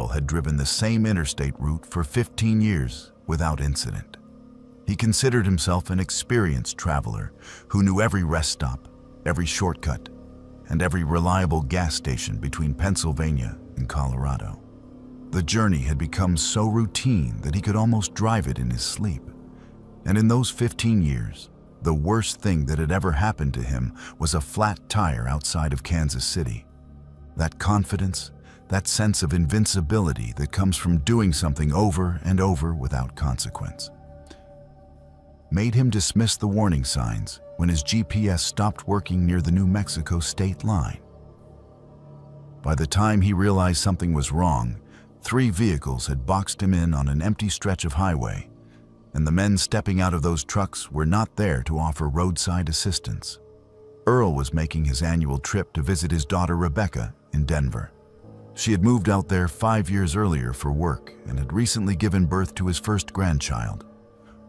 Earl had driven the same interstate route for 15 years without incident. He considered himself an experienced traveler who knew every rest stop, every shortcut, and every reliable gas station between Pennsylvania and Colorado. The journey had become so routine that he could almost drive it in his sleep. And in those 15 years, the worst thing that had ever happened to him was a flat tire outside of Kansas City. That confidence, that sense of invincibility that comes from doing something over and over without consequence, made him dismiss the warning signs when his GPS stopped working near the New Mexico state line. By the time he realized something was wrong, 3 vehicles had boxed him in on an empty stretch of highway, and the men stepping out of those trucks were not there to offer roadside assistance. Earl was making his annual trip to visit his daughter Rebecca in Denver. She had moved out there 5 years earlier for work and had recently given birth to his first grandchild.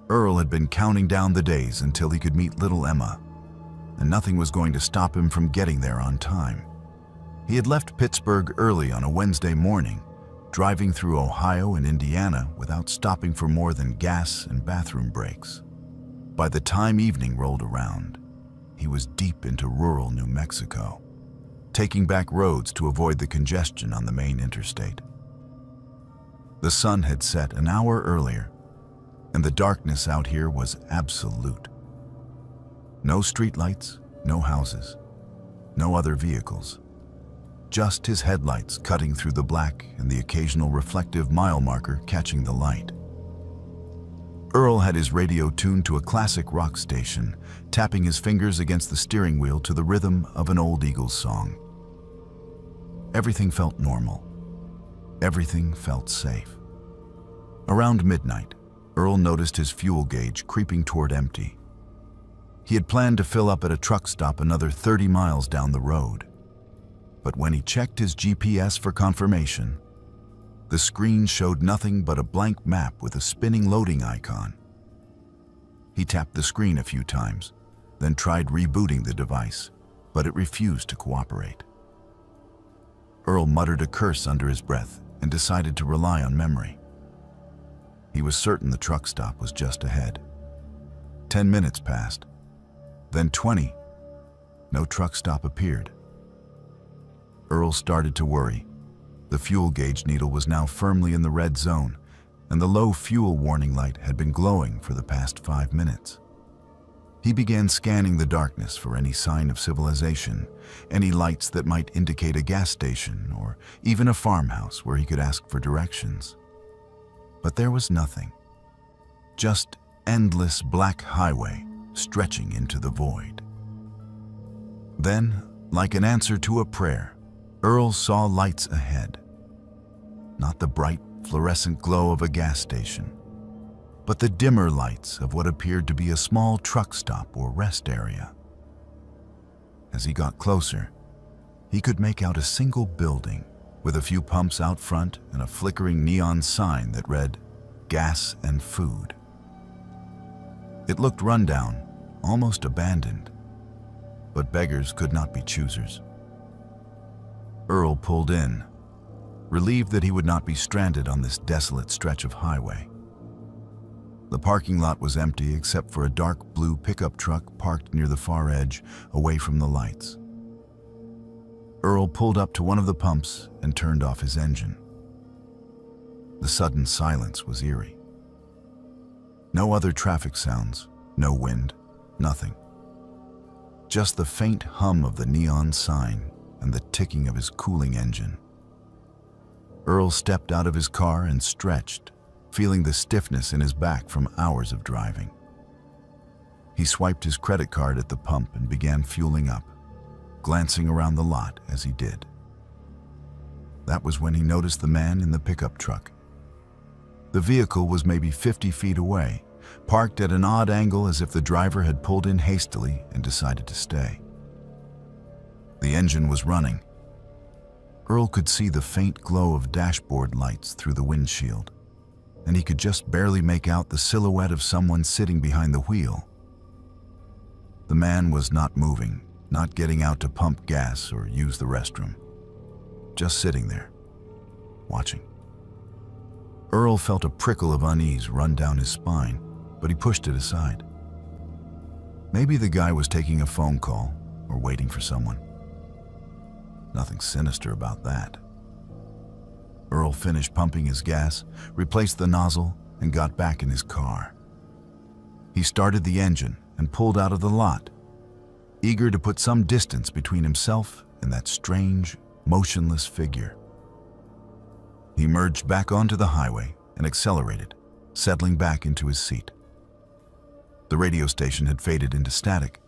Earl had been counting down the days until he could meet little Emma, and nothing was going to stop him from getting there on time. He had left Pittsburgh early on a Wednesday morning, driving through Ohio and Indiana without stopping for more than gas and bathroom breaks. By the time evening rolled around, he was deep into rural New Mexico, taking back roads to avoid the congestion on the main interstate. The sun had set an hour earlier, and the darkness out here was absolute. No streetlights, no houses, no other vehicles. Just his headlights cutting through the black and the occasional reflective mile marker catching the light. Earl had his radio tuned to a classic rock station, tapping his fingers against the steering wheel to the rhythm of an old Eagles song. Everything felt normal. Everything felt safe. Around midnight, Earl noticed his fuel gauge creeping toward empty. He had planned to fill up at a truck stop another 30 miles down the road. But when he checked his GPS for confirmation, the screen showed nothing but a blank map with a spinning loading icon. He tapped the screen a few times, then tried rebooting the device, but it refused to cooperate. Earl muttered a curse under his breath and decided to rely on memory. He was certain the truck stop was just ahead. 10 minutes passed, then 20. No truck stop appeared. Earl started to worry. The fuel gauge needle was now firmly in the red zone, and the low fuel warning light had been glowing for the past 5 minutes. He began scanning the darkness for any sign of civilization, any lights that might indicate a gas station or even a farmhouse where he could ask for directions. But there was nothing. Just endless black highway stretching into the void. Then, like an answer to a prayer, Earl saw lights ahead. Not the bright, fluorescent glow of a gas station, but the dimmer lights of what appeared to be a small truck stop or rest area. As he got closer, he could make out a single building with a few pumps out front and a flickering neon sign that read, "Gas and Food." It looked rundown, almost abandoned, but beggars could not be choosers. Earl pulled in, relieved that he would not be stranded on this desolate stretch of highway. The parking lot was empty except for a dark blue pickup truck parked near the far edge, away from the lights. Earl pulled up to one of the pumps and turned off his engine. The sudden silence was eerie. No other traffic sounds, no wind, nothing. Just the faint hum of the neon sign and the ticking of his cooling engine. Earl stepped out of his car and stretched, feeling the stiffness in his back from hours of driving. He swiped his credit card at the pump and began fueling up, glancing around the lot as he did. That was when he noticed the man in the pickup truck. The vehicle was maybe 50 feet away, parked at an odd angle as if the driver had pulled in hastily and decided to stay. The engine was running. Earl could see the faint glow of dashboard lights through the windshield, and he could just barely make out the silhouette of someone sitting behind the wheel. The man was not moving, not getting out to pump gas or use the restroom. Just sitting there, watching. Earl felt a prickle of unease run down his spine, but he pushed it aside. Maybe the guy was taking a phone call or waiting for someone. Nothing sinister about that. Earl finished pumping his gas, replaced the nozzle, and got back in his car. He started the engine and pulled out of the lot, eager to put some distance between himself and that strange, motionless figure. He merged back onto the highway and accelerated, settling back into his seat. The radio station had faded into static,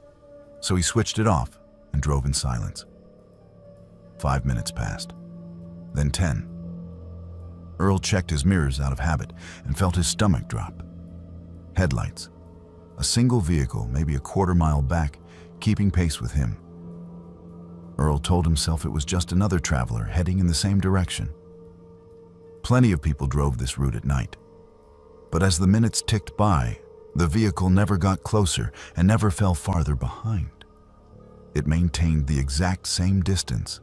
so he switched it off and drove in silence. 5 minutes passed, then 10. Earl checked his mirrors out of habit and felt his stomach drop. Headlights. A single vehicle, maybe a quarter-mile back, keeping pace with him. Earl told himself it was just another traveler heading in the same direction. Plenty of people drove this route at night. But as the minutes ticked by, the vehicle never got closer and never fell farther behind. It maintained the exact same distance,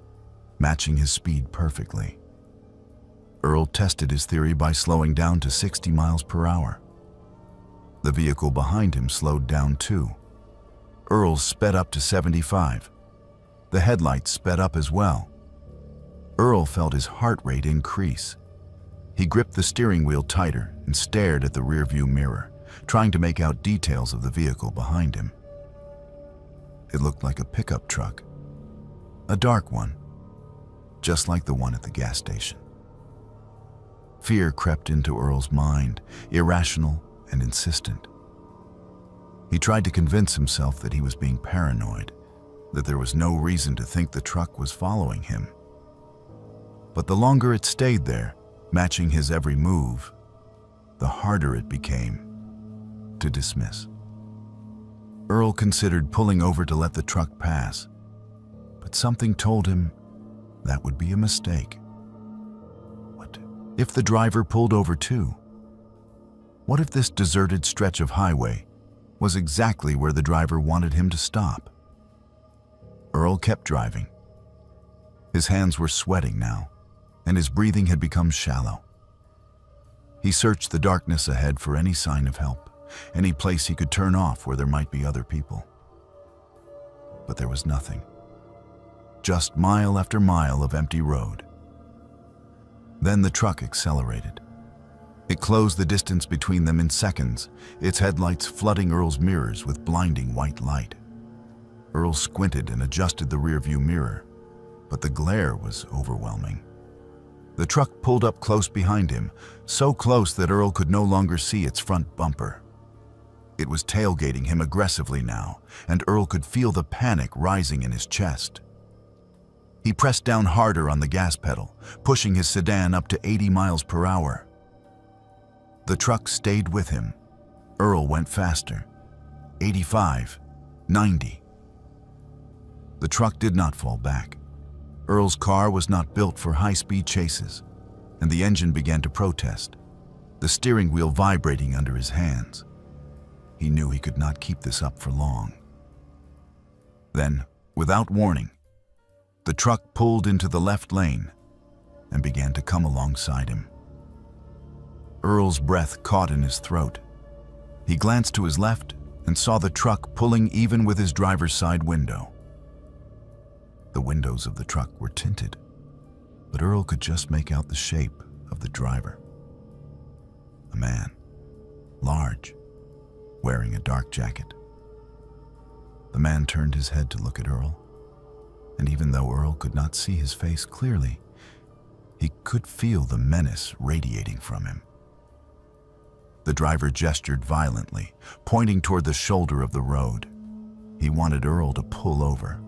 matching his speed perfectly. Earl tested his theory by slowing down to 60 miles per hour. The vehicle behind him slowed down too. Earl sped up to 75. The headlights sped up as well. Earl felt his heart rate increase. He gripped the steering wheel tighter and stared at the rearview mirror, trying to make out details of the vehicle behind him. It looked like a pickup truck, a dark one, just like the one at the gas station. Fear crept into Earl's mind, irrational and insistent. He tried to convince himself that he was being paranoid, that there was no reason to think the truck was following him. But the longer it stayed there, matching his every move, the harder it became to dismiss. Earl considered pulling over to let the truck pass, but something told him that would be a mistake. What if the driver pulled over too? What if this deserted stretch of highway was exactly where the driver wanted him to stop? Earl kept driving. His hands were sweating now, and his breathing had become shallow. He searched the darkness ahead for any sign of help, any place he could turn off where there might be other people. But there was nothing. Just mile after mile of empty road. Then the truck accelerated. It closed the distance between them in seconds, its headlights flooding Earl's mirrors with blinding white light. Earl squinted and adjusted the rearview mirror, but the glare was overwhelming. The truck pulled up close behind him, so close that Earl could no longer see its front bumper. It was tailgating him aggressively now, and Earl could feel the panic rising in his chest. He pressed down harder on the gas pedal, pushing his sedan up to 80 miles per hour. The truck stayed with him. Earl went faster. 85, 90. The truck did not fall back. Earl's car was not built for high-speed chases, and the engine began to protest, the steering wheel vibrating under his hands. He knew he could not keep this up for long. Then, without warning, the truck pulled into the left lane and began to come alongside him. Earl's breath caught in his throat. He glanced to his left and saw the truck pulling even with his driver's side window. The windows of the truck were tinted, but Earl could just make out the shape of the driver. A man, large, wearing a dark jacket. The man turned his head to look at Earl, and even though Earl could not see his face clearly, he could feel the menace radiating from him. The driver gestured violently, pointing toward the shoulder of the road. He wanted Earl to pull over.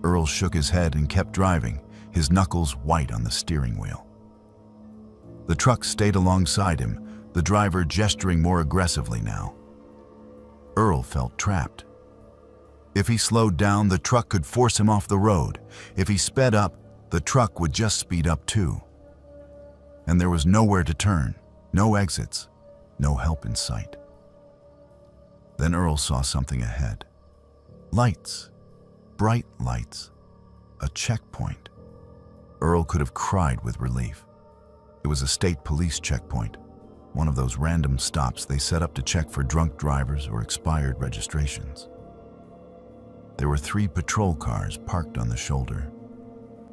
Earl shook his head and kept driving, his knuckles white on the steering wheel. The truck stayed alongside him, the driver gesturing more aggressively now. Earl felt trapped. If he slowed down, the truck could force him off the road. If he sped up, the truck would just speed up too. And there was nowhere to turn, no exits, no help in sight. Then Earl saw something ahead. Lights, bright lights, a checkpoint. Earl could have cried with relief. It was a state police checkpoint, one of those random stops they set up to check for drunk drivers or expired registrations. There were 3 patrol cars parked on the shoulder,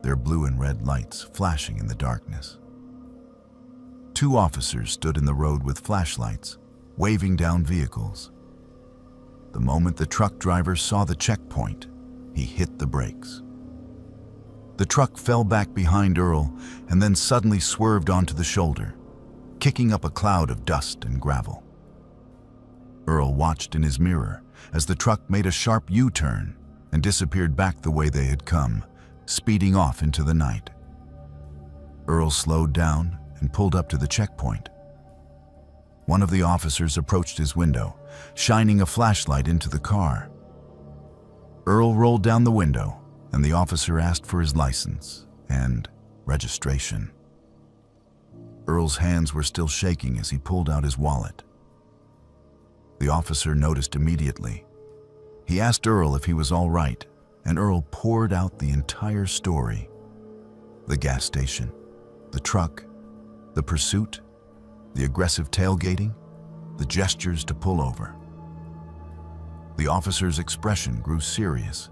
their blue and red lights flashing in the darkness. 2 officers stood in the road with flashlights, waving down vehicles. The moment the truck driver saw the checkpoint, he hit the brakes. The truck fell back behind Earl and then suddenly swerved onto the shoulder, kicking up a cloud of dust and gravel. Earl watched in his mirror as the truck made a sharp U-turn and disappeared back the way they had come, speeding off into the night. Earl slowed down and pulled up to the checkpoint. One of the officers approached his window, shining a flashlight into the car. Earl rolled down the window, and the officer asked for his license and registration. Earl's hands were still shaking as he pulled out his wallet. The officer noticed immediately. He asked Earl if he was all right, and Earl poured out the entire story. The gas station, the truck, the pursuit, the aggressive tailgating, the gestures to pull over. The officer's expression grew serious.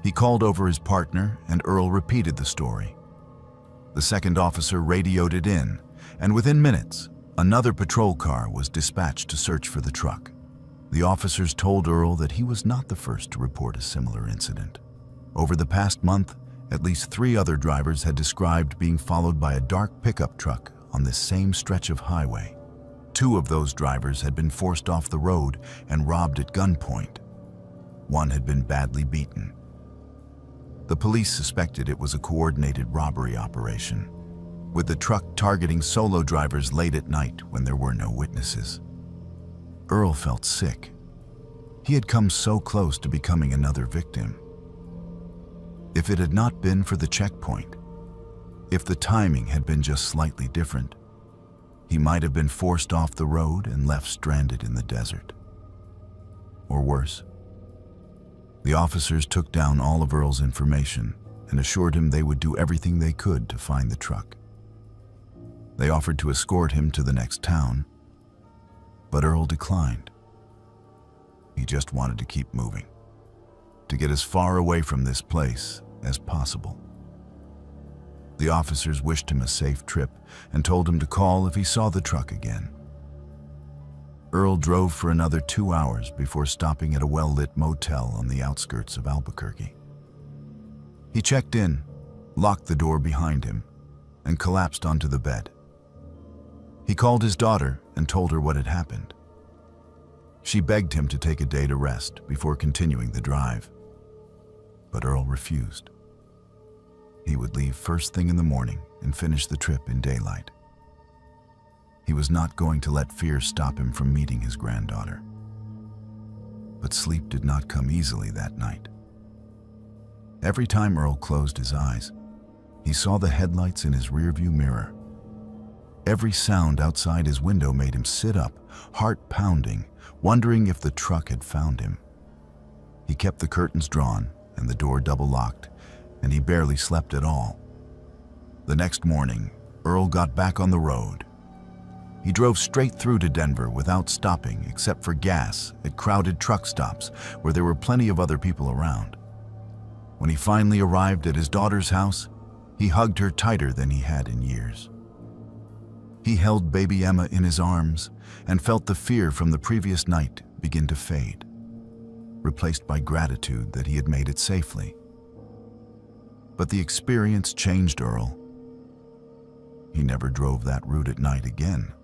He called over his partner, and Earl repeated the story. The second officer radioed it in, and within minutes, another patrol car was dispatched to search for the truck. The officers told Earl that he was not the first to report a similar incident. Over the past month, at least 3 other drivers had described being followed by a dark pickup truck on this same stretch of highway. 2 of those drivers had been forced off the road and robbed at gunpoint. 1 had been badly beaten. The police suspected it was a coordinated robbery operation, with the truck targeting solo drivers late at night when there were no witnesses. Earl felt sick. He had come so close to becoming another victim. If it had not been for the checkpoint, if the timing had been just slightly different, he might have been forced off the road and left stranded in the desert. Or worse. The officers took down all of Earl's information and assured him they would do everything they could to find the truck. They offered to escort him to the next town, but Earl declined. He just wanted to keep moving, to get as far away from this place as possible. The officers wished him a safe trip and told him to call if he saw the truck again. Earl drove for another 2 hours before stopping at a well-lit motel on the outskirts of Albuquerque. He checked in, locked the door behind him, and collapsed onto the bed. He called his daughter and told her what had happened. She begged him to take a day to rest before continuing the drive, but Earl refused. He would leave first thing in the morning and finish the trip in daylight. He was not going to let fear stop him from meeting his granddaughter. But sleep did not come easily that night. Every time Earl closed his eyes, he saw the headlights in his rearview mirror. Every sound outside his window made him sit up, heart pounding, wondering if the truck had found him. He kept the curtains drawn and the door double-locked, and he barely slept at all. The next morning, Earl got back on the road. He drove straight through to Denver without stopping except for gas at crowded truck stops where there were plenty of other people around. When he finally arrived at his daughter's house, he hugged her tighter than he had in years. He held baby Emma in his arms and felt the fear from the previous night begin to fade, replaced by gratitude that he had made it safely. But the experience changed Earl. He never drove that route at night again.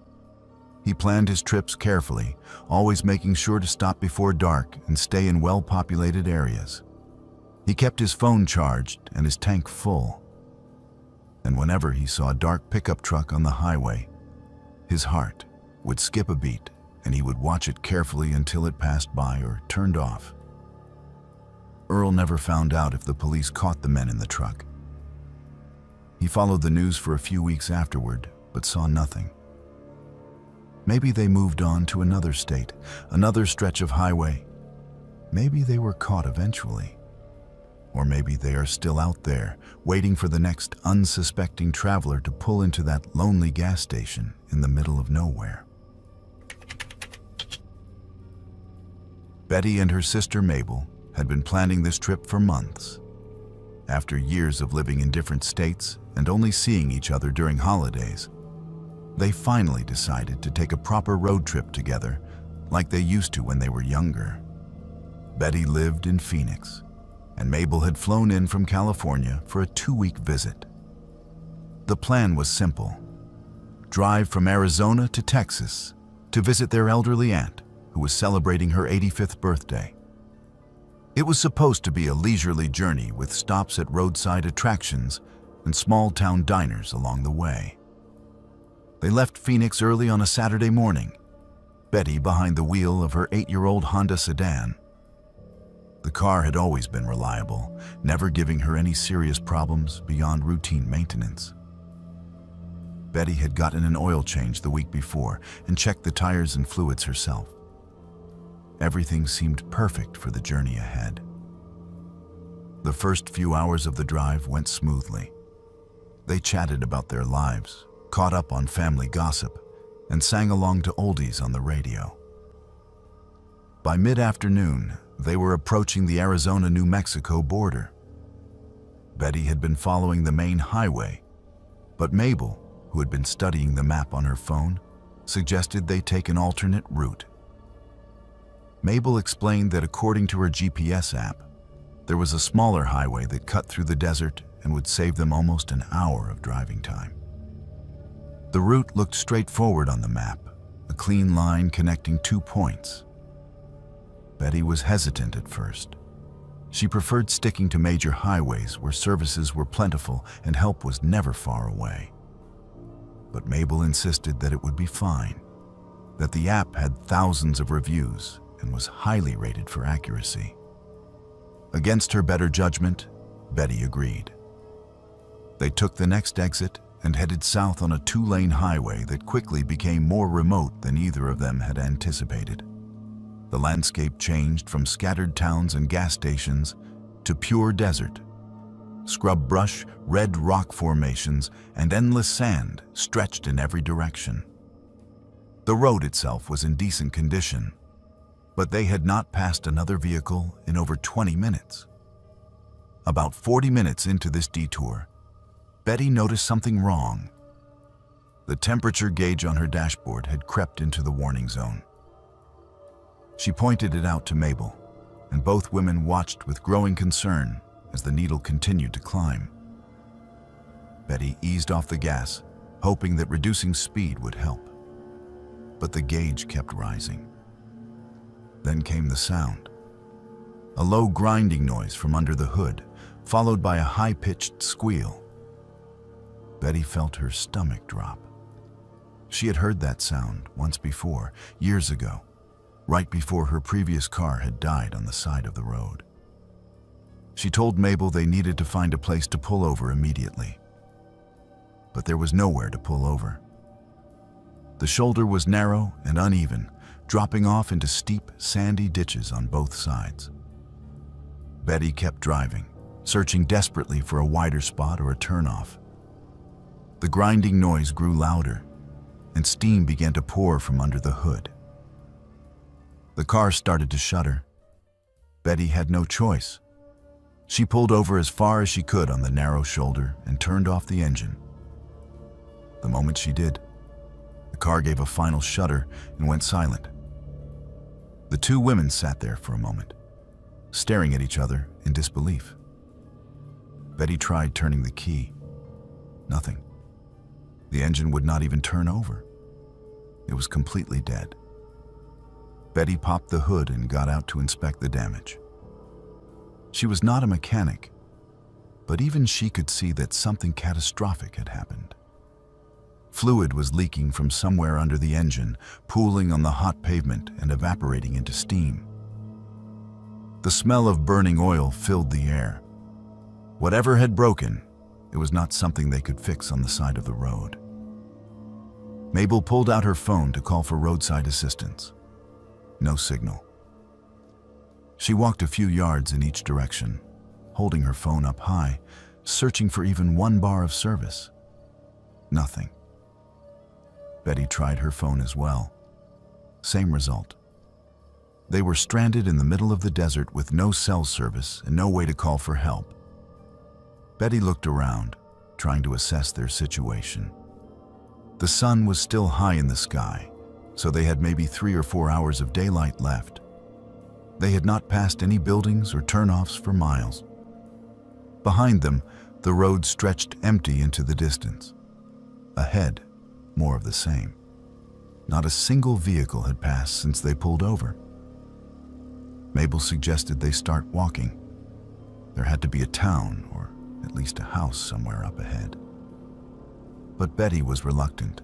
He planned his trips carefully, always making sure to stop before dark and stay in well-populated areas. He kept his phone charged and his tank full. And whenever he saw a dark pickup truck on the highway, his heart would skip a beat and he would watch it carefully until it passed by or turned off. Earl never found out if the police caught the men in the truck. He followed the news for a few weeks afterward, but saw nothing. Maybe they moved on to another state, another stretch of highway. Maybe they were caught eventually. Or maybe they are still out there, waiting for the next unsuspecting traveler to pull into that lonely gas station in the middle of nowhere. Betty and her sister Mabel had been planning this trip for months. After years of living in different states and only seeing each other during holidays, they finally decided to take a proper road trip together like they used to when they were younger. Betty lived in Phoenix, and Mabel had flown in from California for a 2-week visit. The plan was simple: drive from Arizona to Texas to visit their elderly aunt, who was celebrating her 85th birthday. It was supposed to be a leisurely journey with stops at roadside attractions and small-town diners along the way. They left Phoenix early on a Saturday morning, Betty behind the wheel of her 8-year-old Honda sedan. The car had always been reliable, never giving her any serious problems beyond routine maintenance. Betty had gotten an oil change the week before and checked the tires and fluids herself. Everything seemed perfect for the journey ahead. The first few hours of the drive went smoothly. They chatted about their lives, caught up on family gossip, and sang along to oldies on the radio. By mid-afternoon, they were approaching the Arizona-New Mexico border. Betty had been following the main highway, but Mabel, who had been studying the map on her phone, suggested they take an alternate route. Mabel explained that according to her GPS app, there was a smaller highway that cut through the desert and would save them almost an hour of driving time. The route looked straightforward on the map, a clean line connecting 2 points. Betty was hesitant at first. She preferred sticking to major highways where services were plentiful and help was never far away. But Mabel insisted that it would be fine, that the app had thousands of reviews and was highly rated for accuracy. Against her better judgment, Betty agreed. They took the next exit and headed south on a 2-lane highway that quickly became more remote than either of them had anticipated. The landscape changed from scattered towns and gas stations to pure desert. Scrub brush, red rock formations, and endless sand stretched in every direction. The road itself was in decent condition, but they had not passed another vehicle in over 20 minutes. About 40 minutes into this detour, Betty noticed something wrong. The temperature gauge on her dashboard had crept into the warning zone. She pointed it out to Mabel, and both women watched with growing concern as the needle continued to climb. Betty eased off the gas, hoping that reducing speed would help. But the gauge kept rising. Then came the sound. A low grinding noise from under the hood, followed by a high-pitched squeal. Betty felt her stomach drop. She had heard that sound once before, years ago, right before her previous car had died on the side of the road. She told Mabel they needed to find a place to pull over immediately. But there was nowhere to pull over. The shoulder was narrow and uneven, dropping off into steep, sandy ditches on both sides. Betty kept driving, searching desperately for a wider spot or a turnoff. The grinding noise grew louder, and steam began to pour from under the hood. The car started to shudder. Betty had no choice. She pulled over as far as she could on the narrow shoulder and turned off the engine. The moment she did, the car gave a final shudder and went silent. The two women sat there for a moment, staring at each other in disbelief. Betty tried turning the key. Nothing. The engine would not even turn over. It was completely dead. Betty popped the hood and got out to inspect the damage. She was not a mechanic, but even she could see that something catastrophic had happened. Fluid was leaking from somewhere under the engine, pooling on the hot pavement and evaporating into steam. The smell of burning oil filled the air. Whatever had broken, it was not something they could fix on the side of the road. Mabel pulled out her phone to call for roadside assistance. No signal. She walked a few yards in each direction, holding her phone up high, searching for even one bar of service. Nothing. Betty tried her phone as well. Same result. They were stranded in the middle of the desert with no cell service and no way to call for help. Betty looked around, trying to assess their situation. The sun was still high in the sky, so they had maybe 3 or 4 hours of daylight left. They had not passed any buildings or turnoffs for miles. Behind them, the road stretched empty into the distance. Ahead, more of the same. Not a single vehicle had passed since they pulled over. Mabel suggested they start walking. There had to be a town, or at least a house somewhere up ahead. But Betty was reluctant.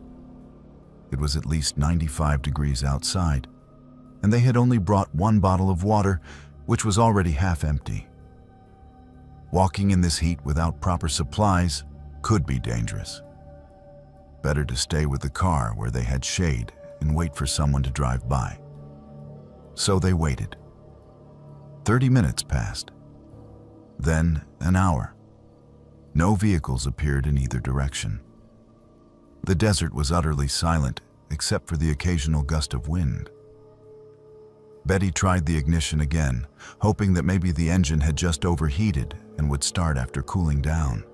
It was at least 95 degrees outside, and they had only brought 1 bottle of water, which was already half empty. Walking in this heat without proper supplies could be dangerous. Better to stay with the car where they had shade and wait for someone to drive by. So they waited. 30 minutes passed. Then an hour. No vehicles appeared in either direction. The desert was utterly silent, except for the occasional gust of wind. Betty tried the ignition again, hoping that maybe the engine had just overheated and would start after cooling down.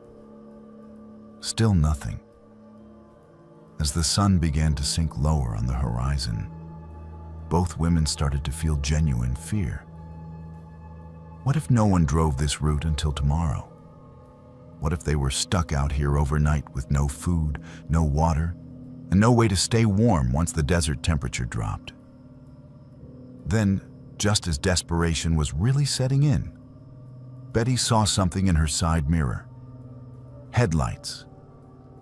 Still nothing. As the sun began to sink lower on the horizon, both women started to feel genuine fear. What if no one drove this route until tomorrow? What if they were stuck out here overnight with no food, no water, and no way to stay warm once the desert temperature dropped? Then, just as desperation was really setting in, Betty saw something in her side mirror. Headlights.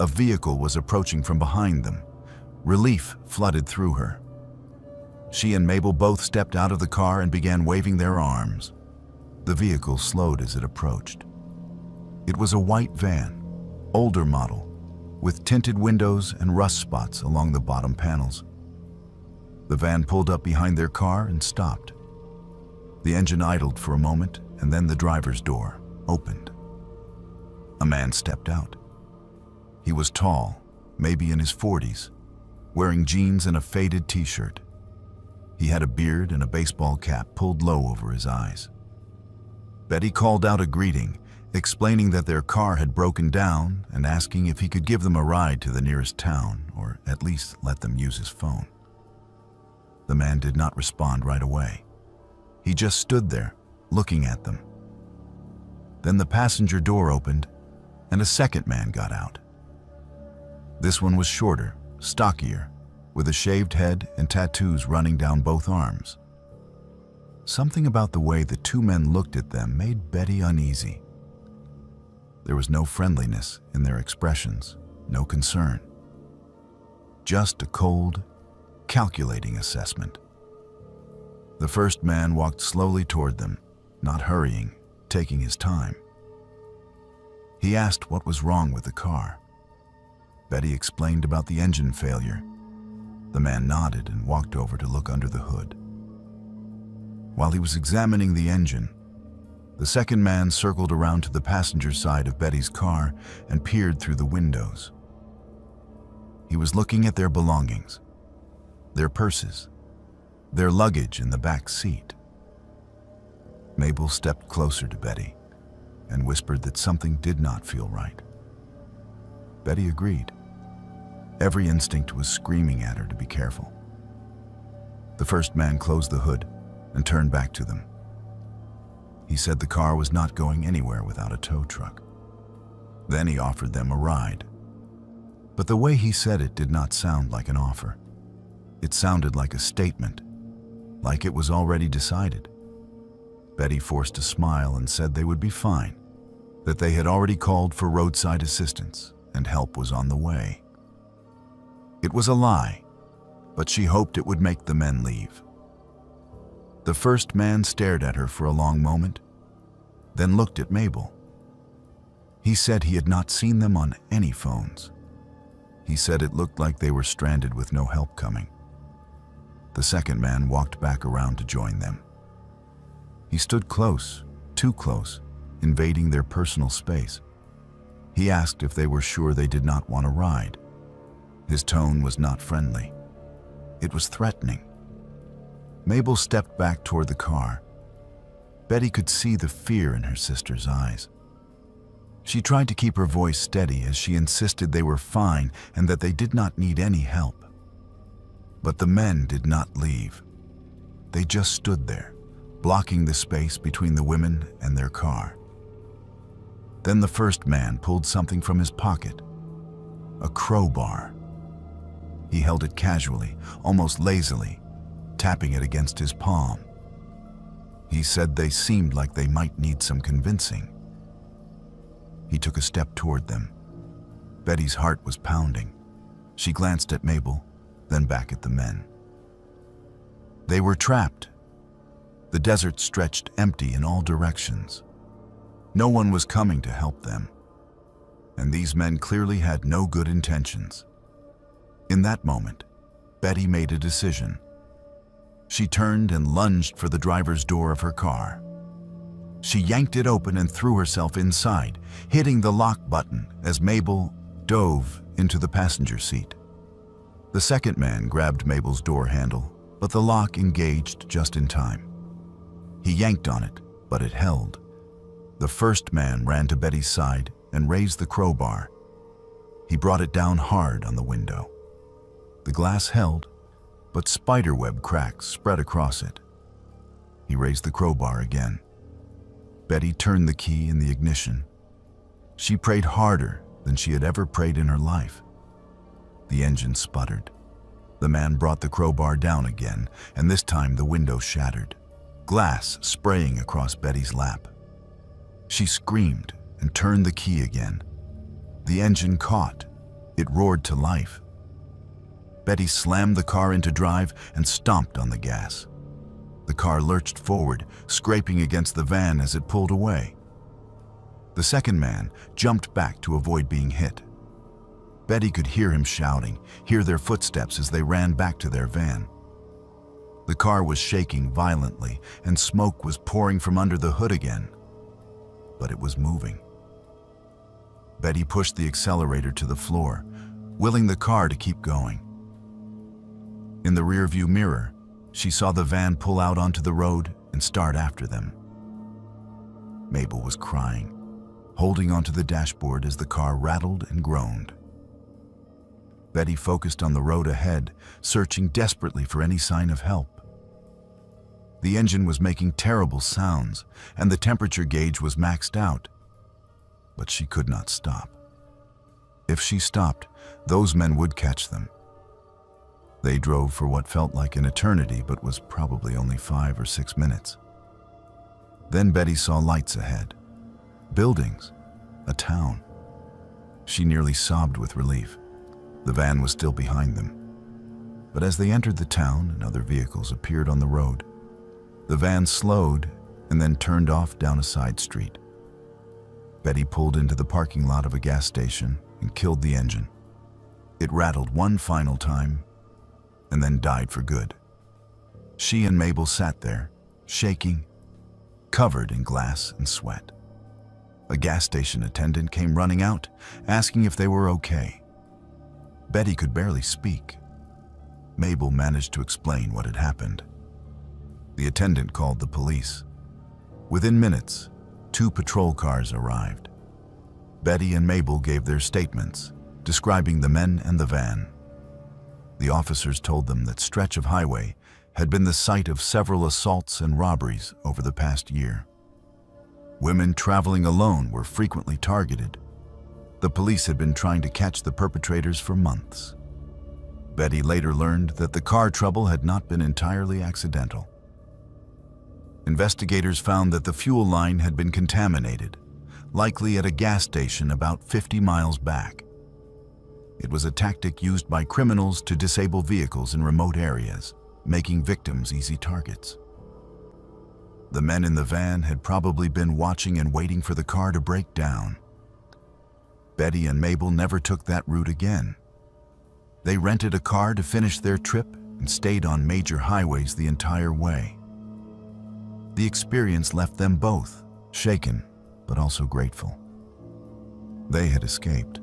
A vehicle was approaching from behind them. Relief flooded through her. She and Mabel both stepped out of the car and began waving their arms. The vehicle slowed as it approached. It was a white van, older model, with tinted windows and rust spots along the bottom panels. The van pulled up behind their car and stopped. The engine idled for a moment, and then the driver's door opened. A man stepped out. He was tall, maybe in his 40s, wearing jeans and a faded t-shirt. He had a beard and a baseball cap pulled low over his eyes. Betty called out a greeting, explaining that their car had broken down and asking if he could give them a ride to the nearest town, or at least let them use his phone. The man did not respond right away. He just stood there, looking at them. Then the passenger door opened, and a second man got out. This one was shorter, stockier, with a shaved head and tattoos running down both arms. Something about the way the 2 men looked at them made Betty uneasy. There was no friendliness in their expressions, no concern. Just a cold, calculating assessment. The first man walked slowly toward them, not hurrying, taking his time. He asked what was wrong with the car. Betty explained about the engine failure. The man nodded and walked over to look under the hood. While he was examining the engine, the second man circled around to the passenger side of Betty's car and peered through the windows. He was looking at their belongings, their purses, their luggage in the back seat. Mabel stepped closer to Betty and whispered that something did not feel right. Betty agreed. Every instinct was screaming at her to be careful. The first man closed the hood and turned back to them. He said the car was not going anywhere without a tow truck. Then he offered them a ride. But the way he said it did not sound like an offer. It sounded like a statement, like it was already decided. Betty forced a smile and said they would be fine, that they had already called for roadside assistance and help was on the way. It was a lie, but she hoped it would make the men leave. The first man stared at her for a long moment, then looked at Mabel. He said he had not seen them on any phones. He said it looked like they were stranded with no help coming. The second man walked back around to join them. He stood close, too close, invading their personal space. He asked if they were sure they did not want a ride. His tone was not friendly. It was threatening. Mabel stepped back toward the car. Betty could see the fear in her sister's eyes. She tried to keep her voice steady as she insisted they were fine and that they did not need any help. But the men did not leave. They just stood there, blocking the space between the women and their car. Then the first man pulled something from his pocket, a crowbar. He held it casually, almost lazily, tapping it against his palm. He said they seemed like they might need some convincing. He took a step toward them. Betty's heart was pounding. She glanced at Mabel, then back at the men. They were trapped. The desert stretched empty in all directions. No one was coming to help them. And these men clearly had no good intentions. In that moment, Betty made a decision. She turned and lunged for the driver's door of her car. She yanked it open and threw herself inside, hitting the lock button as Mabel dove into the passenger seat. The second man grabbed Mabel's door handle, but the lock engaged just in time. He yanked on it, but it held. The first man ran to Betty's side and raised the crowbar. He brought it down hard on the window. The glass held, but spiderweb cracks spread across it. He raised the crowbar again. Betty turned the key in the ignition. She prayed harder than she had ever prayed in her life. The engine sputtered. The man brought the crowbar down again, and this time the window shattered, glass spraying across Betty's lap. She screamed and turned the key again. The engine caught. It roared to life. Betty slammed the car into drive and stomped on the gas. The car lurched forward, scraping against the van as it pulled away. The second man jumped back to avoid being hit. Betty could hear him shouting, hear their footsteps as they ran back to their van. The car was shaking violently, and smoke was pouring from under the hood again. But it was moving. Betty pushed the accelerator to the floor, willing the car to keep going. In the rearview mirror, she saw the van pull out onto the road and start after them. Mabel was crying, holding onto the dashboard as the car rattled and groaned. Betty focused on the road ahead, searching desperately for any sign of help. The engine was making terrible sounds, and the temperature gauge was maxed out. But she could not stop. If she stopped, those men would catch them. They drove for what felt like an eternity, but was probably only 5 or 6 minutes. Then Betty saw lights ahead. Buildings. A town. She nearly sobbed with relief. The van was still behind them. But as they entered the town and other vehicles appeared on the road, the van slowed and then turned off down a side street. Betty pulled into the parking lot of a gas station and killed the engine. It rattled one final time and then died for good. She and Mabel sat there, shaking, covered in glass and sweat. A gas station attendant came running out, asking if they were okay. Betty could barely speak. Mabel managed to explain what had happened. The attendant called the police. Within minutes, 2 patrol cars arrived. Betty and Mabel gave their statements, describing the men and the van. The officers told them that stretch of highway had been the site of several assaults and robberies over the past year. Women traveling alone were frequently targeted. The police had been trying to catch the perpetrators for months. Betty later learned that the car trouble had not been entirely accidental. Investigators found that the fuel line had been contaminated, likely at a gas station about 50 miles back. It was a tactic used by criminals to disable vehicles in remote areas, making victims easy targets. The men in the van had probably been watching and waiting for the car to break down. Betty and Mabel never took that route again. They rented a car to finish their trip and stayed on major highways the entire way. The experience left them both shaken but also grateful. They had escaped.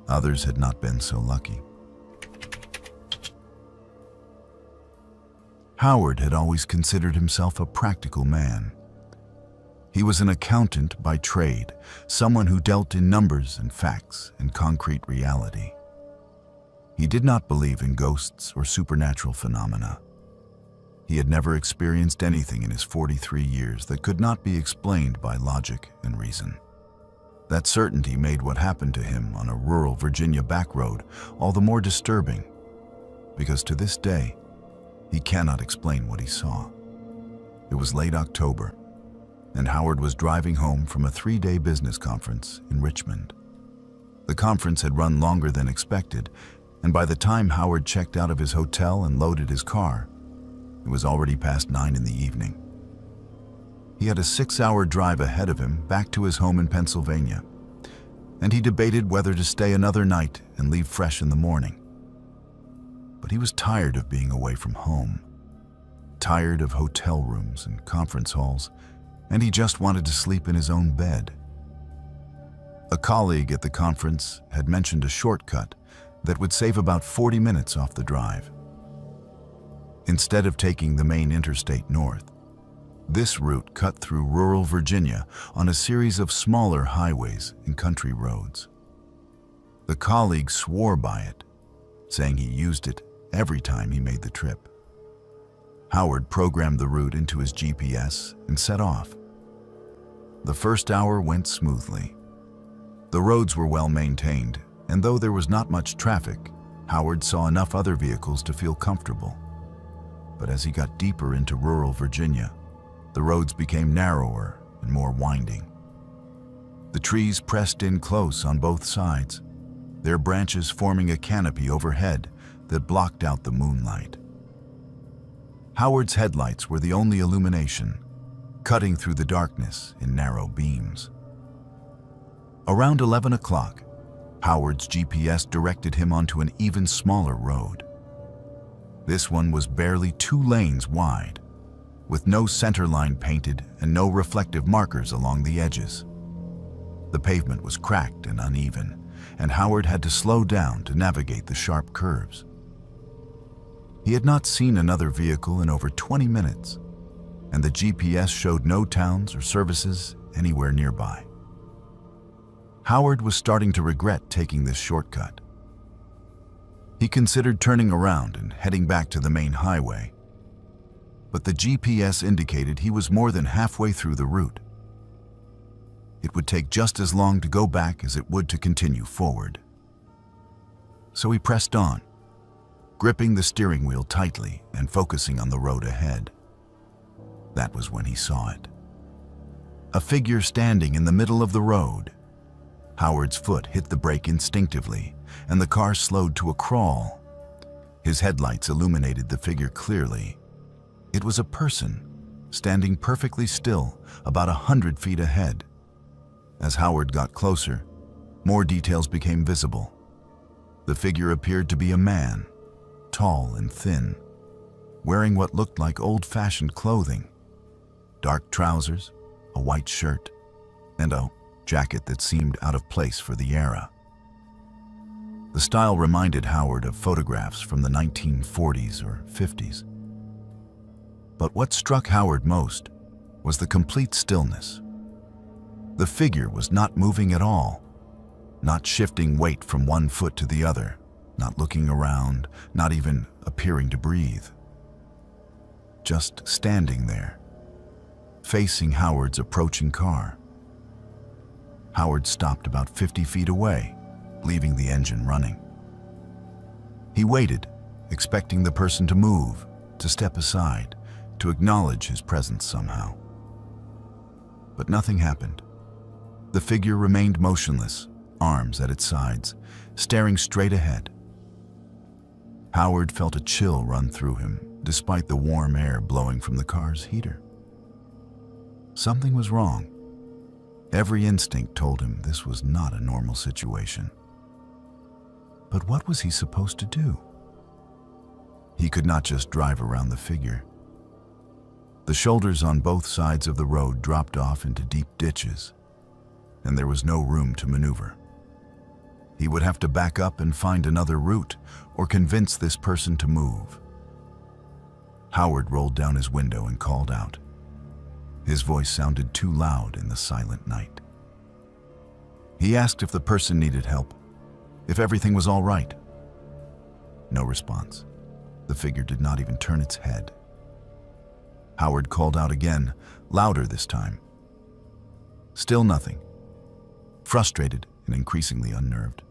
Others had not been so lucky. Howard had always considered himself a practical man. He was an accountant by trade, someone who dealt in numbers and facts and concrete reality. He did not believe in ghosts or supernatural phenomena. He had never experienced anything in his 43 years that could not be explained by logic and reason. That certainty made what happened to him on a rural Virginia back road all the more disturbing, because to this day, he cannot explain what he saw. It was late October, and Howard was driving home from a 3-day business conference in Richmond. The conference had run longer than expected, and by the time Howard checked out of his hotel and loaded his car, it was already past 9 in the evening. He had a 6-hour drive ahead of him back to his home in Pennsylvania, and he debated whether to stay another night and leave fresh in the morning. But he was tired of being away from home, tired of hotel rooms and conference halls, and he just wanted to sleep in his own bed. A colleague at the conference had mentioned a shortcut that would save about 40 minutes off the drive. Instead of taking the main interstate north, this route cut through rural Virginia on a series of smaller highways and country roads. The colleague swore by it, saying he used it every time he made the trip. Howard programmed the route into his GPS and set off. The first hour went smoothly. The roads were well maintained, and though there was not much traffic, Howard saw enough other vehicles to feel comfortable. But as he got deeper into rural Virginia, the roads became narrower and more winding. The trees pressed in close on both sides, their branches forming a canopy overhead that blocked out the moonlight. Howard's headlights were the only illumination, cutting through the darkness in narrow beams. Around 11 o'clock, Howard's GPS directed him onto an even smaller road. This one was barely 2 lanes wide, with no center line painted and no reflective markers along the edges. The pavement was cracked and uneven, and Howard had to slow down to navigate the sharp curves. He had not seen another vehicle in over 20 minutes, and the GPS showed no towns or services anywhere nearby. Howard was starting to regret taking this shortcut. He considered turning around and heading back to the main highway, but the GPS indicated he was more than halfway through the route. It would take just as long to go back as it would to continue forward. So he pressed on, gripping the steering wheel tightly and focusing on the road ahead. That was when he saw it. A figure standing in the middle of the road. Howard's foot hit the brake instinctively, and the car slowed to a crawl. His headlights illuminated the figure clearly. It was a person, standing perfectly still, about 100 feet ahead. As Howard got closer, more details became visible. The figure appeared to be a man, tall and thin, wearing what looked like old-fashioned clothing: dark trousers, a white shirt, and a jacket that seemed out of place for the era. The style reminded Howard of photographs from the 1940s or 50s. But what struck Howard most was the complete stillness. The figure was not moving at all, not shifting weight from one foot to the other, not looking around, not even appearing to breathe. Just standing there, facing Howard's approaching car. Howard stopped about 50 feet away, leaving the engine running. He waited, expecting the person to move, to step aside, to acknowledge his presence somehow. But nothing happened. The figure remained motionless, arms at its sides, staring straight ahead. Howard felt a chill run through him, despite the warm air blowing from the car's heater. Something was wrong. Every instinct told him this was not a normal situation. But what was he supposed to do? He could not just drive around the figure. The shoulders on both sides of the road dropped off into deep ditches, and there was no room to maneuver. He would have to back up and find another route or convince this person to move. Howard rolled down his window and called out. His voice sounded too loud in the silent night. He asked if the person needed help, if everything was all right. No response. The figure did not even turn its head. Howard called out again, louder this time. Still nothing. Frustrated and increasingly unnerved,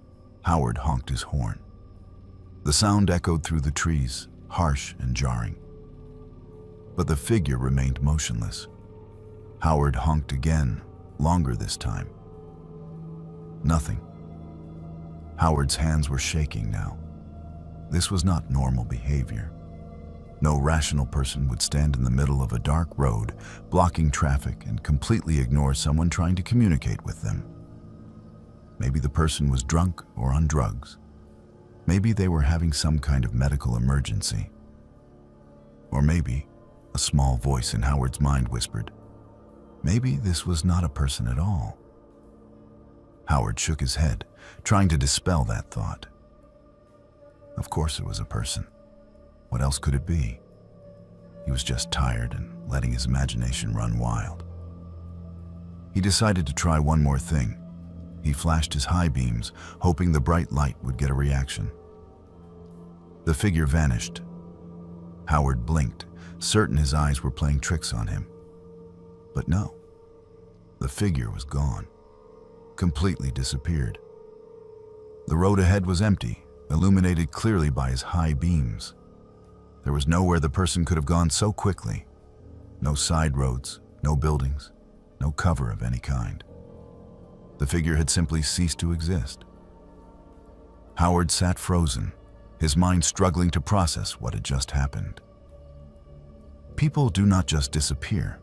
Howard honked his horn. The sound echoed through the trees, harsh and jarring. But the figure remained motionless. Howard honked again, longer this time. Nothing. Howard's hands were shaking now. This was not normal behavior. No rational person would stand in the middle of a dark road, blocking traffic, and completely ignore someone trying to communicate with them. Maybe the person was drunk or on drugs. Maybe they were having some kind of medical emergency. Or maybe a small voice in Howard's mind whispered, maybe this was not a person at all. Howard shook his head, trying to dispel that thought. Of course it was a person. What else could it be? He was just tired and letting his imagination run wild. He decided to try one more thing. He flashed his high beams, hoping the bright light would get a reaction. The figure vanished. Howard blinked, certain his eyes were playing tricks on him. But no, the figure was gone, completely disappeared. The road ahead was empty, illuminated clearly by his high beams. There was nowhere the person could have gone so quickly. No side roads, no buildings, no cover of any kind. The figure had simply ceased to exist. Howard sat frozen, his mind struggling to process what had just happened. People do not just disappear.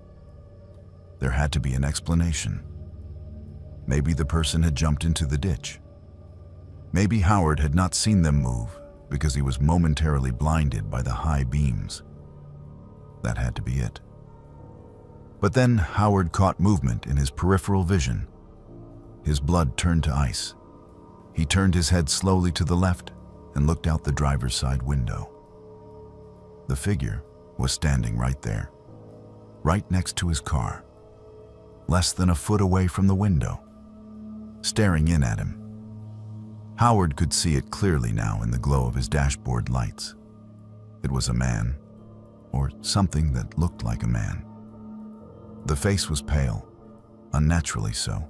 There had to be an explanation. Maybe the person had jumped into the ditch. Maybe Howard had not seen them move because he was momentarily blinded by the high beams. That had to be it. But then Howard caught movement in his peripheral vision. His blood turned to ice. He turned his head slowly to the left and looked out the driver's side window. The figure was standing right there, right next to his car, less than a foot away from the window, staring in at him. Howard could see it clearly now in the glow of his dashboard lights. It was a man, or something that looked like a man. The face was pale, unnaturally so,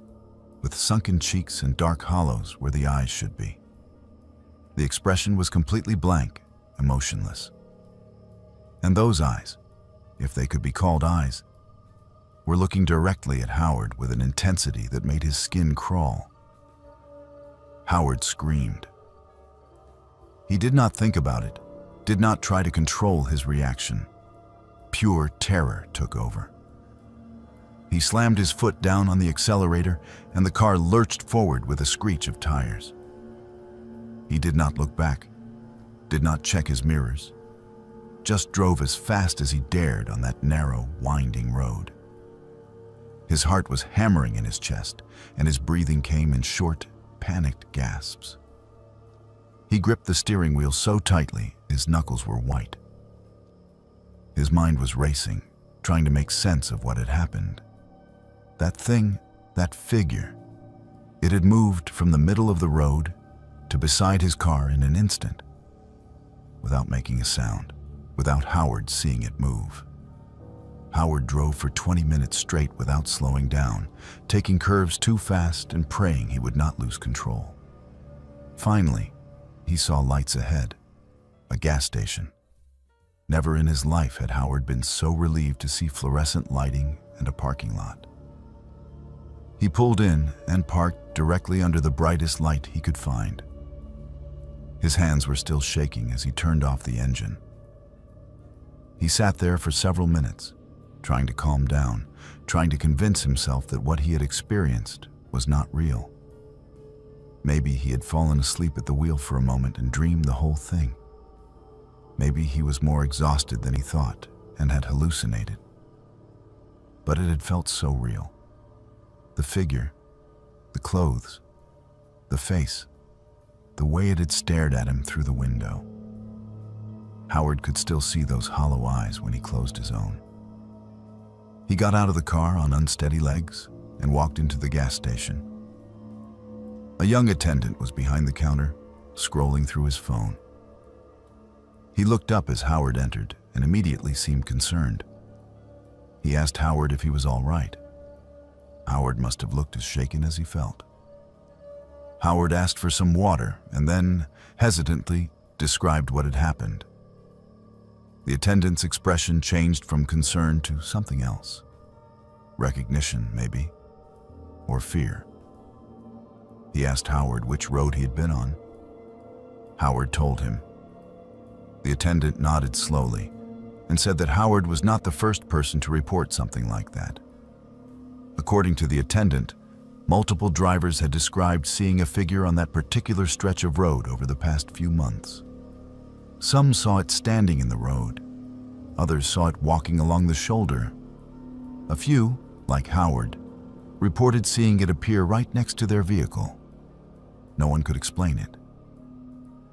with sunken cheeks and dark hollows where the eyes should be. The expression was completely blank, emotionless. And those eyes, if they could be called eyes, were looking directly at Howard with an intensity that made his skin crawl. Howard screamed. He did not think about it, did not try to control his reaction. Pure terror took over. He slammed his foot down on the accelerator, and the car lurched forward with a screech of tires. He did not look back, did not check his mirrors, just drove as fast as he dared on that narrow, winding road. His heart was hammering in his chest, and his breathing came in short, panicked gasps. He gripped the steering wheel so tightly, his knuckles were white. His mind was racing, trying to make sense of what had happened. That thing, that figure, it had moved from the middle of the road to beside his car in an instant, without making a sound, without Howard seeing it move. Howard drove for 20 minutes straight without slowing down, taking curves too fast and praying he would not lose control. Finally, he saw lights ahead, a gas station. Never in his life had Howard been so relieved to see fluorescent lighting and a parking lot. He pulled in and parked directly under the brightest light he could find. His hands were still shaking as he turned off the engine. He sat there for several minutes, trying to calm down, trying to convince himself that what he had experienced was not real. Maybe he had fallen asleep at the wheel for a moment and dreamed the whole thing. Maybe he was more exhausted than he thought and had hallucinated. But it had felt so real. The figure, The clothes, the face, the way it had stared at him through the window. Howard could still see those hollow eyes when he closed his own. He got out of the car on unsteady legs and walked into the gas station. A young attendant was behind the counter, scrolling through his phone. He looked up as Howard entered and immediately seemed concerned. He asked Howard if he was all right. Howard must have looked as shaken as he felt. Howard asked for some water and then, hesitantly, described what had happened. The attendant's expression changed from concern to something else. Recognition, maybe, or fear. He asked Howard which road he had been on. Howard told him. The attendant nodded slowly and said that Howard was not the first person to report something like that. According to the attendant, multiple drivers had described seeing a figure on that particular stretch of road over the past few months. Some saw it standing in the road. Others saw it walking along the shoulder. A few, like Howard, reported seeing it appear right next to their vehicle. No one could explain it.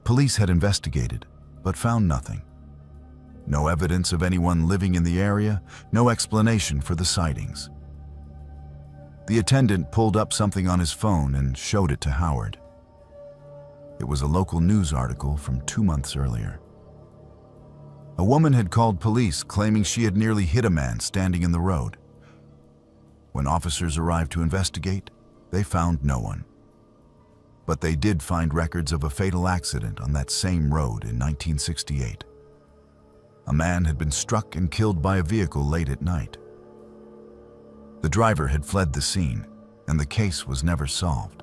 Police had investigated, but found nothing. No evidence of anyone living in the area, no explanation for the sightings. The attendant pulled up something on his phone and showed it to Howard. It was a local news article from 2 months earlier. A woman had called police claiming she had nearly hit a man standing in the road. When officers arrived to investigate, they found no one. But they did find records of a fatal accident on that same road in 1968. A man had been struck and killed by a vehicle late at night. The driver had fled the scene, and the case was never solved.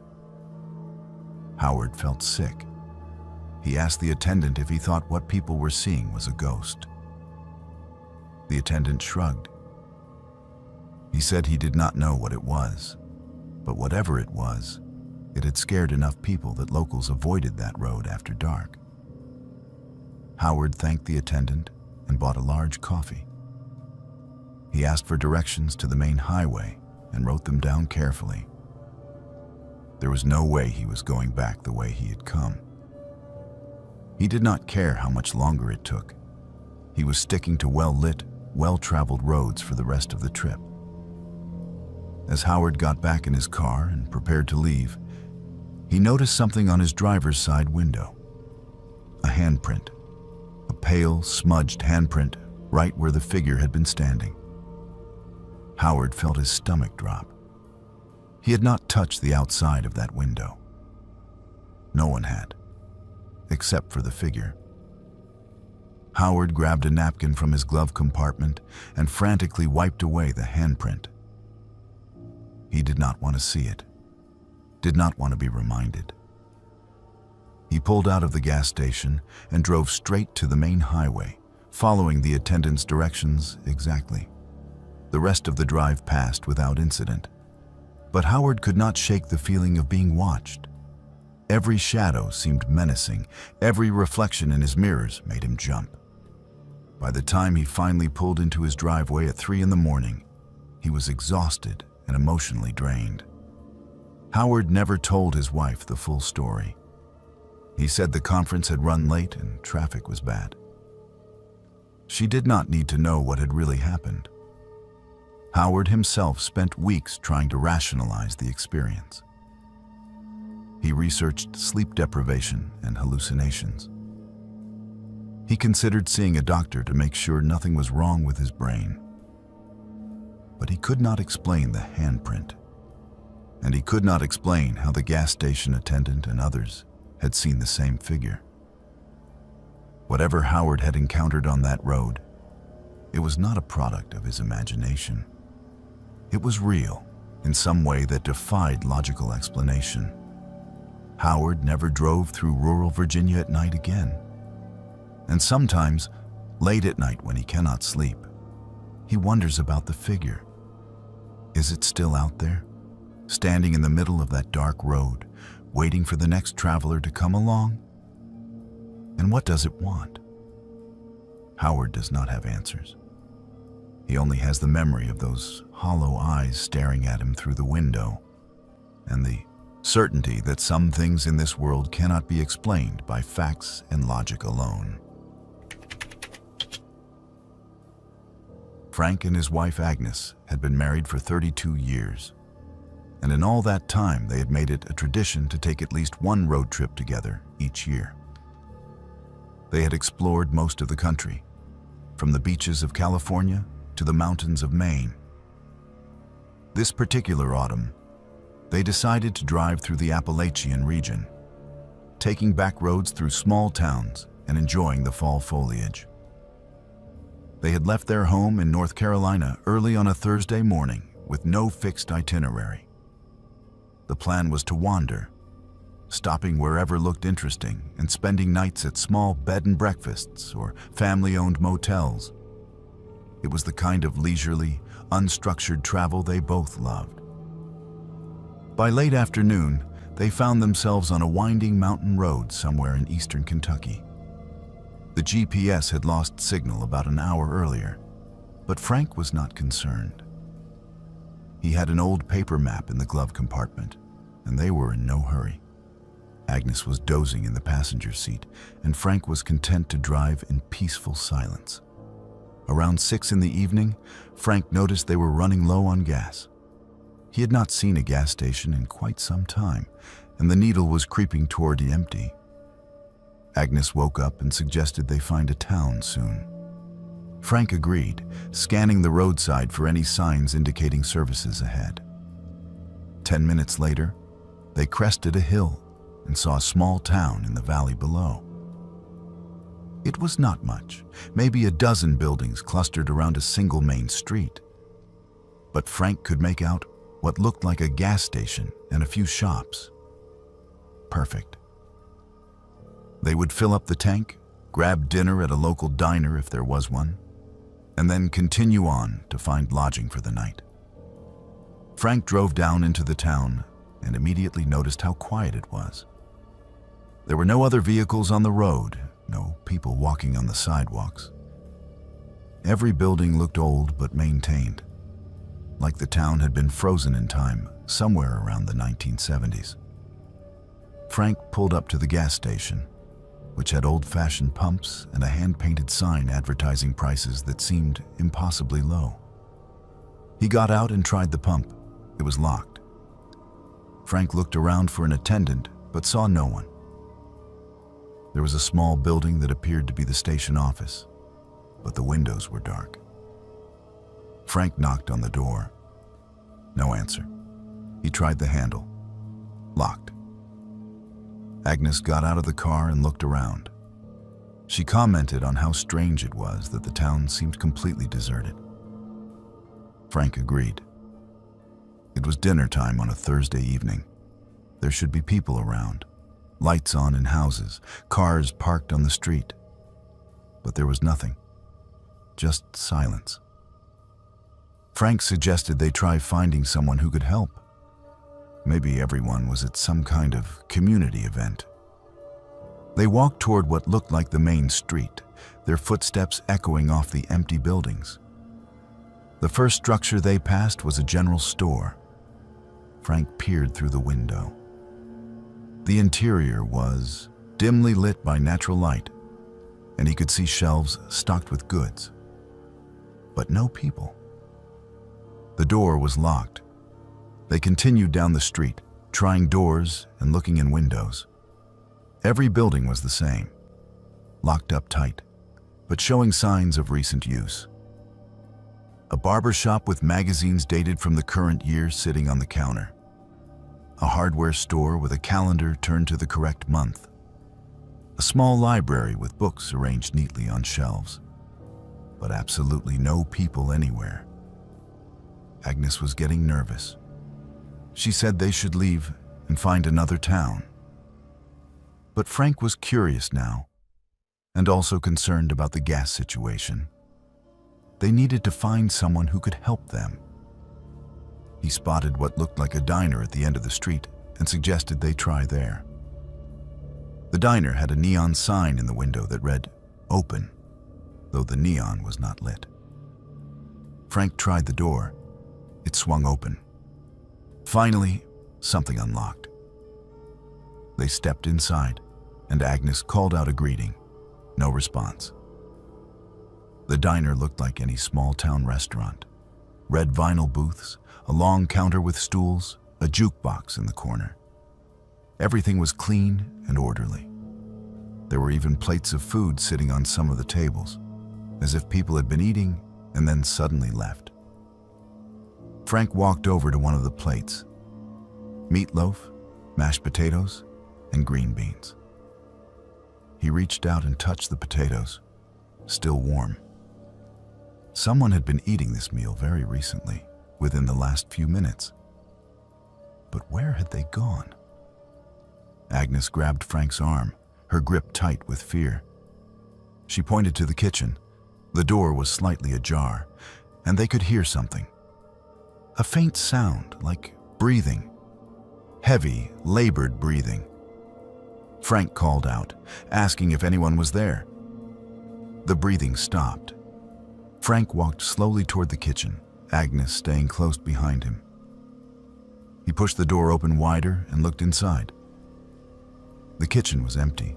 Howard felt sick. He asked the attendant if he thought what people were seeing was a ghost. The attendant shrugged. He said he did not know what it was, but whatever it was, it had scared enough people that locals avoided that road after dark. Howard thanked the attendant and bought a large coffee. He asked for directions to the main highway and wrote them down carefully. There was no way he was going back the way he had come. He did not care how much longer it took. He was sticking to well-lit, well-traveled roads for the rest of the trip. As Howard got back in his car and prepared to leave, he noticed something on his driver's side window. A handprint. A pale, smudged handprint right where the figure had been standing. Howard felt his stomach drop. He had not touched the outside of that window. No one had, except for the figure. Howard grabbed a napkin from his glove compartment and frantically wiped away the handprint. He did not want to see it, did not want to be reminded. He pulled out of the gas station and drove straight to the main highway, following the attendant's directions exactly. The rest of the drive passed without incident, but Howard could not shake the feeling of being watched. Every shadow seemed menacing, every reflection in his mirrors made him jump. By the time he finally pulled into his driveway at 3 a.m, he was exhausted and emotionally drained. Howard never told his wife the full story. He said the conference had run late and traffic was bad. She did not need to know what had really happened. Howard himself spent weeks trying to rationalize the experience. He researched sleep deprivation and hallucinations. He considered seeing a doctor to make sure nothing was wrong with his brain. But he could not explain the handprint. And he could not explain how the gas station attendant and others had seen the same figure. Whatever Howard had encountered on that road, it was not a product of his imagination. It was real in some way that defied logical explanation. Howard never drove through rural Virginia at night again. And sometimes, late at night when he cannot sleep, he wonders about the figure. Is it still out there, standing in the middle of that dark road, waiting for the next traveler to come along? And what does it want? Howard does not have answers. He only has the memory of those hollow eyes staring at him through the window and the Certainty that some things in this world cannot be explained by facts and logic alone. Frank and his wife Agnes had been married for 32 years, and in all that time they had made it a tradition to take at least one road trip together each year. They had explored most of the country, from the beaches of California to the mountains of Maine. This particular autumn, they decided to drive through the Appalachian region, taking back roads through small towns and enjoying the fall foliage. They had left their home in North Carolina early on a Thursday morning with no fixed itinerary. The plan was to wander, stopping wherever looked interesting and spending nights at small bed and breakfasts or family-owned motels. It was the kind of leisurely, unstructured travel they both loved. By late afternoon, they found themselves on a winding mountain road somewhere in eastern Kentucky. The GPS had lost signal about an hour earlier, but Frank was not concerned. He had an old paper map in the glove compartment, and they were in no hurry. Agnes was dozing in the passenger seat, and Frank was content to drive in peaceful silence. Around 6 in the evening, Frank noticed they were running low on gas. He had not seen a gas station in quite some time, and the needle was creeping toward the empty. Agnes woke up and suggested they find a town soon. Frank agreed, scanning the roadside for any signs indicating services ahead. 10 minutes later, they crested a hill and saw a small town in the valley below. It was not much, maybe a dozen buildings clustered around a single main street. But Frank could make out what looked like a gas station and a few shops. Perfect. They would fill up the tank, grab dinner at a local diner if there was one, and then continue on to find lodging for the night. Frank drove down into the town and immediately noticed how quiet it was. There were no other vehicles on the road, no people walking on the sidewalks. Every building looked old but maintained, like the town had been frozen in time somewhere around the 1970s. Frank pulled up to the gas station, which had old-fashioned pumps and a hand-painted sign advertising prices that seemed impossibly low. He got out and tried the pump. It was locked. Frank looked around for an attendant, but saw no one. There was a small building that appeared to be the station office, but the windows were dark. Frank knocked on the door. No answer. He tried the handle. Locked. Agnes got out of the car and looked around. She commented on how strange it was that the town seemed completely deserted. Frank agreed. It was dinner time on a Thursday evening. There should be people around, lights on in houses, cars parked on the street. But there was nothing, just silence. Frank suggested they try finding someone who could help. Maybe everyone was at some kind of community event. They walked toward what looked like the main street, their footsteps echoing off the empty buildings. The first structure they passed was a general store. Frank peered through the window. The interior was dimly lit by natural light, and he could see shelves stocked with goods. But no people. The door was locked. They continued down the street, trying doors and looking in windows. Every building was the same, locked up tight, but showing signs of recent use. A barber shop with magazines dated from the current year sitting on the counter. A hardware store with a calendar turned to the correct month. A small library with books arranged neatly on shelves. But absolutely no people anywhere. Agnes was getting nervous. She said they should leave and find another town. But Frank was curious now, and also concerned about the gas situation. They needed to find someone who could help them. He spotted what looked like a diner at the end of the street and suggested they try there. The diner had a neon sign in the window that read, "Open," though the neon was not lit. Frank tried the door. It swung open. Finally, something unlocked. They stepped inside, and Agnes called out a greeting. No response. The diner looked like any small-town restaurant. Red vinyl booths, a long counter with stools, a jukebox in the corner. Everything was clean and orderly. There were even plates of food sitting on some of the tables, as if people had been eating and then suddenly left. Frank walked over to one of the plates. Meatloaf, mashed potatoes, and green beans. He reached out and touched the potatoes, still warm. Someone had been eating this meal very recently, within the last few minutes. But where had they gone? Agnes grabbed Frank's arm, her grip tight with fear. She pointed to the kitchen. The door was slightly ajar, and they could hear something. A faint sound, like breathing. Heavy, labored breathing. Frank called out, asking if anyone was there. The breathing stopped. Frank walked slowly toward the kitchen, Agnes staying close behind him. He pushed the door open wider and looked inside. The kitchen was empty.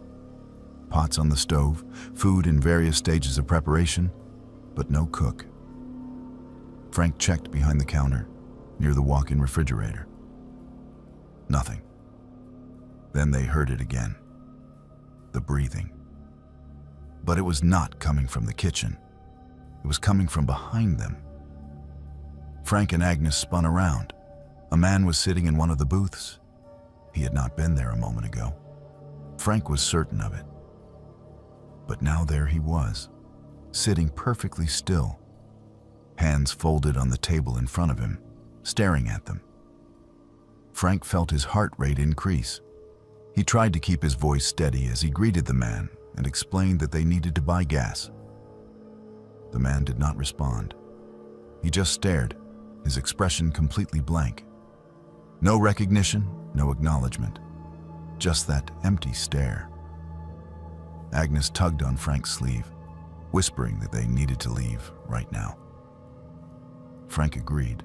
Pots on the stove, food in various stages of preparation, but no cook. Frank checked behind the counter, near the walk-in refrigerator. Nothing. Then they heard it again. The breathing. But it was not coming from the kitchen. It was coming from behind them. Frank and Agnes spun around. A man was sitting in one of the booths. He had not been there a moment ago. Frank was certain of it. But now there he was, sitting perfectly still, hands folded on the table in front of him, staring at them. Frank felt his heart rate increase. He tried to keep his voice steady as he greeted the man and explained that they needed to buy gas. The man did not respond. He just stared, his expression completely blank. No recognition, no acknowledgement. Just that empty stare. Agnes tugged on Frank's sleeve, whispering that they needed to leave right now. Frank agreed.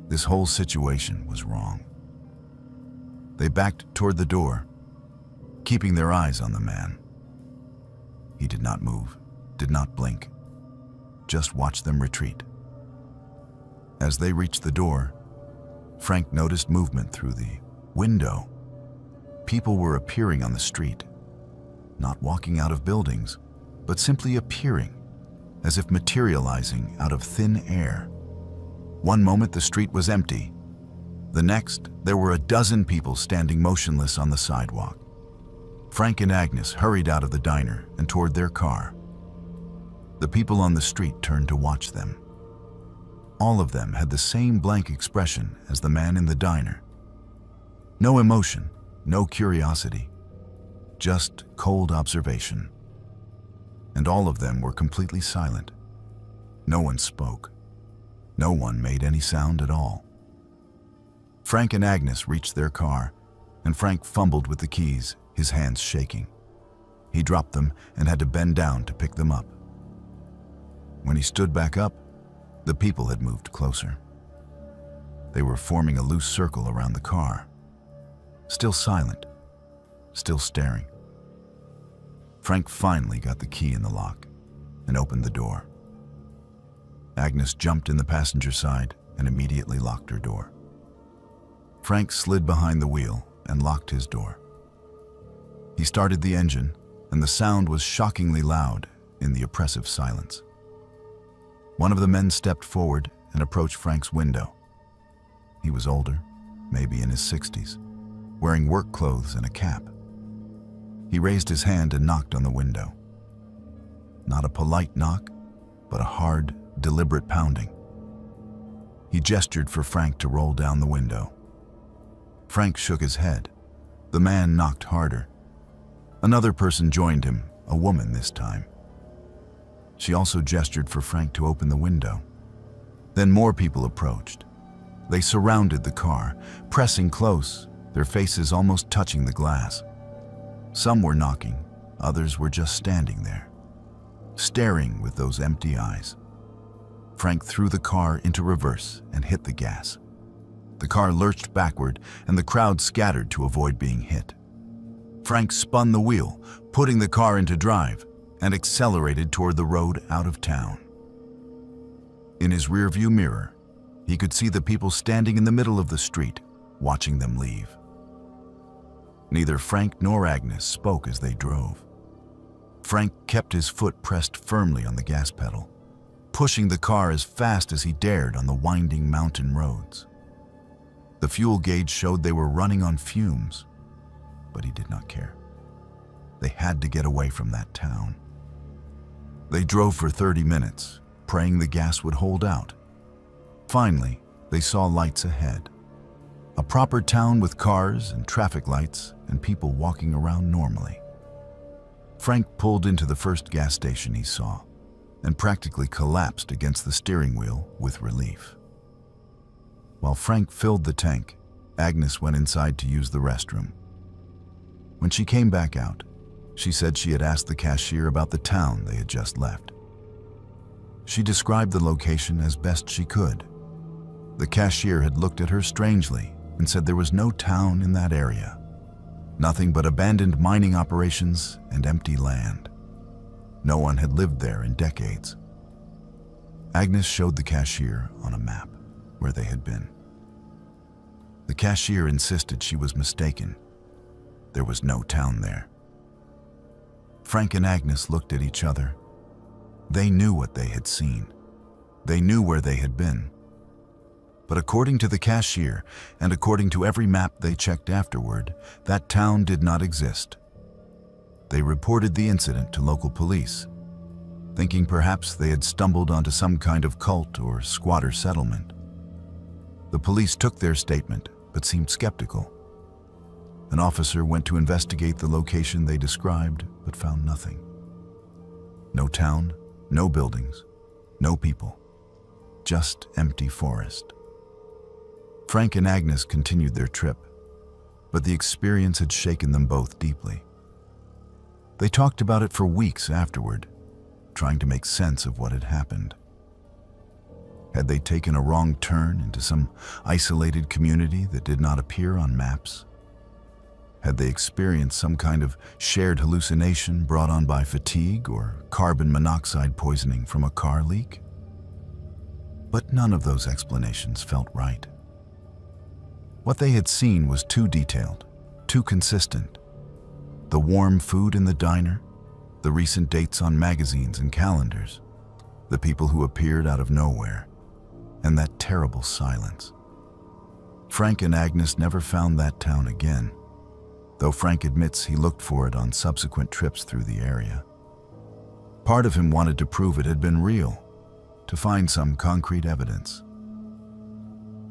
This whole situation was wrong. They backed toward the door, keeping their eyes on the man. He did not move, did not blink, just watched them retreat. As they reached the door, Frank noticed movement through the window. People were appearing on the street, not walking out of buildings, but simply appearing, as if materializing out of thin air. One moment the street was empty. The next, there were a dozen people standing motionless on the sidewalk. Frank and Agnes hurried out of the diner and toward their car. The people on the street turned to watch them. All of them had the same blank expression as the man in the diner. No emotion, no curiosity, just cold observation. And all of them were completely silent. No one spoke. No one made any sound at all. Frank and Agnes reached their car, and Frank fumbled with the keys, his hands shaking. He dropped them and had to bend down to pick them up. When he stood back up, the people had moved closer. They were forming a loose circle around the car, still silent, still staring. Frank finally got the key in the lock and opened the door. Agnes jumped in the passenger side and immediately locked her door. Frank slid behind the wheel and locked his door. He started the engine, and the sound was shockingly loud in the oppressive silence. One of the men stepped forward and approached Frank's window. He was older, maybe in his 60s, wearing work clothes and a cap. He raised his hand and knocked on the window. Not a polite knock, but a hard, deliberate pounding. He gestured for Frank to roll down the window. Frank shook his head. The man knocked harder. Another person joined him, a woman this time. She also gestured for Frank to open the window. Then more people approached. They surrounded the car, pressing close, their faces almost touching the glass. Some were knocking, others were just standing there, staring with those empty eyes. Frank threw the car into reverse and hit the gas. The car lurched backward, and the crowd scattered to avoid being hit. Frank spun the wheel, putting the car into drive, and accelerated toward the road out of town. In his rearview mirror, he could see the people standing in the middle of the street, watching them leave. Neither Frank nor Agnes spoke as they drove. Frank kept his foot pressed firmly on the gas pedal, pushing the car as fast as he dared on the winding mountain roads. The fuel gauge showed they were running on fumes, but he did not care. They had to get away from that town. They drove for 30 minutes, praying the gas would hold out. Finally, they saw lights ahead. A proper town with cars and traffic lights and people walking around normally. Frank pulled into the first gas station he saw and practically collapsed against the steering wheel with relief. While Frank filled the tank, Agnes went inside to use the restroom. When she came back out, she said she had asked the cashier about the town they had just left. She described the location as best she could. The cashier had looked at her strangely and said there was no town in that area. Nothing but abandoned mining operations and empty land. No one had lived there in decades. Agnes showed the cashier on a map where they had been. The cashier insisted she was mistaken. There was no town there. Frank and Agnes looked at each other. They knew what they had seen. They knew where they had been. But according to the cashier, and according to every map they checked afterward, that town did not exist. They reported the incident to local police, thinking perhaps they had stumbled onto some kind of cult or squatter settlement. The police took their statement, but seemed skeptical. An officer went to investigate the location they described, but found nothing. No town, no buildings, no people, just empty forest. Frank and Agnes continued their trip, but the experience had shaken them both deeply. They talked about it for weeks afterward, trying to make sense of what had happened. Had they taken a wrong turn into some isolated community that did not appear on maps? Had they experienced some kind of shared hallucination brought on by fatigue or carbon monoxide poisoning from a car leak? But none of those explanations felt right. What they had seen was too detailed, too consistent. The warm food in the diner, the recent dates on magazines and calendars, the people who appeared out of nowhere, and that terrible silence. Frank and Agnes never found that town again, though Frank admits he looked for it on subsequent trips through the area. Part of him wanted to prove it had been real, to find some concrete evidence.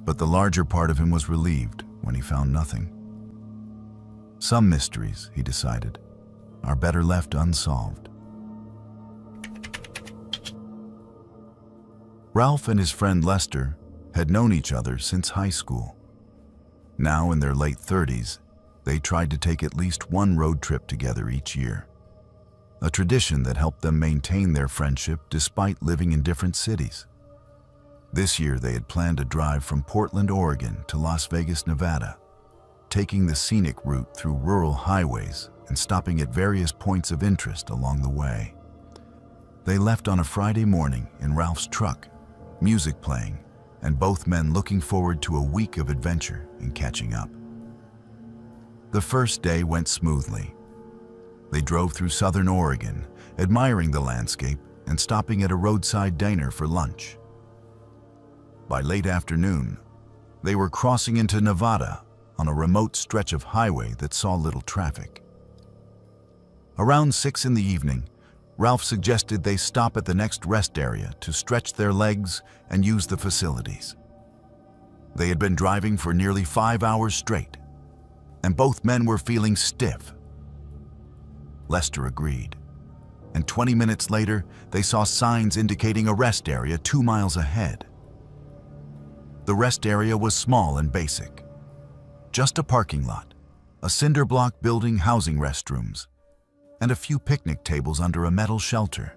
But the larger part of him was relieved when he found nothing. Some mysteries, he decided, are better left unsolved. Ralph and his friend Lester had known each other since high school. Now in their late 30s, they tried to take at least one road trip together each year, a tradition that helped them maintain their friendship despite living in different cities. This year they had planned a drive from Portland, Oregon to Las Vegas, Nevada, taking the scenic route through rural highways and stopping at various points of interest along the way. They left on a Friday morning in Ralph's truck, music playing, and both men looking forward to a week of adventure and catching up. The first day went smoothly. They drove through southern Oregon, admiring the landscape and stopping at a roadside diner for lunch. By late afternoon, they were crossing into Nevada on a remote stretch of highway that saw little traffic. Around 6 in the evening, Ralph suggested they stop at the next rest area to stretch their legs and use the facilities. They had been driving for nearly 5 hours straight, and both men were feeling stiff. Lester agreed, and 20 minutes later, they saw signs indicating a rest area 2 miles ahead. The rest area was small and basic. Just a parking lot, a cinder block building housing restrooms, and a few picnic tables under a metal shelter.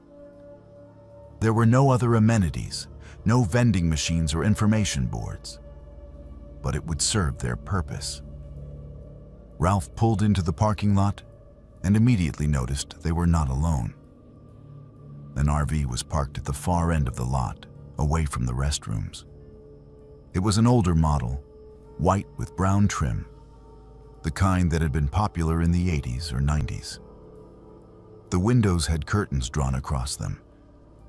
There were no other amenities, no vending machines or information boards. but it would serve their purpose. Ralph pulled into the parking lot and immediately noticed they were not alone. An RV was parked at the far end of the lot, away from the restrooms. It was an older model, white with brown trim, the kind that had been popular in the 80s or 90s. The windows had curtains drawn across them,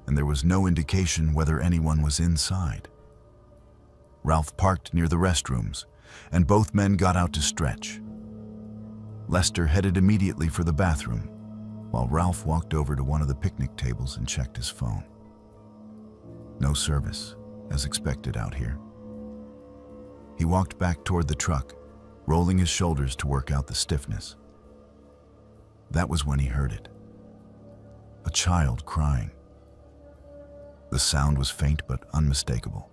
and there was no indication whether anyone was inside. Ralph parked near the restrooms, and both men got out to stretch. Lester headed immediately for the bathroom, while Ralph walked over to one of the picnic tables and checked his phone. No service, as expected out here. He walked back toward the truck, rolling his shoulders to work out the stiffness. That was when he heard it. A child crying. The sound was faint but unmistakable,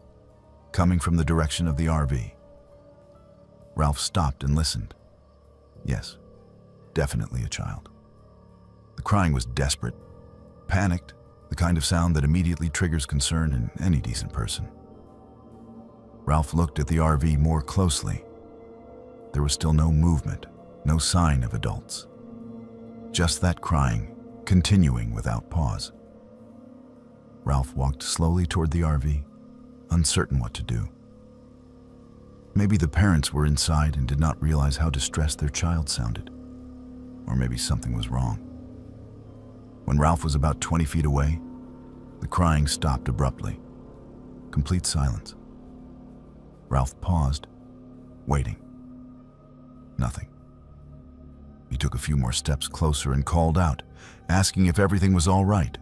coming from the direction of the RV. Ralph stopped and listened. Yes, definitely a child. The crying was desperate, panicked, the kind of sound that immediately triggers concern in any decent person. Ralph looked at the RV more closely. There was still no movement, no sign of adults. Just that crying, continuing without pause. Ralph walked slowly toward the RV, uncertain what to do. Maybe the parents were inside and did not realize how distressed their child sounded. Or maybe something was wrong. When Ralph was about 20 feet away, the crying stopped abruptly. Complete silence. Ralph paused, waiting. Nothing. He took a few more steps closer and called out, asking if everything was all right.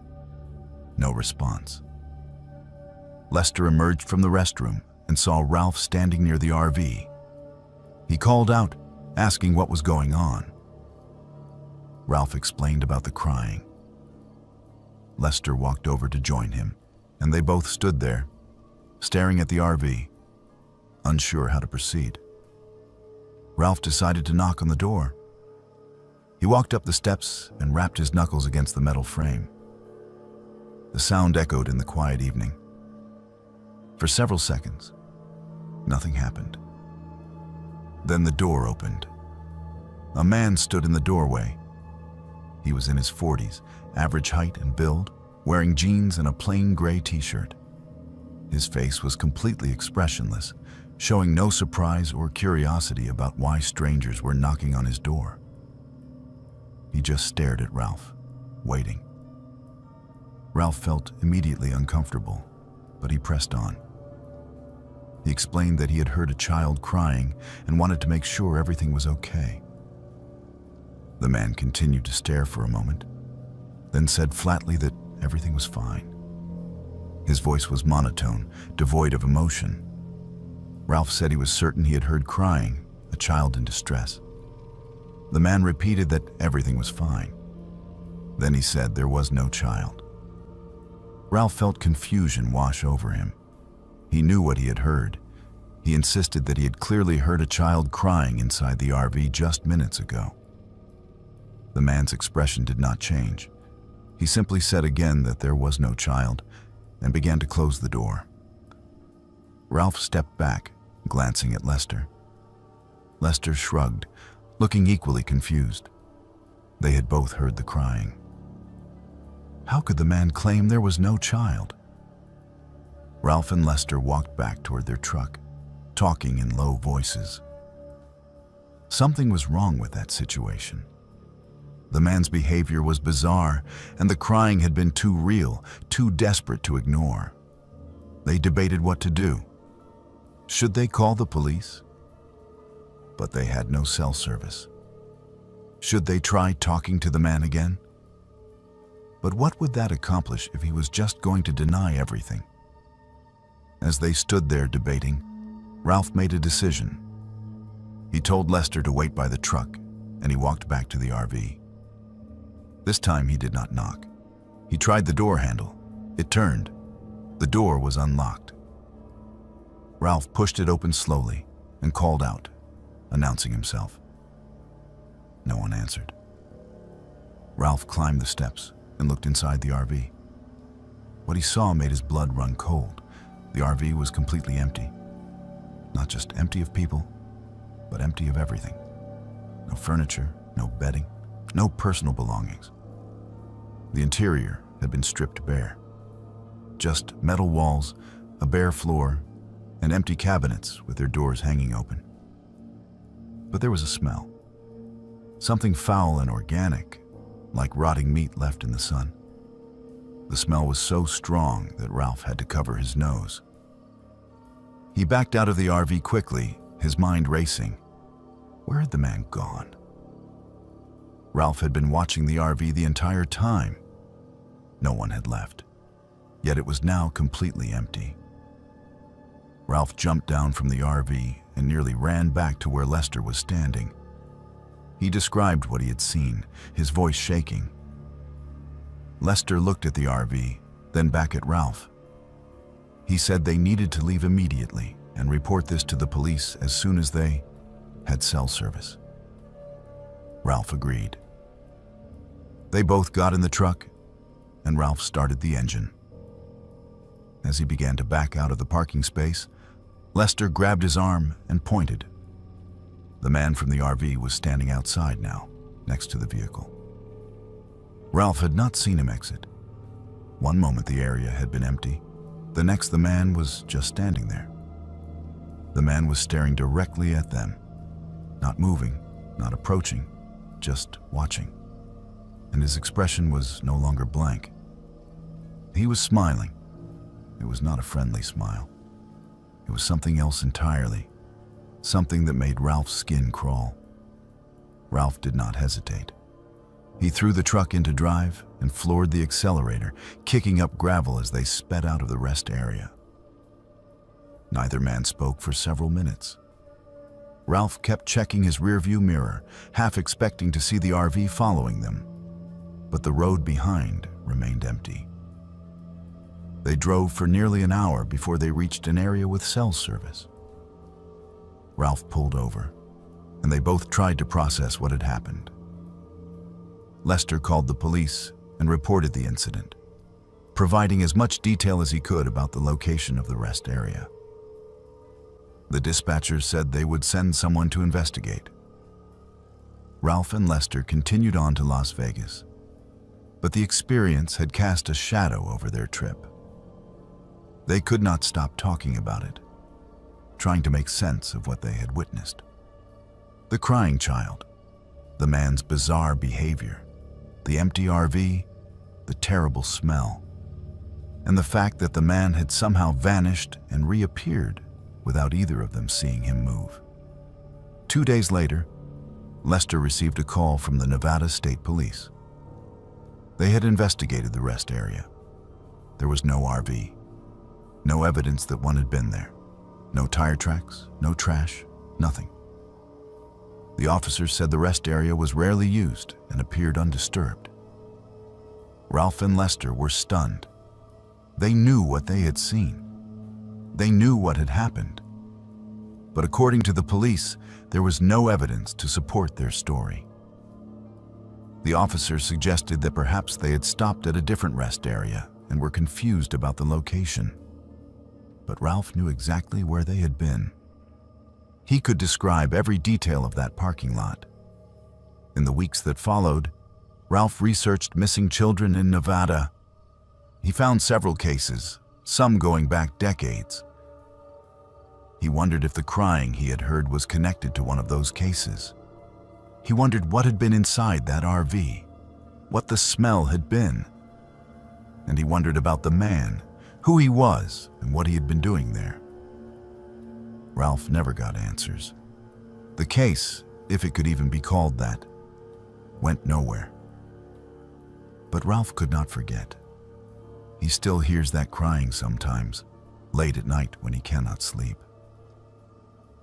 No response. Lester emerged from the restroom and saw Ralph standing near the RV. He called out, asking what was going on. Ralph explained about the crying. Lester walked over to join him, and they both stood there, staring at the RV, unsure how to proceed. Ralph decided to knock on the door. He walked up the steps and rapped his knuckles against the metal frame. The sound echoed in the quiet evening. For several seconds, nothing happened. Then the door opened. A man stood in the doorway. He was in his 40s, average height and build, wearing jeans and a plain gray t-shirt. His face was completely expressionless, showing no surprise or curiosity about why strangers were knocking on his door. He just stared at Ralph, waiting. Ralph felt immediately uncomfortable, but he pressed on. He explained that he had heard a child crying and wanted to make sure everything was okay. The man continued to stare for a moment, then said flatly that everything was fine. His voice was monotone, devoid of emotion. Ralph said he was certain he had heard crying, a child in distress. The man repeated that everything was fine. Then he said there was no child. Ralph felt confusion wash over him. He knew what he had heard. He insisted that he had clearly heard a child crying inside the RV just minutes ago. The man's expression did not change. He simply said again that there was no child and began to close the door. Ralph stepped back, glancing at Lester. Lester shrugged, looking equally confused. They had both heard the crying. How could the man claim there was no child? Ralph and Lester walked back toward their truck, talking in low voices. Something was wrong with that situation. The man's behavior was bizarre, and the crying had been too real, too desperate to ignore. They debated what to do. Should they call the police? But they had no cell service. Should they try talking to the man again? But what would that accomplish if he was just going to deny everything? As they stood there debating, Ralph made a decision. He told Lester to wait by the truck, and he walked back to the RV. This time he did not knock. He tried the door handle. It turned. The door was unlocked. Ralph pushed it open slowly and called out, announcing himself. No one answered. Ralph climbed the steps and looked inside the RV. What he saw made his blood run cold. The RV was completely empty. Not just empty of people, but empty of everything. No furniture, no bedding, no personal belongings. The interior had been stripped bare. Just metal walls, a bare floor, and empty cabinets with their doors hanging open. But there was a smell. Something foul and organic, like rotting meat left in the sun. The smell was so strong that Ralph had to cover his nose. He backed out of the RV quickly, his mind racing. Where had the man gone? Ralph had been watching the RV the entire time. No one had left, yet it was now completely empty. Ralph jumped down from the RV and nearly ran back to where Lester was standing. He described what he had seen, his voice shaking. Lester looked at the RV, then back at Ralph. He said they needed to leave immediately and report this to the police as soon as they had cell service. Ralph agreed. They both got in the truck, and Ralph started the engine. As he began to back out of the parking space, Lester grabbed his arm and pointed. The man from the RV was standing outside now, next to the vehicle. Ralph had not seen him exit. One moment the area had been empty, the next the man was just standing there. The man was staring directly at them, not moving, not approaching, just watching. And his expression was no longer blank. He was smiling. It was not a friendly smile. It was something else entirely, something that made Ralph's skin crawl. Ralph did not hesitate. He threw the truck into drive and floored the accelerator, kicking up gravel as they sped out of the rest area. Neither man spoke for several minutes. Ralph kept checking his rearview mirror, half expecting to see the RV following them, but the road behind remained empty. They drove for nearly an hour before they reached an area with cell service. Ralph pulled over, and they both tried to process what had happened. Lester called the police and reported the incident, providing as much detail as he could about the location of the rest area. The dispatchers said they would send someone to investigate. Ralph and Lester continued on to Las Vegas, but the experience had cast a shadow over their trip. They could not stop talking about it, trying to make sense of what they had witnessed. The crying child, the man's bizarre behavior, the empty RV, the terrible smell, and the fact that the man had somehow vanished and reappeared without either of them seeing him move. 2 days later, Lester received a call from the Nevada State Police. They had investigated the rest area. There was no RV, no evidence that one had been there, no tire tracks, no trash, nothing. The officers said the rest area was rarely used and appeared undisturbed. Ralph and Lester were stunned. They knew what they had seen. They knew what had happened. But according to the police, there was no evidence to support their story. The officers suggested that perhaps they had stopped at a different rest area and were confused about the location. But Ralph knew exactly where they had been. He could describe every detail of that parking lot. In the weeks that followed, Ralph researched missing children in Nevada. He found several cases, some going back decades. He wondered if the crying he had heard was connected to one of those cases. He wondered what had been inside that RV, what the smell had been. And he wondered about the man, who he was and what he had been doing there. Ralph never got answers. The case, if it could even be called that, went nowhere. But Ralph could not forget. He still hears that crying sometimes, late at night when he cannot sleep.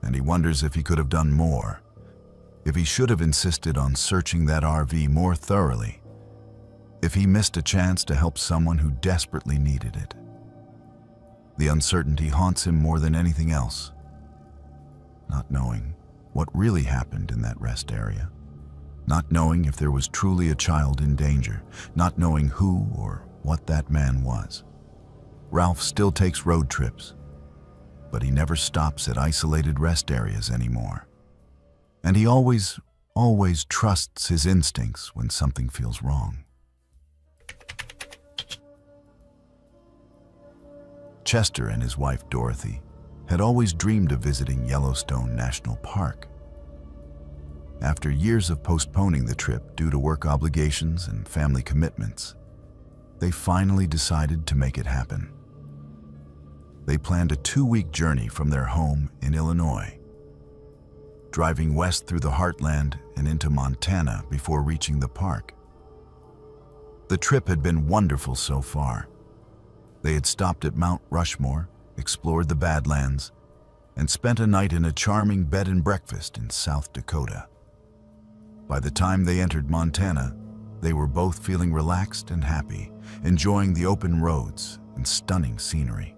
And he wonders if he could have done more, if he should have insisted on searching that RV more thoroughly, if he missed a chance to help someone who desperately needed it. The uncertainty haunts him more than anything else. Not knowing what really happened in that rest area, not knowing if there was truly a child in danger, not knowing who or what that man was. Ralph still takes road trips. but he never stops at isolated rest areas anymore. And he always trusts his instincts when something feels wrong. Chester and his wife Dorothy had always dreamed of visiting Yellowstone National Park. After years of postponing the trip due to work obligations and family commitments, they finally decided to make it happen. They planned a 2-week journey from their home in Illinois, driving west through the heartland and into Montana before reaching the park. The trip had been wonderful so far. They had stopped at Mount Rushmore, explored the Badlands, and spent a night in a charming bed and breakfast in South Dakota. By the time they entered Montana, they were both feeling relaxed and happy, enjoying the open roads and stunning scenery.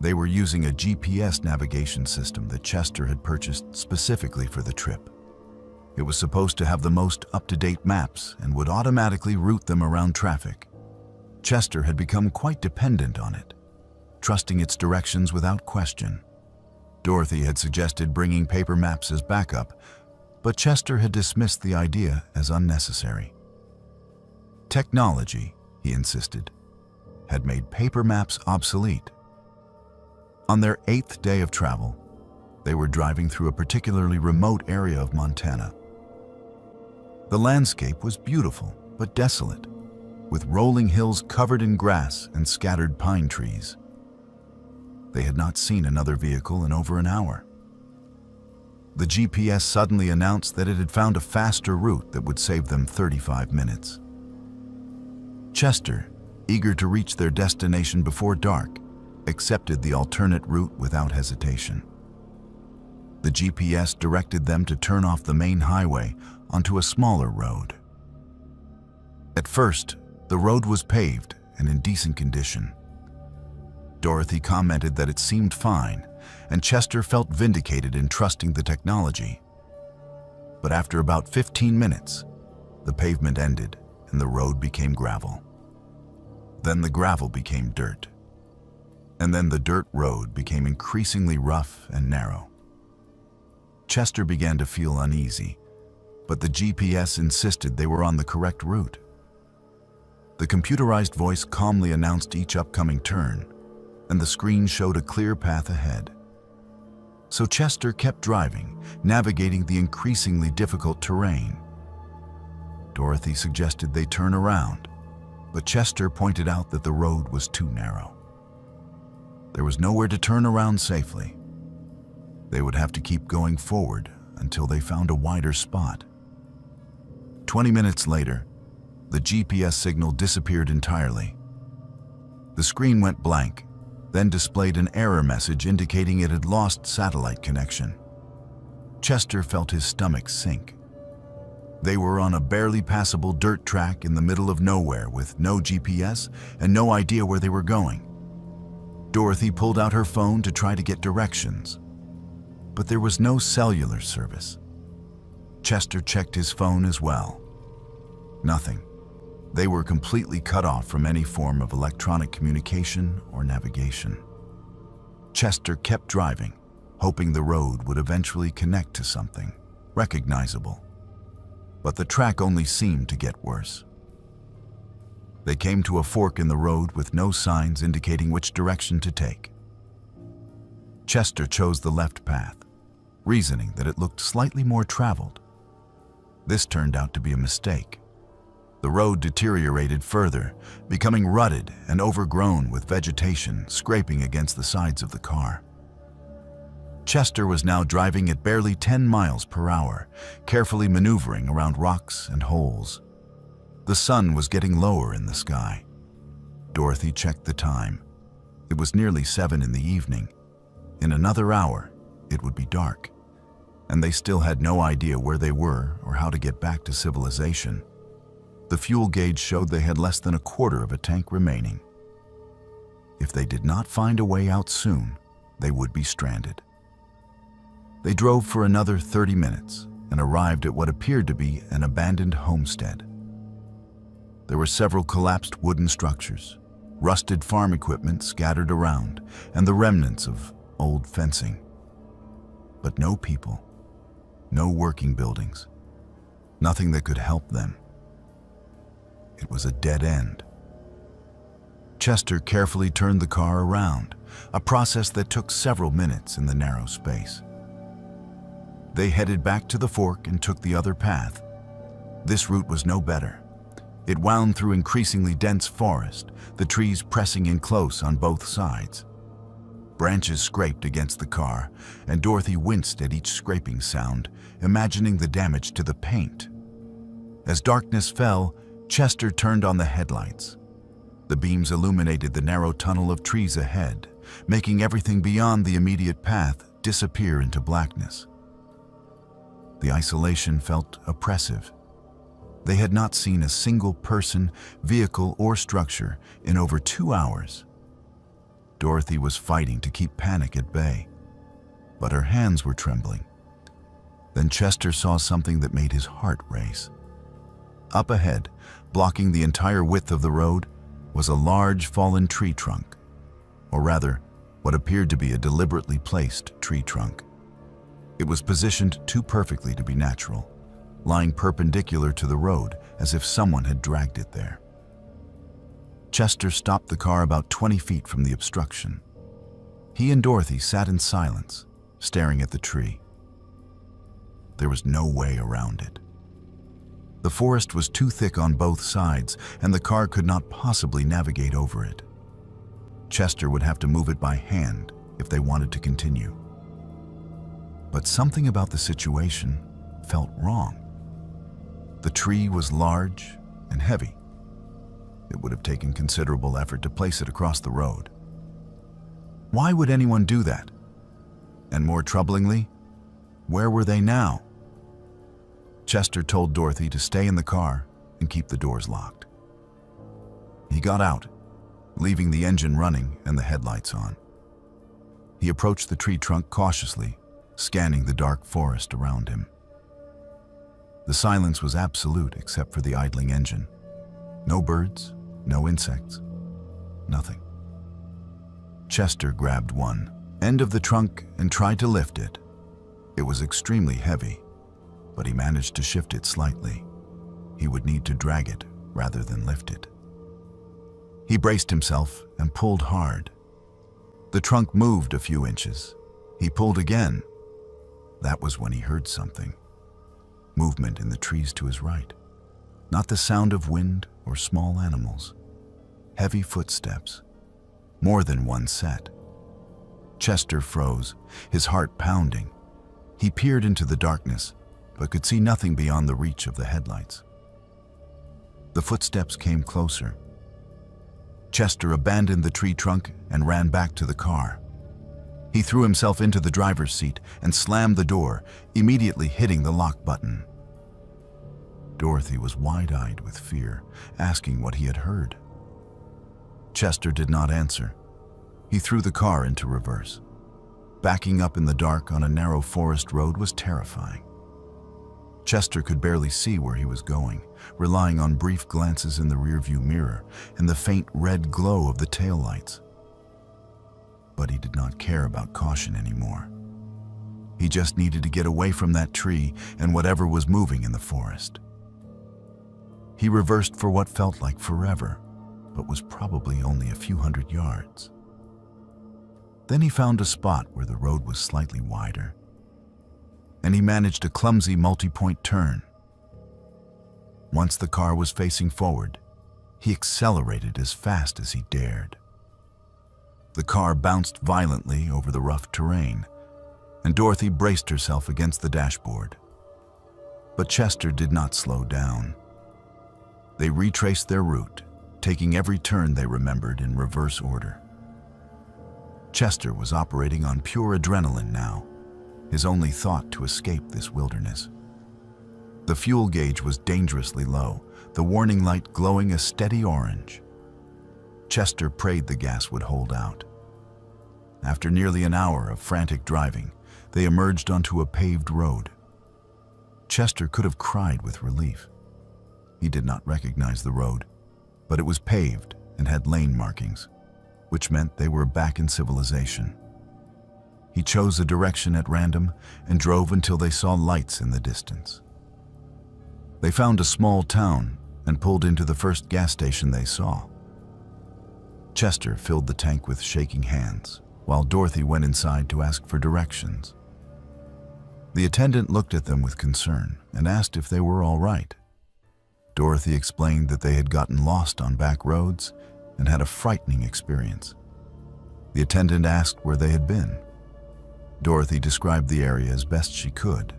They were using a GPS navigation system that Chester had purchased specifically for the trip. It was supposed to have the most up-to-date maps and would automatically route them around traffic. Chester had become quite dependent on it, trusting its directions without question. Dorothy had suggested bringing paper maps as backup, but Chester had dismissed the idea as unnecessary. Technology, he insisted, had made paper maps obsolete. On their 8th day of travel, they were driving through a particularly remote area of Montana. The landscape was beautiful but desolate, with rolling hills covered in grass and scattered pine trees. They had not seen another vehicle in over an hour. The GPS suddenly announced that it had found a faster route that would save them 35 minutes. Chester, eager to reach their destination before dark, accepted the alternate route without hesitation. The GPS directed them to turn off the main highway onto a smaller road. At first, the road was paved and in decent condition. Dorothy commented that it seemed fine, and Chester felt vindicated in trusting the technology. But after about 15 minutes, the pavement ended and the road became gravel. Then the gravel became dirt. And then the dirt road became increasingly rough and narrow. Chester began to feel uneasy, but the GPS insisted they were on the correct route. The computerized voice calmly announced each upcoming turn, and the screen showed a clear path ahead. So Chester kept driving, navigating the increasingly difficult terrain. Dorothy suggested they turn around, but Chester pointed out that the road was too narrow. There was nowhere to turn around safely. They would have to keep going forward until they found a wider spot. 20 minutes later, the GPS signal disappeared entirely. The screen went blank, then displayed an error message indicating it had lost satellite connection. Chester felt his stomach sink. They were on a barely passable dirt track in the middle of nowhere with no GPS and no idea where they were going. Dorothy pulled out her phone to try to get directions, but there was no cellular service. Chester checked his phone as well. Nothing. They were completely cut off from any form of electronic communication or navigation. Chester kept driving, hoping the road would eventually connect to something recognizable. But the track only seemed to get worse. They came to a fork in the road with no signs indicating which direction to take. Chester chose the left path, reasoning that it looked slightly more traveled. This turned out to be a mistake. The road deteriorated further, becoming rutted and overgrown with vegetation scraping against the sides of the car. Chester was now driving at barely 10 miles per hour, carefully maneuvering around rocks and holes. The sun was getting lower in the sky. Dorothy checked the time. It was nearly 7 in the evening. In another hour, it would be dark, and they still had no idea where they were or how to get back to civilization. The fuel gauge showed they had less than a quarter of a tank remaining. If they did not find a way out soon, they would be stranded. They drove for another 30 minutes and arrived at what appeared to be an abandoned homestead. There were several collapsed wooden structures, rusted farm equipment scattered around, and the remnants of old fencing. But no people, no working buildings, nothing that could help them. It was a dead end. Chester carefully turned the car around, a process that took several minutes in the narrow space. They headed back to the fork and took the other path. This route was no better. It wound through increasingly dense forest, the trees pressing in close on both sides. Branches scraped against the car, and Dorothy winced at each scraping sound, imagining the damage to the paint. As darkness fell, Chester turned on the headlights. The beams illuminated the narrow tunnel of trees ahead, making everything beyond the immediate path disappear into blackness. The isolation felt oppressive. They had not seen a single person, vehicle, or structure in over 2 hours. Dorothy was fighting to keep panic at bay, but her hands were trembling. Then Chester saw something that made his heart race. Up ahead, blocking the entire width of the road, was a large fallen tree trunk, or rather, what appeared to be a deliberately placed tree trunk. It was positioned too perfectly to be natural, lying perpendicular to the road as if someone had dragged it there. Chester stopped the car about 20 feet from the obstruction. He and Dorothy sat in silence, staring at the tree. There was no way around it. The forest was too thick on both sides, and the car could not possibly navigate over it. Chester would have to move it by hand if they wanted to continue. But something about the situation felt wrong. The tree was large and heavy. It would have taken considerable effort to place it across the road. Why would anyone do that? And more troublingly, where were they now? Chester told Dorothy to stay in the car and keep the doors locked. He got out, leaving the engine running and the headlights on. He approached the tree trunk cautiously, scanning the dark forest around him. The silence was absolute except for the idling engine. No birds, no insects, nothing. Chester grabbed one end of the trunk and tried to lift it. It was extremely heavy, but he managed to shift it slightly. He would need to drag it rather than lift it. He braced himself and pulled hard. The trunk moved a few inches. He pulled again. That was when he heard something. Movement in the trees to his right. Not the sound of wind or small animals. Heavy footsteps. More than one set. Chester froze, his heart pounding. He peered into the darkness, but could see nothing beyond the reach of the headlights. The footsteps came closer. Chester abandoned the tree trunk and ran back to the car. He threw himself into the driver's seat and slammed the door, immediately hitting the lock button. Dorothy was wide-eyed with fear, asking what he had heard. Chester did not answer. He threw the car into reverse. Backing up in the dark on a narrow forest road was terrifying. Chester could barely see where he was going, relying on brief glances in the rearview mirror and the faint red glow of the taillights. But he did not care about caution anymore. He just needed to get away from that tree and whatever was moving in the forest. He reversed for what felt like forever, but was probably only a few hundred yards. Then he found a spot where the road was slightly wider, and he managed a clumsy multi-point turn. Once the car was facing forward, he accelerated as fast as he dared. The car bounced violently over the rough terrain, and Dorothy braced herself against the dashboard. But Chester did not slow down. They retraced their route, taking every turn they remembered in reverse order. Chester was operating on pure adrenaline now, his only thought to escape this wilderness. The fuel gauge was dangerously low, the warning light glowing a steady orange. Chester prayed the gas would hold out. After nearly an hour of frantic driving, they emerged onto a paved road. Chester could have cried with relief. He did not recognize the road, but it was paved and had lane markings, which meant they were back in civilization. He chose a direction at random and drove until they saw lights in the distance. They found a small town and pulled into the first gas station they saw. Chester filled the tank with shaking hands, while Dorothy went inside to ask for directions. The attendant looked at them with concern and asked if they were all right. Dorothy explained that they had gotten lost on back roads and had a frightening experience. The attendant asked where they had been. Dorothy described the area as best she could.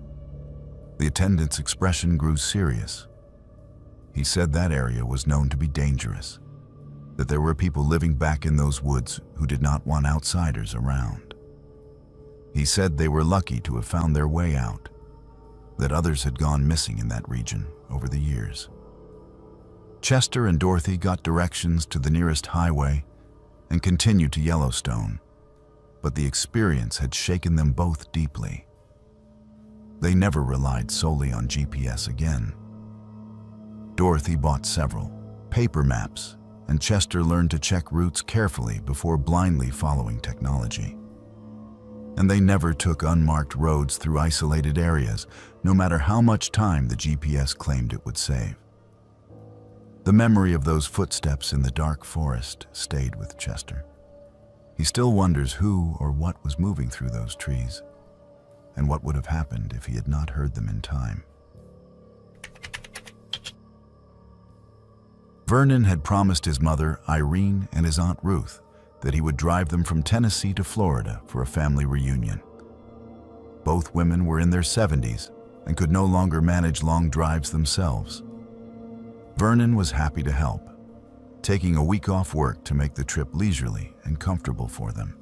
The attendant's expression grew serious. He said that area was known to be dangerous, that there were people living back in those woods who did not want outsiders around. He said they were lucky to have found their way out, that others had gone missing in that region over the years. Chester and Dorothy got directions to the nearest highway and continued to Yellowstone, but the experience had shaken them both deeply. They never relied solely on GPS again. Dorothy bought several paper maps, and Chester learned to check routes carefully before blindly following technology. And they never took unmarked roads through isolated areas, no matter how much time the GPS claimed it would save. The memory of those footsteps in the dark forest stayed with Chester. He still wonders who or what was moving through those trees, and what would have happened if he had not heard them in time. Vernon had promised his mother, Irene, and his Aunt Ruth that he would drive them from Tennessee to Florida for a family reunion. Both women were in their 70s and could no longer manage long drives themselves. Vernon was happy to help, taking a week off work to make the trip leisurely and comfortable for them.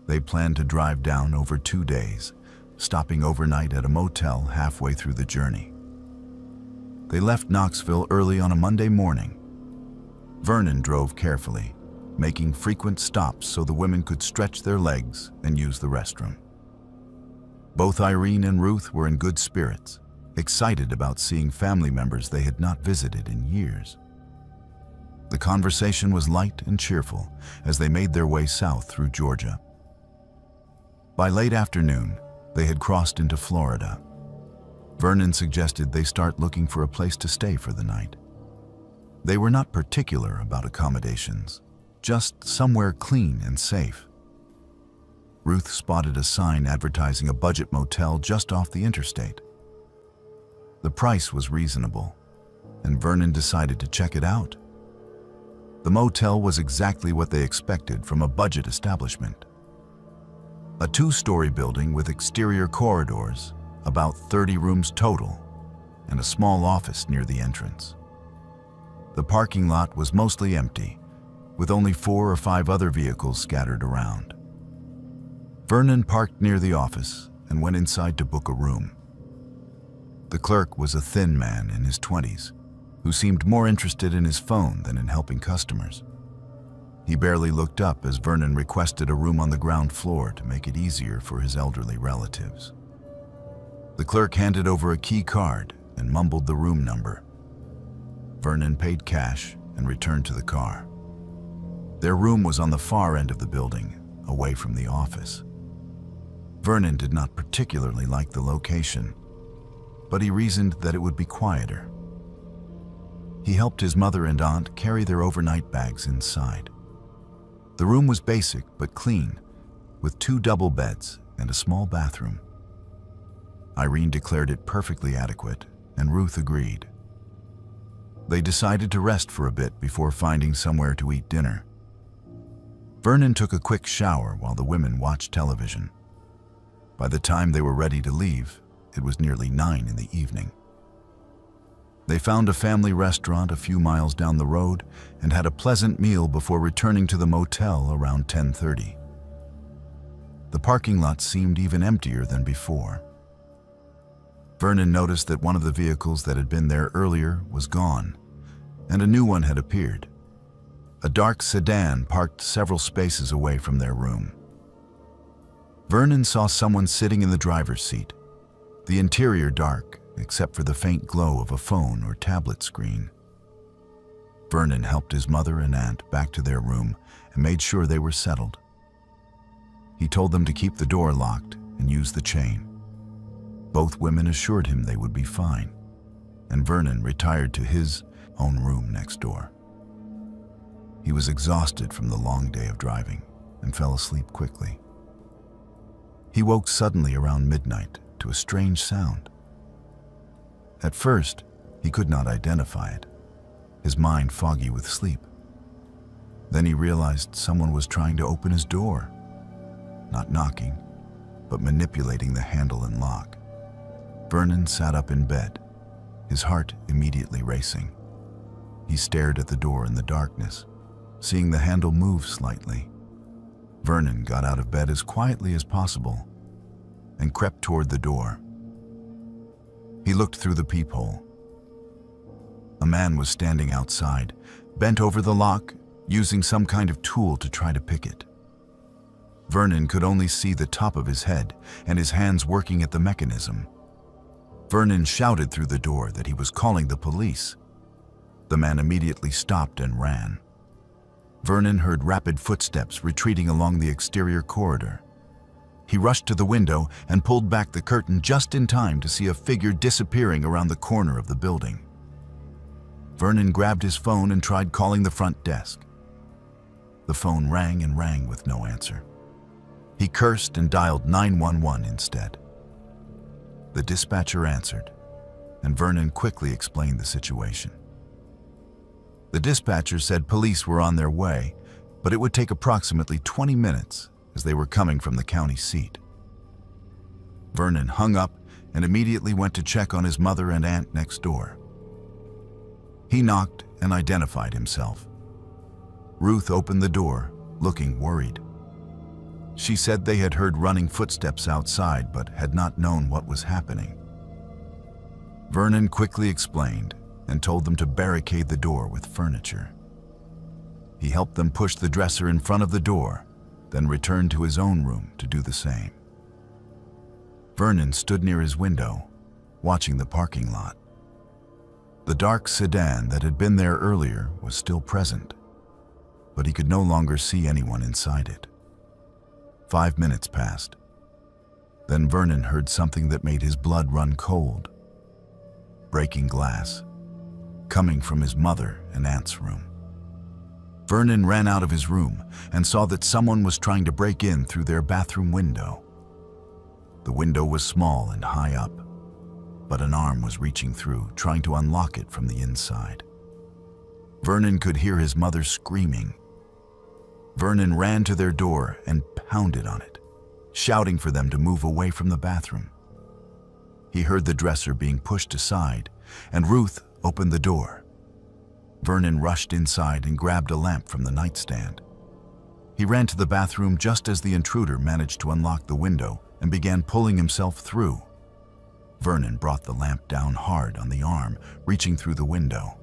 They planned to drive down over 2 days, stopping overnight at a motel halfway through the journey. They left Knoxville early on a Monday morning. Vernon drove carefully, making frequent stops so the women could stretch their legs and use the restroom. Both Irene and Ruth were in good spirits, excited about seeing family members they had not visited in years. The conversation was light and cheerful as they made their way south through Georgia. By late afternoon, they had crossed into Florida. Vernon suggested they start looking for a place to stay for the night. They were not particular about accommodations, just somewhere clean and safe. Ruth spotted a sign advertising a budget motel just off the interstate. The price was reasonable, and Vernon decided to check it out. The motel was exactly what they expected from a budget establishment. A 2-story building with exterior corridors, about 30 rooms total, and a small office near the entrance. The parking lot was mostly empty, with only 4 or 5 other vehicles scattered around. Vernon parked near the office and went inside to book a room. The clerk was a thin man in his 20s, who seemed more interested in his phone than in helping customers. He barely looked up as Vernon requested a room on the ground floor to make it easier for his elderly relatives. The clerk handed over a key card and mumbled the room number. Vernon paid cash and returned to the car. Their room was on the far end of the building, away from the office. Vernon did not particularly like the location, but he reasoned that it would be quieter. He helped his mother and aunt carry their overnight bags inside. The room was basic but clean, with 2 double beds and a small bathroom. Irene declared it perfectly adequate, and Ruth agreed. They decided to rest for a bit before finding somewhere to eat dinner. Vernon took a quick shower while the women watched television. By the time they were ready to leave, it was nearly 9 in the evening. They found a family restaurant a few miles down the road and had a pleasant meal before returning to the motel around 10:30. The parking lot seemed even emptier than before. Vernon noticed that one of the vehicles that had been there earlier was gone, and a new one had appeared. A dark sedan parked several spaces away from their room. Vernon saw someone sitting in the driver's seat, the interior dark except for the faint glow of a phone or tablet screen. Vernon helped his mother and aunt back to their room and made sure they were settled. He told them to keep the door locked and use the chain. Both women assured him they would be fine, and Vernon retired to his own room next door. He was exhausted from the long day of driving and fell asleep quickly. He woke suddenly around midnight to a strange sound. At first, he could not identify it, his mind foggy with sleep. Then he realized someone was trying to open his door, not knocking, but manipulating the handle and lock. Vernon sat up in bed, his heart immediately racing. He stared at the door in the darkness, seeing the handle move slightly. Vernon got out of bed as quietly as possible and crept toward the door. He looked through the peephole. A man was standing outside, bent over the lock, using some kind of tool to try to pick it. Vernon could only see the top of his head and his hands working at the mechanism. Vernon shouted through the door that he was calling the police. The man immediately stopped and ran. Vernon heard rapid footsteps retreating along the exterior corridor. He rushed to the window and pulled back the curtain just in time to see a figure disappearing around the corner of the building. Vernon grabbed his phone and tried calling the front desk. The phone rang and rang with no answer. He cursed and dialed 911 instead. The dispatcher answered, and Vernon quickly explained the situation. The dispatcher said police were on their way, but it would take approximately 20 minutes as they were coming from the county seat. Vernon hung up and immediately went to check on his mother and aunt next door. He knocked and identified himself. Ruth opened the door, looking worried. She said they had heard running footsteps outside but had not known what was happening. Vernon quickly explained and told them to barricade the door with furniture. He helped them push the dresser in front of the door, then returned to his own room to do the same. Vernon stood near his window, watching the parking lot. The dark sedan that had been there earlier was still present, but he could no longer see anyone inside it. 5 minutes passed. Then Vernon heard something that made his blood run cold. Breaking glass, coming from his mother and aunt's room. Vernon ran out of his room and saw that someone was trying to break in through their bathroom window. The window was small and high up, but an arm was reaching through, trying to unlock it from the inside. Vernon could hear his mother screaming. Vernon ran to their door and pounded on it, shouting for them to move away from the bathroom. He heard the dresser being pushed aside, and Ruth opened the door. Vernon rushed inside and grabbed a lamp from the nightstand. He ran to the bathroom just as the intruder managed to unlock the window and began pulling himself through. Vernon brought the lamp down hard on the arm, reaching through the window.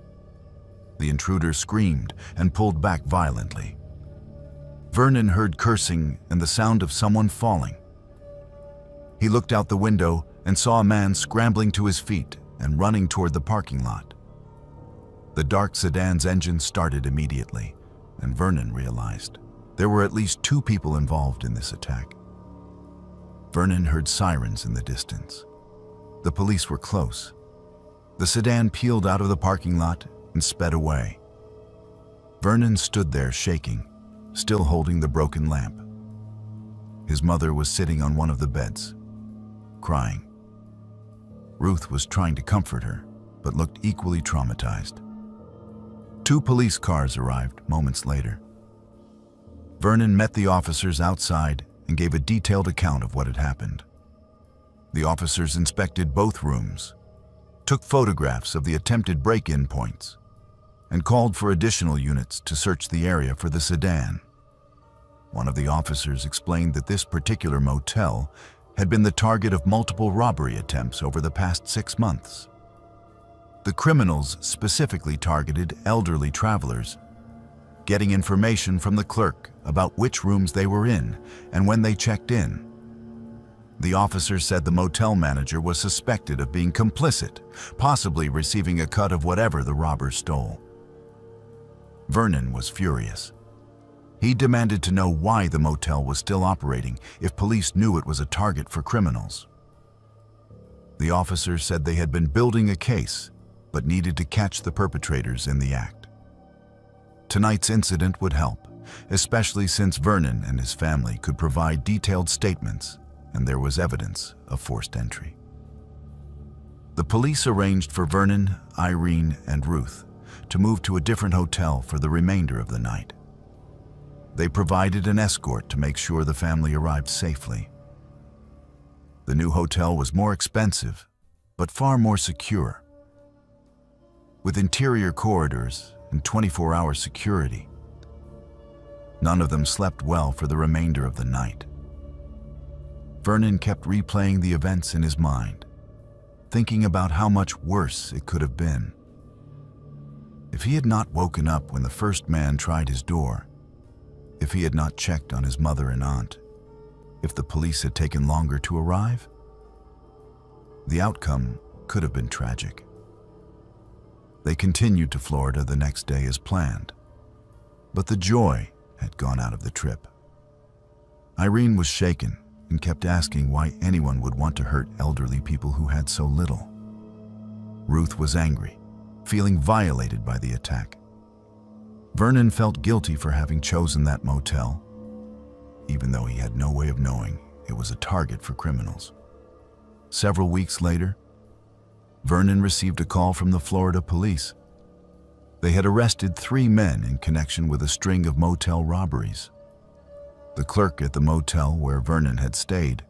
The intruder screamed and pulled back violently. Vernon heard cursing and the sound of someone falling. He looked out the window and saw a man scrambling to his feet and running toward the parking lot. The dark sedan's engine started immediately, and Vernon realized there were at least 2 people involved in this attack. Vernon heard sirens in the distance. The police were close. The sedan peeled out of the parking lot and sped away. Vernon stood there shaking, still holding the broken lamp. His mother was sitting on one of the beds, crying. Ruth was trying to comfort her, but looked equally traumatized. 2 police cars arrived moments later. Vernon met the officers outside and gave a detailed account of what had happened. The officers inspected both rooms, took photographs of the attempted break-in points, and called for additional units to search the area for the sedan. One of the officers explained that this particular motel had been the target of multiple robbery attempts over the past 6 months. The criminals specifically targeted elderly travelers, getting information from the clerk about which rooms they were in and when they checked in. The officer said the motel manager was suspected of being complicit, possibly receiving a cut of whatever the robbers stole. Vernon was furious. He demanded to know why the motel was still operating if police knew it was a target for criminals. The officers said they had been building a case, but needed to catch the perpetrators in the act. Tonight's incident would help, especially since Vernon and his family could provide detailed statements and there was evidence of forced entry. The police arranged for Vernon, Irene, and Ruth to move to a different hotel for the remainder of the night. They provided an escort to make sure the family arrived safely. The new hotel was more expensive, but far more secure. With interior corridors and 24-hour security, none of them slept well for the remainder of the night. Vernon kept replaying the events in his mind, thinking about how much worse it could have been. If he had not woken up when the first man tried his door, if he had not checked on his mother and aunt, if the police had taken longer to arrive, the outcome could have been tragic. They continued to Florida the next day as planned, but the joy had gone out of the trip. Irene was shaken and kept asking why anyone would want to hurt elderly people who had so little. Ruth was angry, feeling violated by the attack. Vernon felt guilty for having chosen that motel, even though he had no way of knowing it was a target for criminals. Several weeks later, Vernon received a call from the Florida police. They had arrested 3 men in connection with a string of motel robberies. The clerk at the motel where Vernon had stayed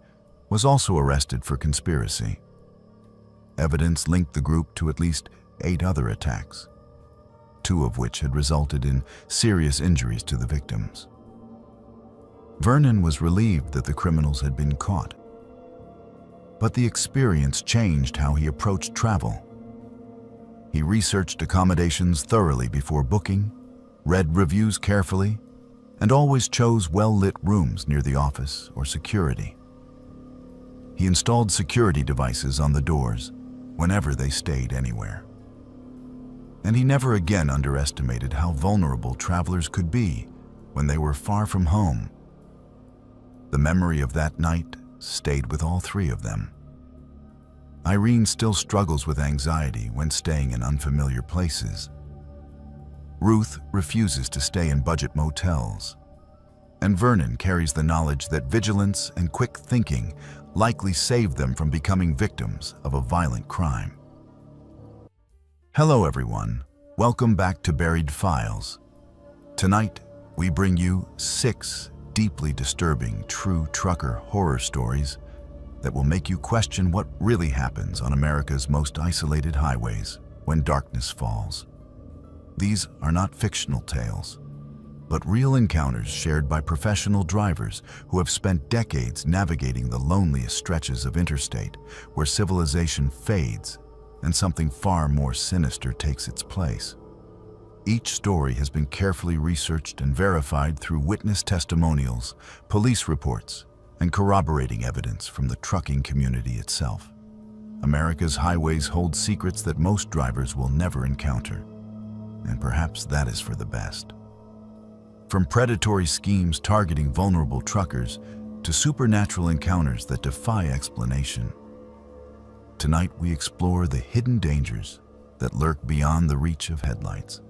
was also arrested for conspiracy. Evidence linked the group to at least 8 other attacks, 2 of which had resulted in serious injuries to the victims. Vernon was relieved that the criminals had been caught, but the experience changed how he approached travel. He researched accommodations thoroughly before booking, read reviews carefully, and always chose well-lit rooms near the office or security. He installed security devices on the doors whenever they stayed anywhere. And he never again underestimated how vulnerable travelers could be when they were far from home. The memory of that night stayed with all 3 of them. Irene still struggles with anxiety when staying in unfamiliar places. Ruth refuses to stay in budget motels. And Vernon carries the knowledge that vigilance and quick thinking likely saved them from becoming victims of a violent crime. Hello everyone, welcome back to Buried Files. Tonight, we bring you 6 deeply disturbing true trucker horror stories that will make you question what really happens on America's most isolated highways when darkness falls. These are not fictional tales, but real encounters shared by professional drivers who have spent decades navigating the loneliest stretches of interstate where civilization fades and something far more sinister takes its place. Each story has been carefully researched and verified through witness testimonials, police reports, and corroborating evidence from the trucking community itself. America's highways hold secrets that most drivers will never encounter, and perhaps that is for the best. From predatory schemes targeting vulnerable truckers to supernatural encounters that defy explanation, tonight we explore the hidden dangers that lurk beyond the reach of headlights.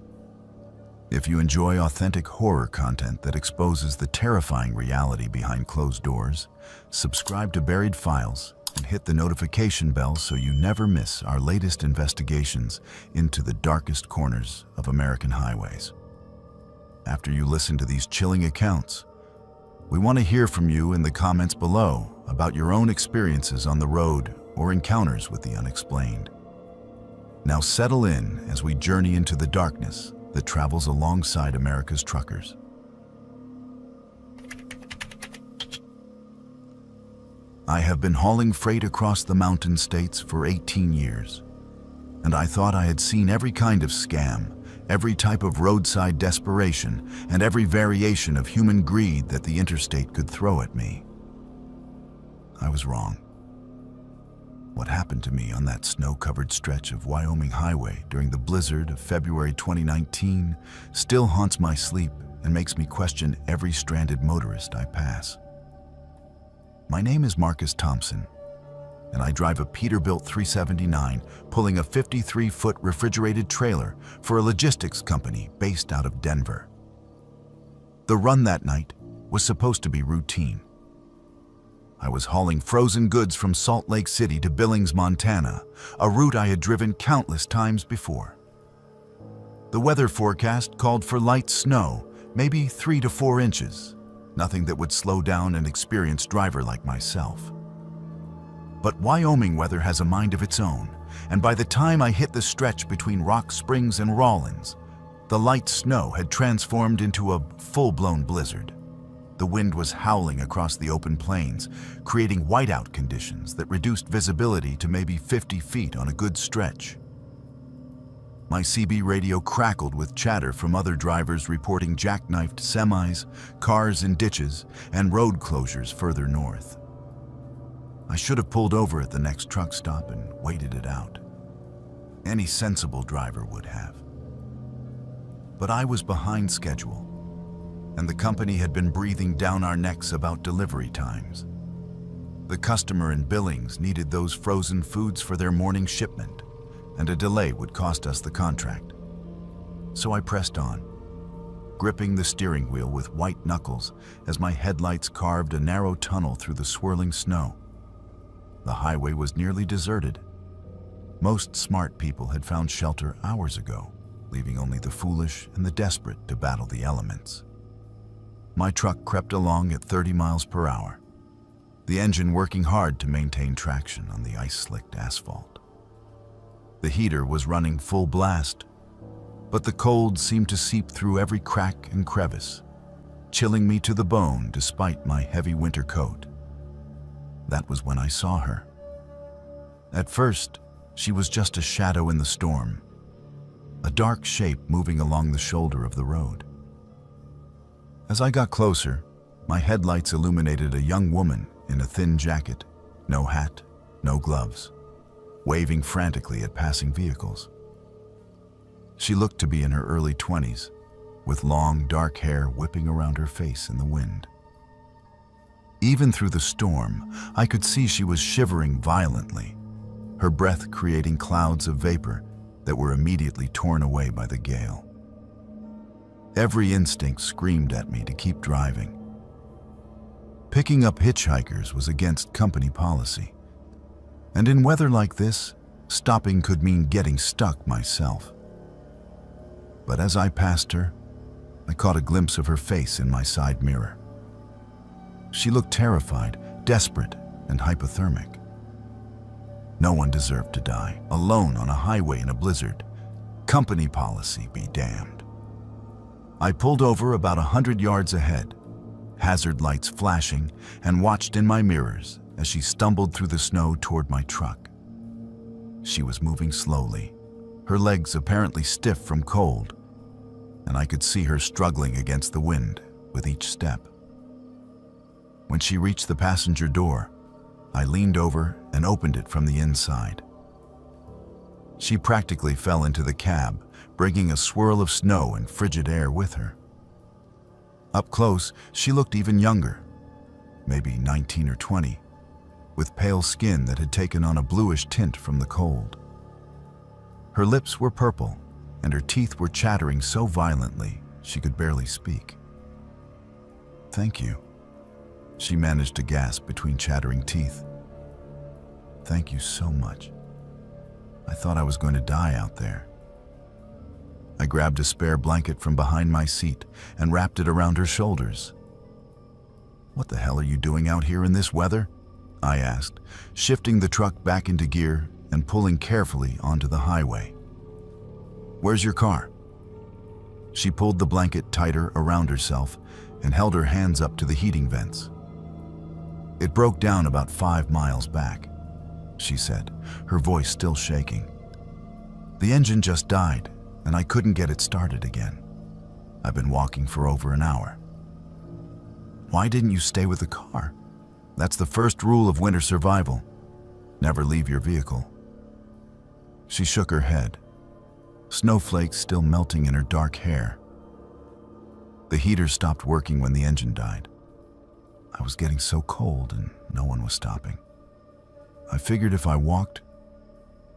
If you enjoy authentic horror content that exposes the terrifying reality behind closed doors, subscribe to Buried Files and hit the notification bell so you never miss our latest investigations into the darkest corners of American highways. After you listen to these chilling accounts, we want to hear from you in the comments below about your own experiences on the road or encounters with the unexplained. Now settle in as we journey into the darkness that travels alongside America's truckers. I have been hauling freight across the mountain states for 18 years, and I thought I had seen every kind of scam, every type of roadside desperation, and every variation of human greed that the interstate could throw at me. I was wrong. What happened to me on that snow-covered stretch of Wyoming highway during the blizzard of February 2019 still haunts my sleep and makes me question every stranded motorist I pass. My name is Marcus Thompson, and I drive a Peterbilt 379 pulling a 53-foot refrigerated trailer for a logistics company based out of Denver. The run that night was supposed to be routine. I was hauling frozen goods from Salt Lake City to Billings, Montana, a route I had driven countless times before. The weather forecast called for light snow, maybe 3 to 4 inches, nothing that would slow down an experienced driver like myself. But Wyoming weather has a mind of its own, and by the time I hit the stretch between Rock Springs and Rawlins, the light snow had transformed into a full-blown blizzard. The wind was howling across the open plains, creating whiteout conditions that reduced visibility to maybe 50 feet on a good stretch. My CB radio crackled with chatter from other drivers reporting jackknifed semis, cars in ditches, and road closures further north. I should have pulled over at the next truck stop and waited it out. Any sensible driver would have. But I was behind schedule, and the company had been breathing down our necks about delivery times. The customer in Billings needed those frozen foods for their morning shipment, and a delay would cost us the contract. So I pressed on, gripping the steering wheel with white knuckles as my headlights carved a narrow tunnel through the swirling snow. The highway was nearly deserted. Most smart people had found shelter hours ago, leaving only the foolish and the desperate to battle the elements. My truck crept along at 30 miles per hour, the engine working hard to maintain traction on the ice-slicked asphalt. The heater was running full blast, but the cold seemed to seep through every crack and crevice, chilling me to the bone despite my heavy winter coat. That was when I saw her. At first, she was just a shadow in the storm, a dark shape moving along the shoulder of the road. As I got closer, my headlights illuminated a young woman in a thin jacket, no hat, no gloves, waving frantically at passing vehicles. She looked to be in her early 20s, with long, dark hair whipping around her face in the wind. Even through the storm, I could see she was shivering violently, her breath creating clouds of vapor that were immediately torn away by the gale. Every instinct screamed at me to keep driving. Picking up hitchhikers was against company policy, and in weather like this, stopping could mean getting stuck myself. But as I passed her, I caught a glimpse of her face in my side mirror. She looked terrified, desperate, and hypothermic. No one deserved to die, alone on a highway in a blizzard. Company policy be damned. I pulled over about 100 yards ahead, hazard lights flashing, and watched in my mirrors as she stumbled through the snow toward my truck. She was moving slowly, her legs apparently stiff from cold, and I could see her struggling against the wind with each step. When she reached the passenger door, I leaned over and opened it from the inside. She practically fell into the cab, bringing a swirl of snow and frigid air with her. Up close, she looked even younger, maybe 19 or 20, with pale skin that had taken on a bluish tint from the cold. Her lips were purple, and her teeth were chattering so violently she could barely speak. "Thank you," she managed to gasp between chattering teeth. "Thank you so much. I thought I was going to die out there." I grabbed a spare blanket from behind my seat and wrapped it around her shoulders. "What the hell are you doing out here in this weather?" I asked, shifting the truck back into gear and pulling carefully onto the highway. "Where's your car?" She pulled the blanket tighter around herself and held her hands up to the heating vents. "It broke down about 5 miles back," she said, her voice still shaking. "The engine just died, and I couldn't get it started again. I've been walking for over an hour." "Why didn't you stay with the car? That's the first rule of winter survival. Never leave your vehicle." She shook her head, snowflakes still melting in her dark hair. The heater stopped working when the engine died. I was getting so cold and no one was stopping. I figured if I walked,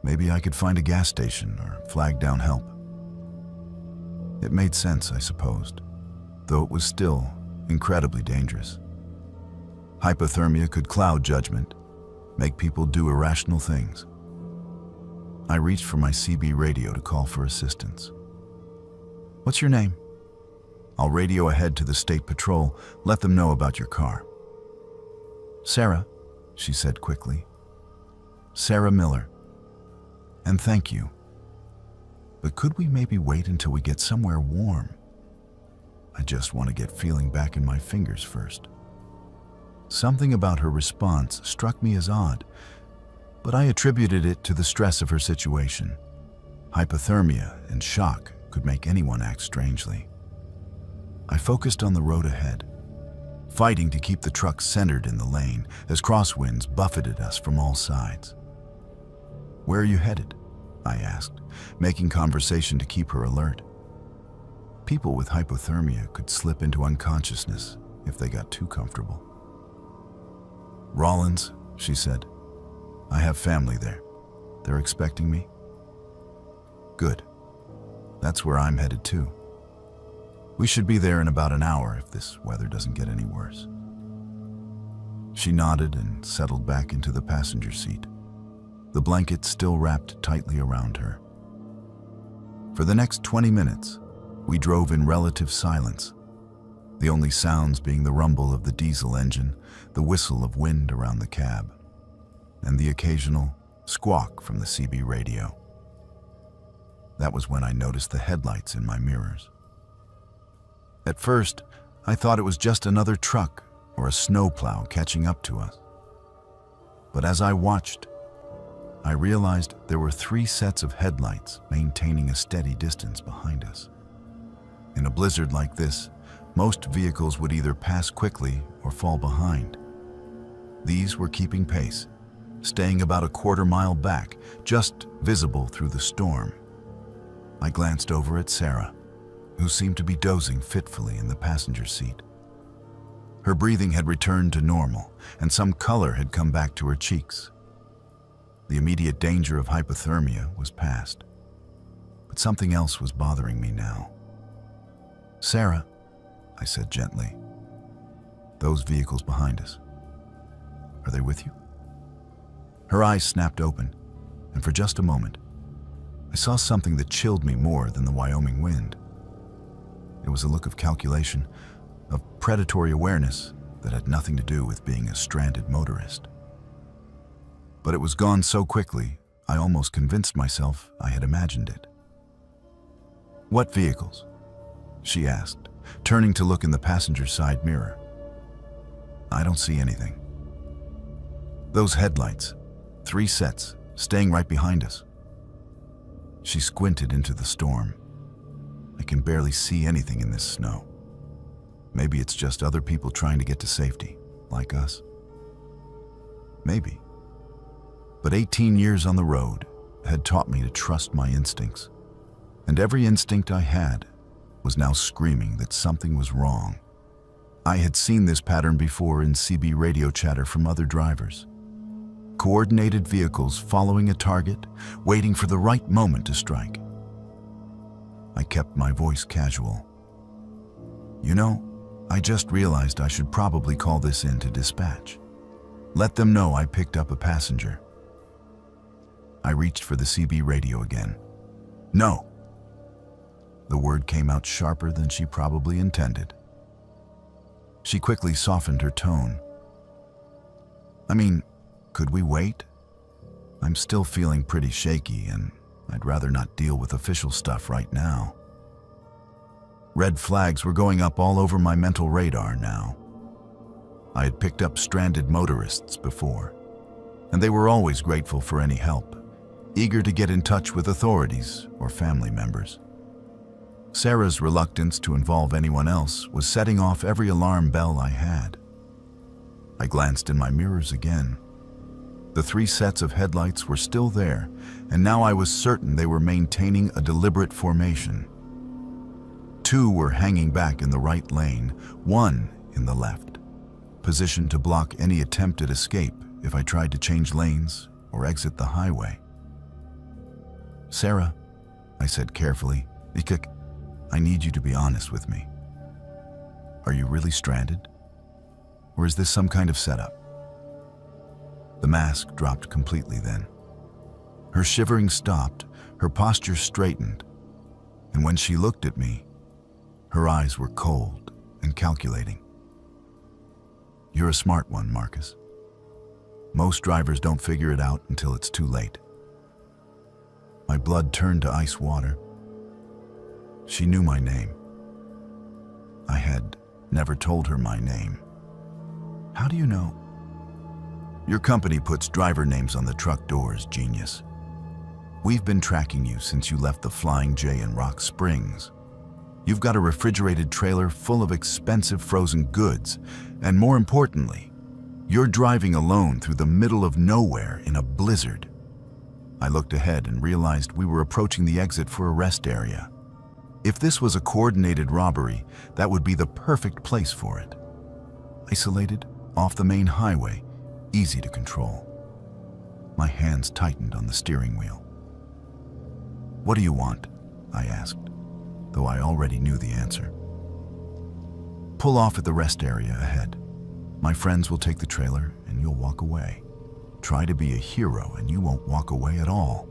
maybe I could find a gas station or flag down help. It made sense, I supposed, though it was still incredibly dangerous. Hypothermia could cloud judgment, make people do irrational things. I reached for my CB radio to call for assistance. "What's your name?" "I'll radio ahead to the state patrol, let them know about your car." "Sarah," she said quickly. "Sarah Miller. And thank you. But could we maybe wait until we get somewhere warm? I just want to get feeling back in my fingers first." Something about her response struck me as odd, but I attributed it to the stress of her situation. Hypothermia and shock could make anyone act strangely. I focused on the road ahead, fighting to keep the truck centered in the lane as crosswinds buffeted us from all sides. "Where are you headed?" I asked, making conversation to keep her alert. People with hypothermia could slip into unconsciousness if they got too comfortable. "Rollins," she said. "I have family there. They're expecting me." "Good. That's where I'm headed too. We should be there in about an hour if this weather doesn't get any worse." She nodded and settled back into the passenger seat, the blanket still wrapped tightly around her. For the next 20 minutes, we drove in relative silence, the only sounds being the rumble of the diesel engine, the whistle of wind around the cab, and the occasional squawk from the CB radio. That was when I noticed the headlights in my mirrors. At first, I thought it was just another truck or a snowplow catching up to us. But as I watched, I realized there were 3 sets of headlights maintaining a steady distance behind us. In a blizzard like this, most vehicles would either pass quickly or fall behind. These were keeping pace, staying about a quarter-mile back, just visible through the storm. I glanced over at Sarah, who seemed to be dozing fitfully in the passenger seat. Her breathing had returned to normal, and some color had come back to her cheeks. The immediate danger of hypothermia was past, but something else was bothering me now. "Sarah," I said gently, "those vehicles behind us, are they with you?" Her eyes snapped open, and for just a moment, I saw something that chilled me more than the Wyoming wind. It was a look of calculation, of predatory awareness that had nothing to do with being a stranded motorist. But it was gone so quickly, I almost convinced myself I had imagined it. "What vehicles?" she asked, turning to look in the passenger side mirror. "I don't see anything." "Those headlights, 3 sets, staying right behind us." She squinted into the storm. "I can barely see anything in this snow. Maybe it's just other people trying to get to safety, like us." Maybe. But 18 years on the road had taught me to trust my instincts, and every instinct I had was now screaming that something was wrong. I had seen this pattern before in CB radio chatter from other drivers. Coordinated vehicles following a target, waiting for the right moment to strike. I kept my voice casual. "You know, I just realized I should probably call this in to dispatch. Let them know I picked up a passenger." I reached for the CB radio again. "No." The word came out sharper than she probably intended. She quickly softened her tone. "I mean, could we wait? I'm still feeling pretty shaky, and I'd rather not deal with official stuff right now." Red flags were going up all over my mental radar now. I had picked up stranded motorists before, and they were always grateful for any help, eager to get in touch with authorities or family members. Sarah's reluctance to involve anyone else was setting off every alarm bell I had. I glanced in my mirrors again. The 3 sets of headlights were still there, and now I was certain they were maintaining a deliberate formation. Two were hanging back in the right lane, one in the left, positioned to block any attempted escape if I tried to change lanes or exit the highway. "Sarah," I said carefully, I need you to be honest with me. Are you really stranded? Or is this some kind of setup?" The mask dropped completely then. Her shivering stopped, her posture straightened, and when she looked at me, her eyes were cold and calculating. "You're a smart one, Marcus. Most drivers don't figure it out until it's too late." My blood turned to ice water. She knew my name. I had never told her my name. "How do you know?" "Your company puts driver names on the truck doors, genius. We've been tracking you since you left the Flying J in Rock Springs. You've got a refrigerated trailer full of expensive frozen goods, and more importantly, you're driving alone through the middle of nowhere in a blizzard." I looked ahead and realized we were approaching the exit for a rest area. If this was a coordinated robbery, that would be the perfect place for it. Isolated, off the main highway, easy to control. My hands tightened on the steering wheel. "What do you want?" I asked, though I already knew the answer. "Pull off at the rest area ahead. My friends will take the trailer and you'll walk away. Try to be a hero and you won't walk away at all."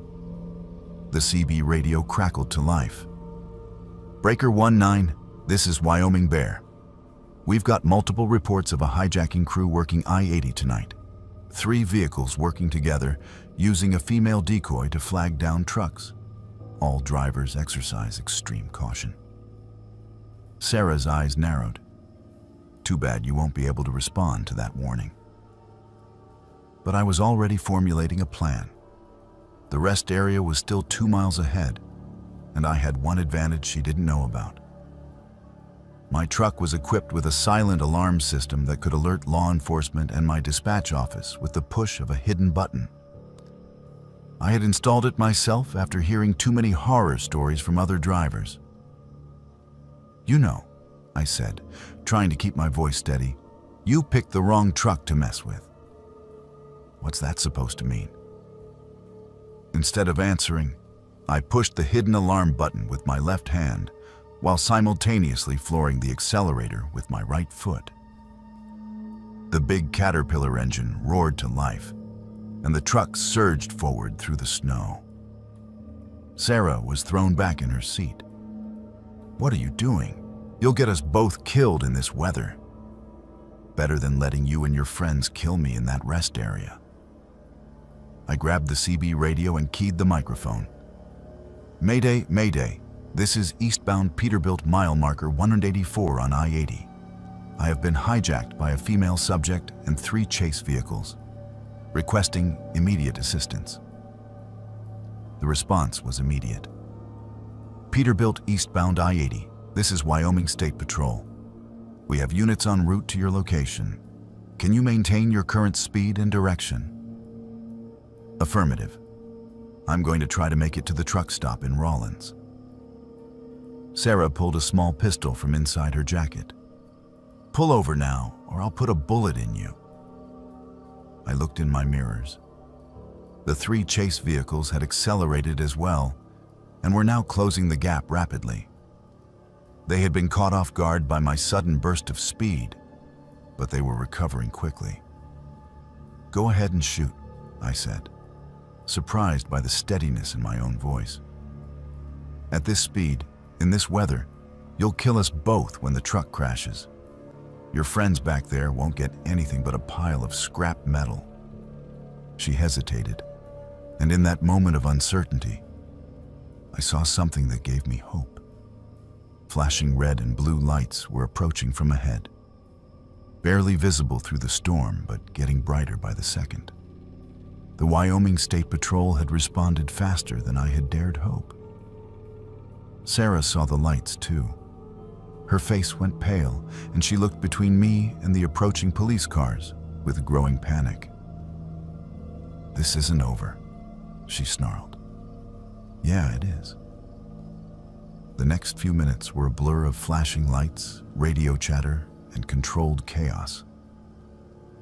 The CB radio crackled to life. "Breaker 19, this is Wyoming Bear. We've got multiple reports of a hijacking crew working I-80 tonight. 3 vehicles working together, using a female decoy to flag down trucks. All drivers exercise extreme caution." Sarah's eyes narrowed. "Too bad you won't be able to respond to that warning." But I was already formulating a plan. The rest area was still 2 miles ahead, and I had one advantage she didn't know about. My truck was equipped with a silent alarm system that could alert law enforcement and my dispatch office with the push of a hidden button. I had installed it myself after hearing too many horror stories from other drivers. "You know," I said, trying to keep my voice steady, "you picked the wrong truck to mess with." "What's that supposed to mean?" Instead of answering, I pushed the hidden alarm button with my left hand while simultaneously flooring the accelerator with my right foot. The big Caterpillar engine roared to life, and the truck surged forward through the snow. Sarah was thrown back in her seat. "What are you doing? You'll get us both killed in this weather. Better than letting you and your friends kill me in that rest area." I grabbed the CB radio and keyed the microphone. "Mayday, Mayday. This is eastbound Peterbilt mile marker 184 on I-80. I have been hijacked by a female subject and 3 chase vehicles, requesting immediate assistance." The response was immediate. "Peterbilt eastbound I-80. This is Wyoming State Patrol. We have units en route to your location. Can you maintain your current speed and direction?" "Affirmative. I'm going to try to make it to the truck stop in Rawlins." Sarah pulled a small pistol from inside her jacket. "Pull over now, or I'll put a bullet in you." I looked in my mirrors. The 3 chase vehicles had accelerated as well, and were now closing the gap rapidly. They had been caught off guard by my sudden burst of speed, but they were recovering quickly. "Go ahead and shoot," I said, surprised by the steadiness in my own voice. "At this speed, in this weather, you'll kill us both when the truck crashes. Your friends back there won't get anything but a pile of scrap metal." She hesitated, and in that moment of uncertainty, I saw something that gave me hope. Flashing red and blue lights were approaching from ahead, barely visible through the storm, but getting brighter by the second. The Wyoming State Patrol had responded faster than I had dared hope. Sarah saw the lights too. Her face went pale, and she looked between me and the approaching police cars with growing panic. "This isn't over," she snarled. "Yeah, it is." The next few minutes were a blur of flashing lights, radio chatter, and controlled chaos.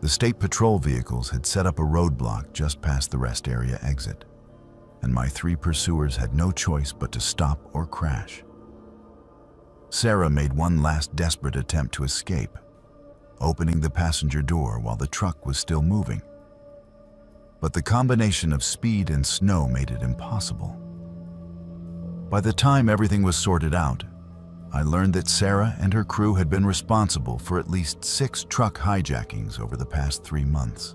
The state patrol vehicles had set up a roadblock just past the rest area exit, and my 3 pursuers had no choice but to stop or crash. Sarah made one last desperate attempt to escape, opening the passenger door while the truck was still moving. But the combination of speed and snow made it impossible. By the time everything was sorted out, I learned that Sarah and her crew had been responsible for at least 6 truck hijackings over the past 3 months.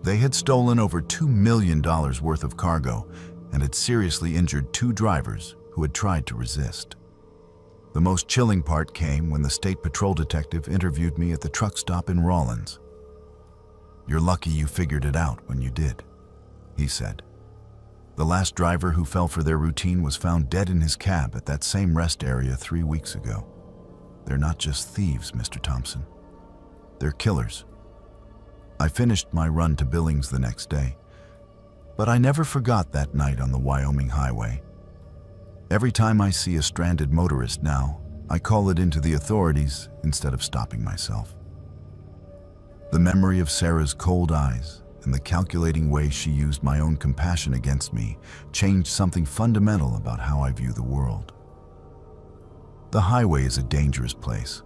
They had stolen over $2 million worth of cargo and had seriously injured 2 drivers who had tried to resist. The most chilling part came when the state patrol detective interviewed me at the truck stop in Rawlins. "You're lucky you figured it out when you did," he said. "The last driver who fell for their routine was found dead in his cab at that same rest area 3 weeks ago. They're not just thieves, Mr. Thompson. They're killers." I finished my run to Billings the next day, but I never forgot that night on the Wyoming highway. Every time I see a stranded motorist now, I call it into the authorities instead of stopping myself. The memory of Sarah's cold eyes and the calculating way she used my own compassion against me changed something fundamental about how I view the world. The highway is a dangerous place,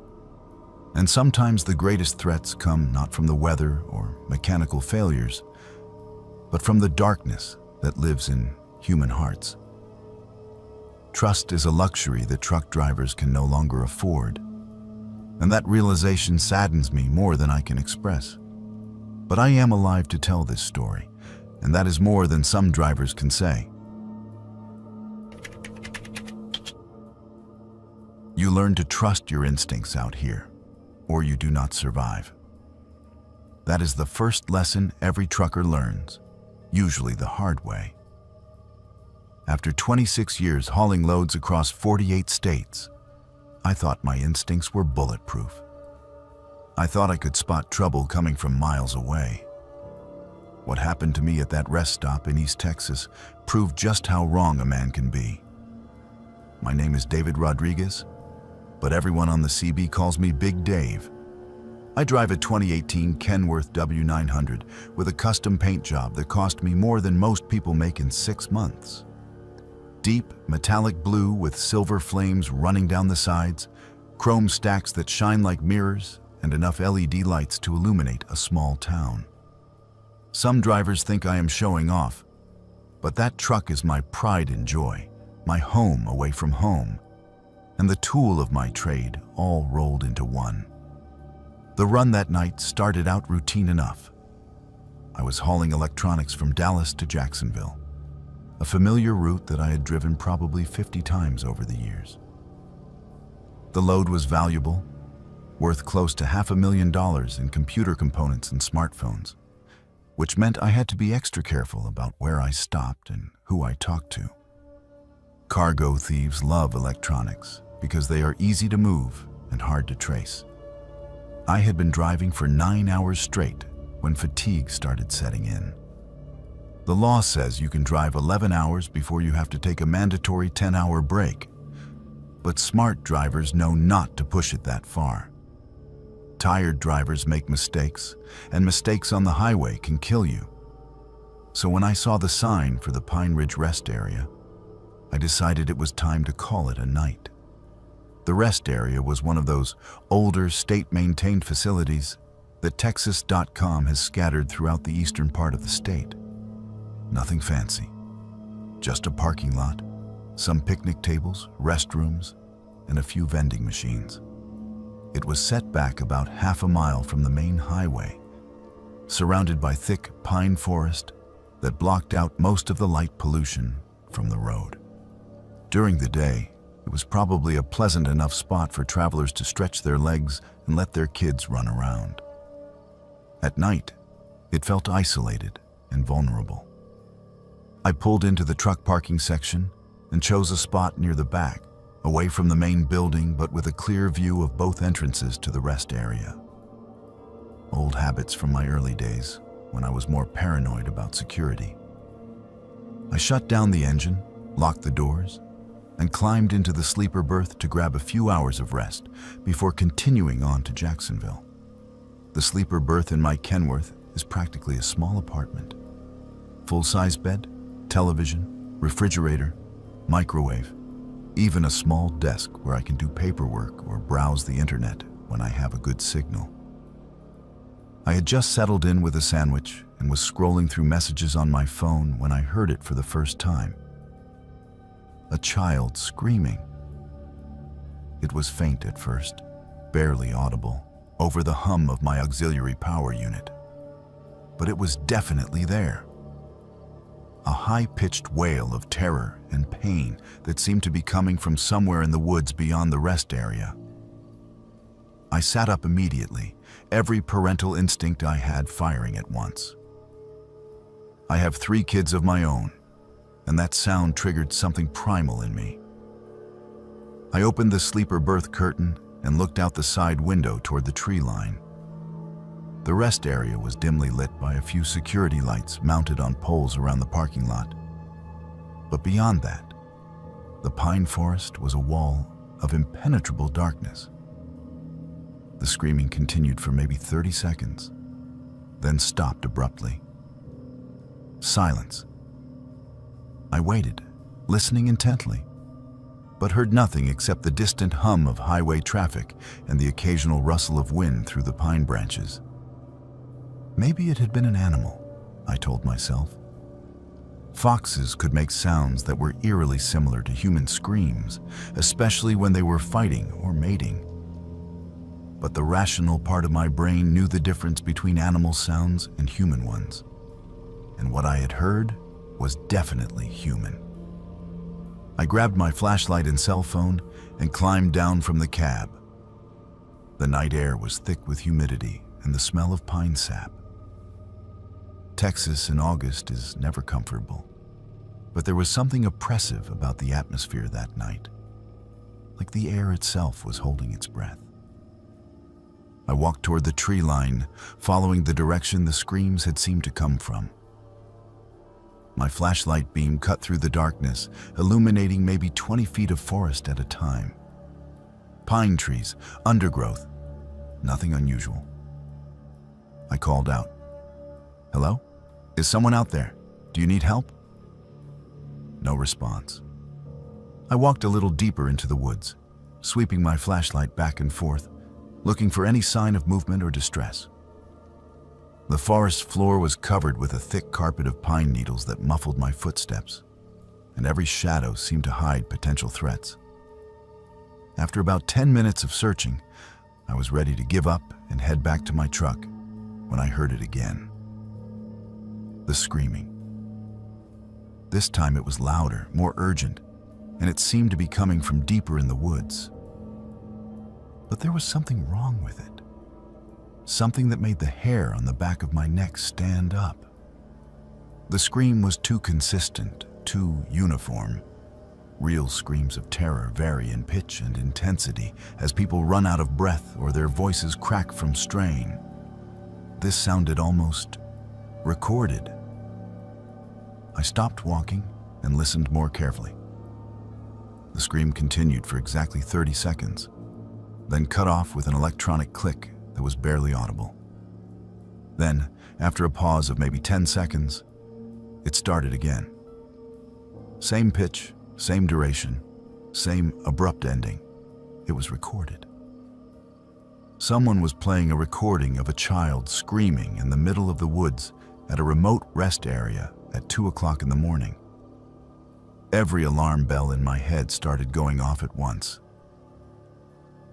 and sometimes the greatest threats come not from the weather or mechanical failures, but from the darkness that lives in human hearts. Trust is a luxury that truck drivers can no longer afford, and that realization saddens me more than I can express. But I am alive to tell this story, and that is more than some drivers can say. You learn to trust your instincts out here, or you do not survive. That is the first lesson every trucker learns, usually the hard way. After 26 years hauling loads across 48 states, I thought my instincts were bulletproof. I thought I could spot trouble coming from miles away. What happened to me at that rest stop in East Texas proved just how wrong a man can be. My name is David Rodriguez, but everyone on the CB calls me Big Dave. I drive a 2018 Kenworth W900 with a custom paint job that cost me more than most people make in 6 months. Deep metallic blue with silver flames running down the sides, chrome stacks that shine like mirrors, and enough LED lights to illuminate a small town. Some drivers think I am showing off, but that truck is my pride and joy, my home away from home, and the tool of my trade all rolled into one. The run that night started out routine enough. I was hauling electronics from Dallas to Jacksonville, a familiar route that I had driven probably 50 times over the years. The load was valuable, worth close to $500,000 in computer components and smartphones, which meant I had to be extra careful about where I stopped and who I talked to. Cargo thieves love electronics because they are easy to move and hard to trace. I had been driving for 9 hours straight when fatigue started setting in. The law says you can drive 11 hours before you have to take a mandatory 10-hour break, but smart drivers know not to push it that far. Tired drivers make mistakes, and mistakes on the highway can kill you. So when I saw the sign for the Pine Ridge Rest Area, I decided it was time to call it a night. The rest area was one of those older state-maintained facilities that Texas.com has scattered throughout the eastern part of the state. Nothing fancy, just a parking lot, some picnic tables, restrooms, and a few vending machines. It was set back about half a mile from the main highway, surrounded by thick pine forest that blocked out most of the light pollution from the road. During the day, it was probably a pleasant enough spot for travelers to stretch their legs and let their kids run around. At night, it felt isolated and vulnerable. I pulled into the truck parking section and chose a spot near the back, away from the main building but with a clear view of both entrances to the rest area. Old habits from my early days, when I was more paranoid about security. I shut down the engine, locked the doors, and climbed into the sleeper berth to grab a few hours of rest before continuing on to Jacksonville. The sleeper berth in my Kenworth is practically a small apartment. Full-size bed, television, refrigerator, microwave, even a small desk where I can do paperwork or browse the internet when I have a good signal. I had just settled in with a sandwich and was scrolling through messages on my phone when I heard it for the first time. A child screaming. It was faint at first, barely audible, over the hum of my auxiliary power unit. But it was definitely there. A high-pitched wail of terror and pain that seemed to be coming from somewhere in the woods beyond the rest area. I sat up immediately, every parental instinct I had firing at once. I have 3 kids of my own, and that sound triggered something primal in me. I opened the sleeper berth curtain and looked out the side window toward the tree line. The rest area was dimly lit by a few security lights mounted on poles around the parking lot. But beyond that, the pine forest was a wall of impenetrable darkness. The screaming continued for maybe 30 seconds, then stopped abruptly. Silence. I waited, listening intently, but heard nothing except the distant hum of highway traffic and the occasional rustle of wind through the pine branches. Maybe it had been an animal, I told myself. Foxes could make sounds that were eerily similar to human screams, especially when they were fighting or mating. But the rational part of my brain knew the difference between animal sounds and human ones. And what I had heard was definitely human. I grabbed my flashlight and cell phone and climbed down from the cab. The night air was thick with humidity and the smell of pine sap. Texas in August is never comfortable, but there was something oppressive about the atmosphere that night, like the air itself was holding its breath. I walked toward the tree line, following the direction the screams had seemed to come from. My flashlight beam cut through the darkness, illuminating maybe 20 feet of forest at a time. Pine trees, undergrowth, nothing unusual. I called out, "Hello? Is someone out there? Do you need help?" No response. I walked a little deeper into the woods, sweeping my flashlight back and forth, looking for any sign of movement or distress. The forest floor was covered with a thick carpet of pine needles that muffled my footsteps, and every shadow seemed to hide potential threats. After about 10 minutes of searching, I was ready to give up and head back to my truck when I heard it again. The screaming. This time it was louder, more urgent, and it seemed to be coming from deeper in the woods. But there was something wrong with it. Something that made the hair on the back of my neck stand up. The scream was too consistent, too uniform. Real screams of terror vary in pitch and intensity as people run out of breath or their voices crack from strain. This sounded almost recorded. I stopped walking and listened more carefully. The scream continued for exactly 30 seconds, then cut off with an electronic click that was barely audible. Then, after a pause of maybe 10 seconds, it started again. Same pitch, same duration, same abrupt ending. It was recorded. Someone was playing a recording of a child screaming in the middle of the woods at a remote rest area at 2 o'clock in the morning. Every alarm bell in my head started going off at once.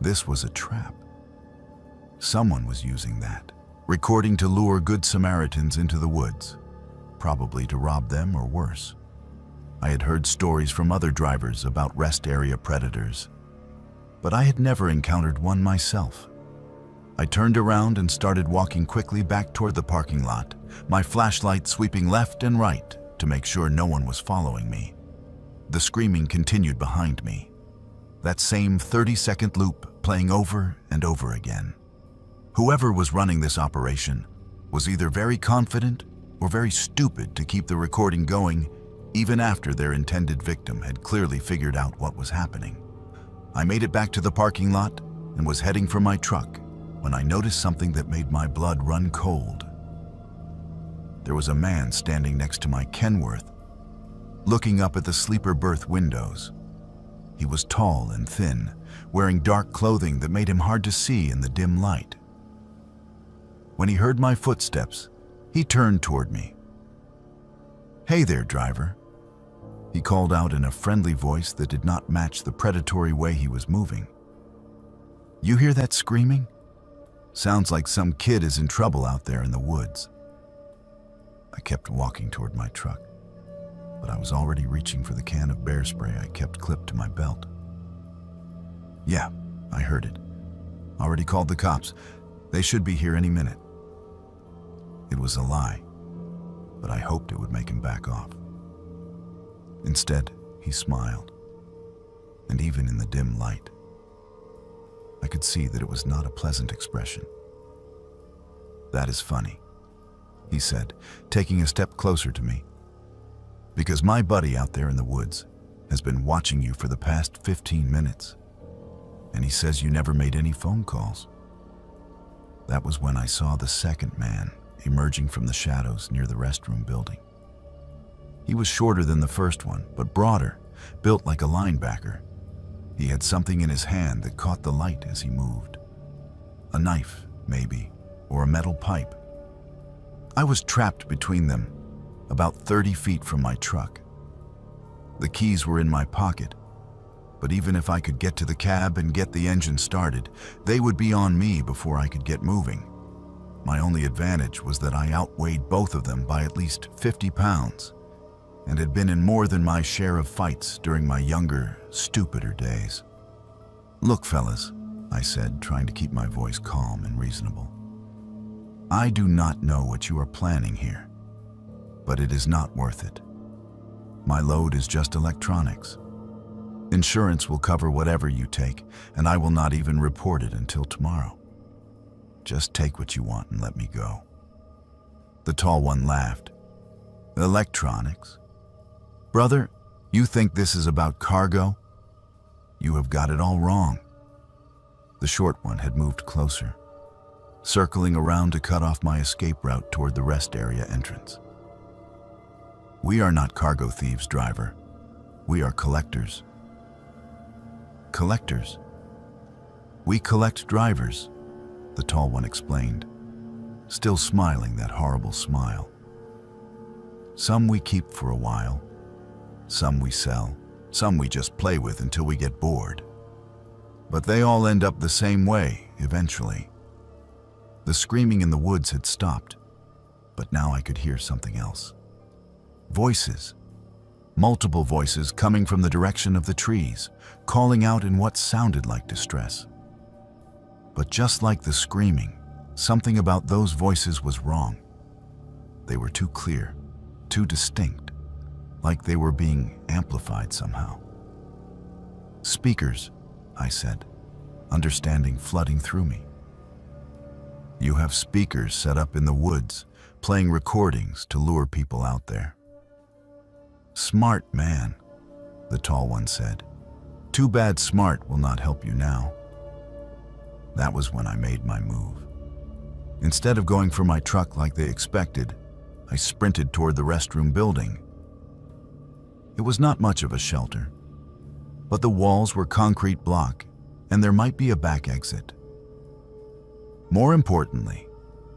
This was a trap. Someone was using that, recording to lure good Samaritans into the woods, probably to rob them or worse. I had heard stories from other drivers about rest area predators, but I had never encountered one myself. I turned around and started walking quickly back toward the parking lot, my flashlight sweeping left and right to make sure no one was following me. The screaming continued behind me. That same 30-second loop playing over and over again. Whoever was running this operation was either very confident or very stupid to keep the recording going, even after their intended victim had clearly figured out what was happening. I made it back to the parking lot and was heading for my truck when I noticed something that made my blood run cold. There was a man standing next to my Kenworth, looking up at the sleeper berth windows. He was tall and thin, wearing dark clothing that made him hard to see in the dim light. When he heard my footsteps, he turned toward me. "Hey there, driver," he called out in a friendly voice that did not match the predatory way he was moving. "You hear that screaming? Sounds like some kid is in trouble out there in the woods." I kept walking toward my truck, but I was already reaching for the can of bear spray I kept clipped to my belt. "Yeah, I heard it. Already called the cops. They should be here any minute." It was a lie, but I hoped it would make him back off. Instead, he smiled, and even in the dim light, I could see that it was not a pleasant expression. "That is funny," he said, taking a step closer to me, "because my buddy out there in the woods has been watching you for the past 15 minutes, and he says you never made any phone calls." That was when I saw the second man emerging from the shadows near the restroom building. He was shorter than the first one, but broader, built like a linebacker. He had something in his hand that caught the light as he moved. A knife, maybe, or a metal pipe. I was trapped between them, about 30 feet from my truck. The keys were in my pocket, but even if I could get to the cab and get the engine started, they would be on me before I could get moving. My only advantage was that I outweighed both of them by at least 50 pounds and had been in more than my share of fights during my younger, stupider days. "Look, fellas," I said, trying to keep my voice calm and reasonable. "I do not know what you are planning here, but it is not worth it. My load is just electronics. Insurance will cover whatever you take, and I will not even report it until tomorrow. Just take what you want and let me go." The tall one laughed. "Electronics? Brother, you think this is about cargo? You have got it all wrong." The short one had moved closer, circling around to cut off my escape route toward the rest area entrance. "We are not cargo thieves, driver. We are collectors." "Collectors? We collect drivers," the tall one explained, still smiling that horrible smile. "Some we keep for a while, some we sell, some we just play with until we get bored. But they all end up the same way, eventually." The screaming in the woods had stopped, but now I could hear something else. Voices. Multiple voices coming from the direction of the trees, calling out in what sounded like distress. But just like the screaming, something about those voices was wrong. They were too clear, too distinct, like they were being amplified somehow. "Speakers," I said, understanding flooding through me. "You have speakers set up in the woods, playing recordings to lure people out there." "Smart man," the tall one said. "Too bad smart will not help you now." That was when I made my move. Instead of going for my truck like they expected, I sprinted toward the restroom building. It was not much of a shelter, but the walls were concrete block, and there might be a back exit. More importantly,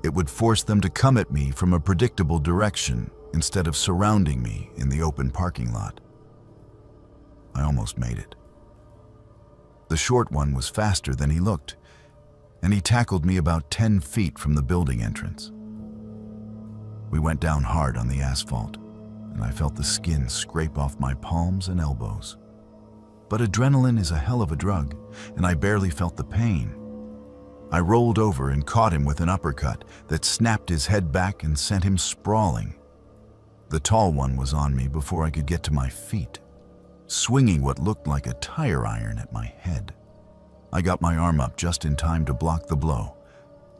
it would force them to come at me from a predictable direction instead of surrounding me in the open parking lot. I almost made it. The short one was faster than he looked, and he tackled me about 10 feet from the building entrance. We went down hard on the asphalt, and I felt the skin scrape off my palms and elbows. But adrenaline is a hell of a drug, and I barely felt the pain. I rolled over and caught him with an uppercut that snapped his head back and sent him sprawling. The tall one was on me before I could get to my feet, swinging what looked like a tire iron at my head. I got my arm up just in time to block the blow,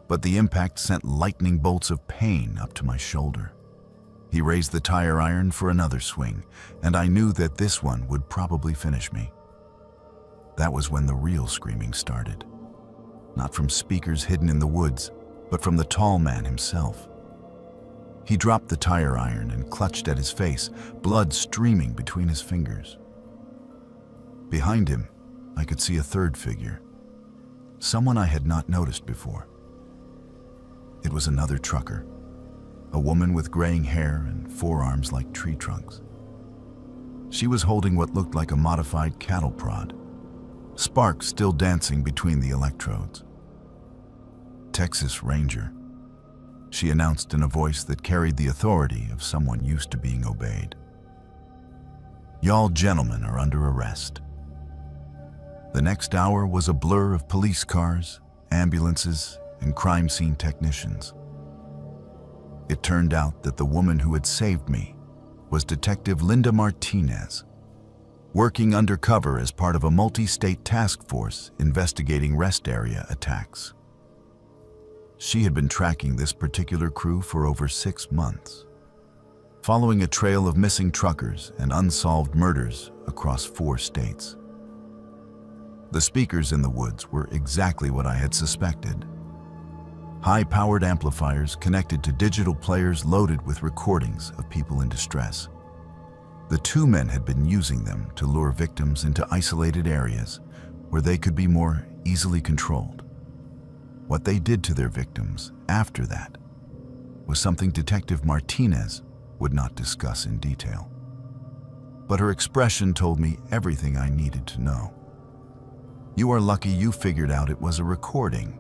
but the impact sent lightning bolts of pain up to my shoulder. He raised the tire iron for another swing, and I knew that this one would probably finish me. That was when the real screaming started. Not from speakers hidden in the woods, but from the tall man himself. He dropped the tire iron and clutched at his face, blood streaming between his fingers. Behind him, I could see a third figure, someone I had not noticed before. It was another trucker, a woman with graying hair and forearms like tree trunks. She was holding what looked like a modified cattle prod, sparks still dancing between the electrodes. "Texas Ranger," she announced in a voice that carried the authority of someone used to being obeyed. "Y'all gentlemen are under arrest." The next hour was a blur of police cars, ambulances, and crime scene technicians. It turned out that the woman who had saved me was Detective Linda Martinez, working undercover as part of a multi-state task force investigating rest area attacks. She had been tracking this particular crew for over 6 months, following a trail of missing truckers and unsolved murders across 4 states. The speakers in the woods were exactly what I had suspected. High-powered amplifiers connected to digital players loaded with recordings of people in distress. The 2 men had been using them to lure victims into isolated areas where they could be more easily controlled. What they did to their victims after that was something Detective Martinez would not discuss in detail. But her expression told me everything I needed to know. "You are lucky you figured out it was a recording,"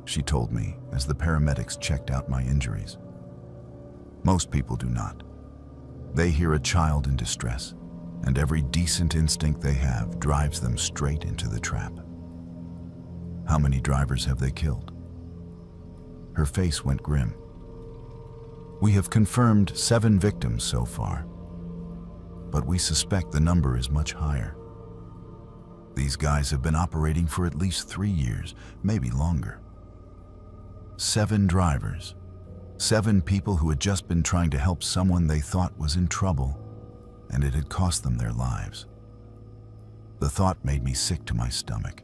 she told me as the paramedics checked out my injuries. "Most people do not. They hear a child in distress, and every decent instinct they have drives them straight into the trap." "How many drivers have they killed?" Her face went grim. "We have confirmed 7 victims so far, but we suspect the number is much higher. These guys have been operating for at least 3 years, maybe longer. 7 drivers, 7 people who had just been trying to help someone they thought was in trouble, and it had cost them their lives." The thought made me sick to my stomach.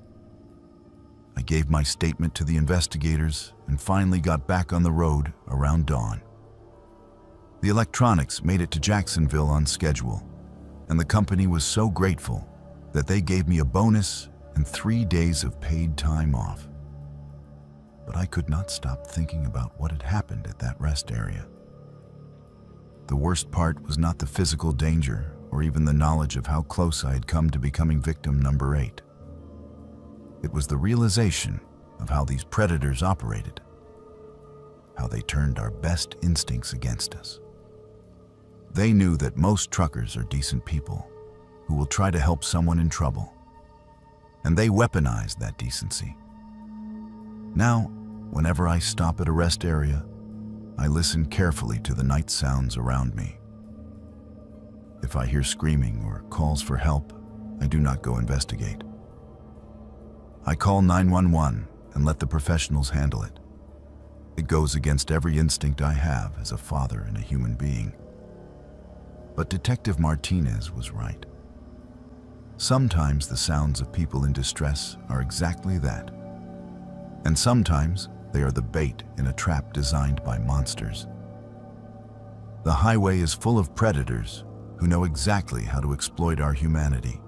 I gave my statement to the investigators and finally got back on the road around dawn. The electronics made it to Jacksonville on schedule, and the company was so grateful that they gave me a bonus and 3 days of paid time off. But I could not stop thinking about what had happened at that rest area. The worst part was not the physical danger or even the knowledge of how close I had come to becoming victim number 8. It was the realization of how these predators operated, how they turned our best instincts against us. They knew that most truckers are decent people who will try to help someone in trouble, and they weaponized that decency. Now, whenever I stop at a rest area, I listen carefully to the night sounds around me. If I hear screaming or calls for help, I do not go investigate. I call 911 and let the professionals handle it. It goes against every instinct I have as a father and a human being. But Detective Martinez was right. Sometimes the sounds of people in distress are exactly that. And sometimes they are the bait in a trap designed by monsters. The highway is full of predators who know exactly how to exploit our humanity,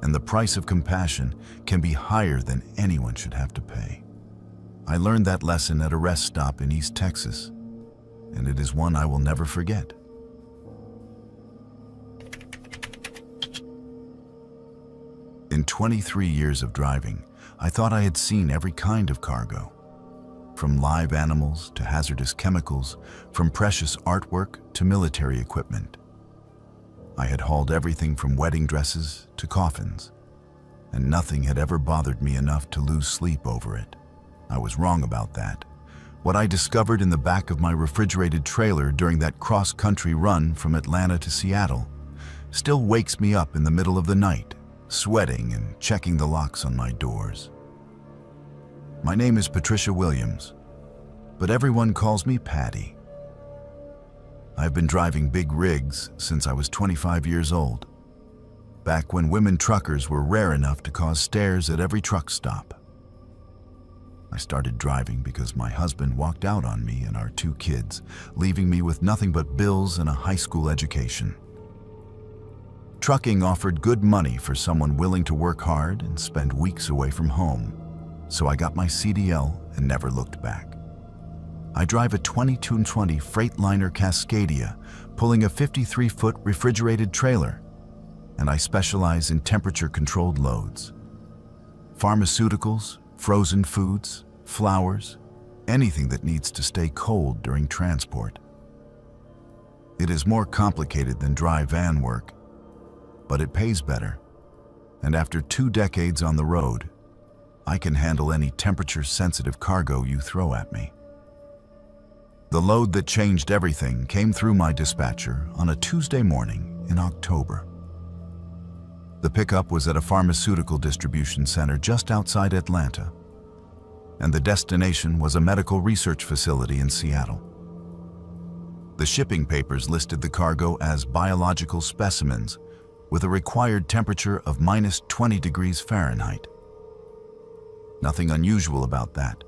and the price of compassion can be higher than anyone should have to pay. I learned that lesson at a rest stop in East Texas, and it is one I will never forget. In 23 years of driving, I thought I had seen every kind of cargo, from live animals to hazardous chemicals, from precious artwork to military equipment. I had hauled everything from wedding dresses to coffins, and nothing had ever bothered me enough to lose sleep over it. I was wrong about that. What I discovered in the back of my refrigerated trailer during that cross-country run from Atlanta to Seattle still wakes me up in the middle of the night, sweating and checking the locks on my doors. My name is Patricia Williams, but everyone calls me Patty. I've been driving big rigs since I was 25 years old, back when women truckers were rare enough to cause stares at every truck stop. I started driving because my husband walked out on me and our 2 kids, leaving me with nothing but bills and a high school education. Trucking offered good money for someone willing to work hard and spend weeks away from home, so I got my CDL and never looked back. I drive a 2220 Freightliner Cascadia, pulling a 53-foot refrigerated trailer, and I specialize in temperature-controlled loads. Pharmaceuticals, frozen foods, flowers, anything that needs to stay cold during transport. It is more complicated than dry van work, but it pays better, and after 2 decades on the road, I can handle any temperature-sensitive cargo you throw at me. The load that changed everything came through my dispatcher on a Tuesday morning in October. The pickup was at a pharmaceutical distribution center just outside Atlanta, and the destination was a medical research facility in Seattle. The shipping papers listed the cargo as biological specimens with a required temperature of -20 degrees Fahrenheit. Nothing unusual about that.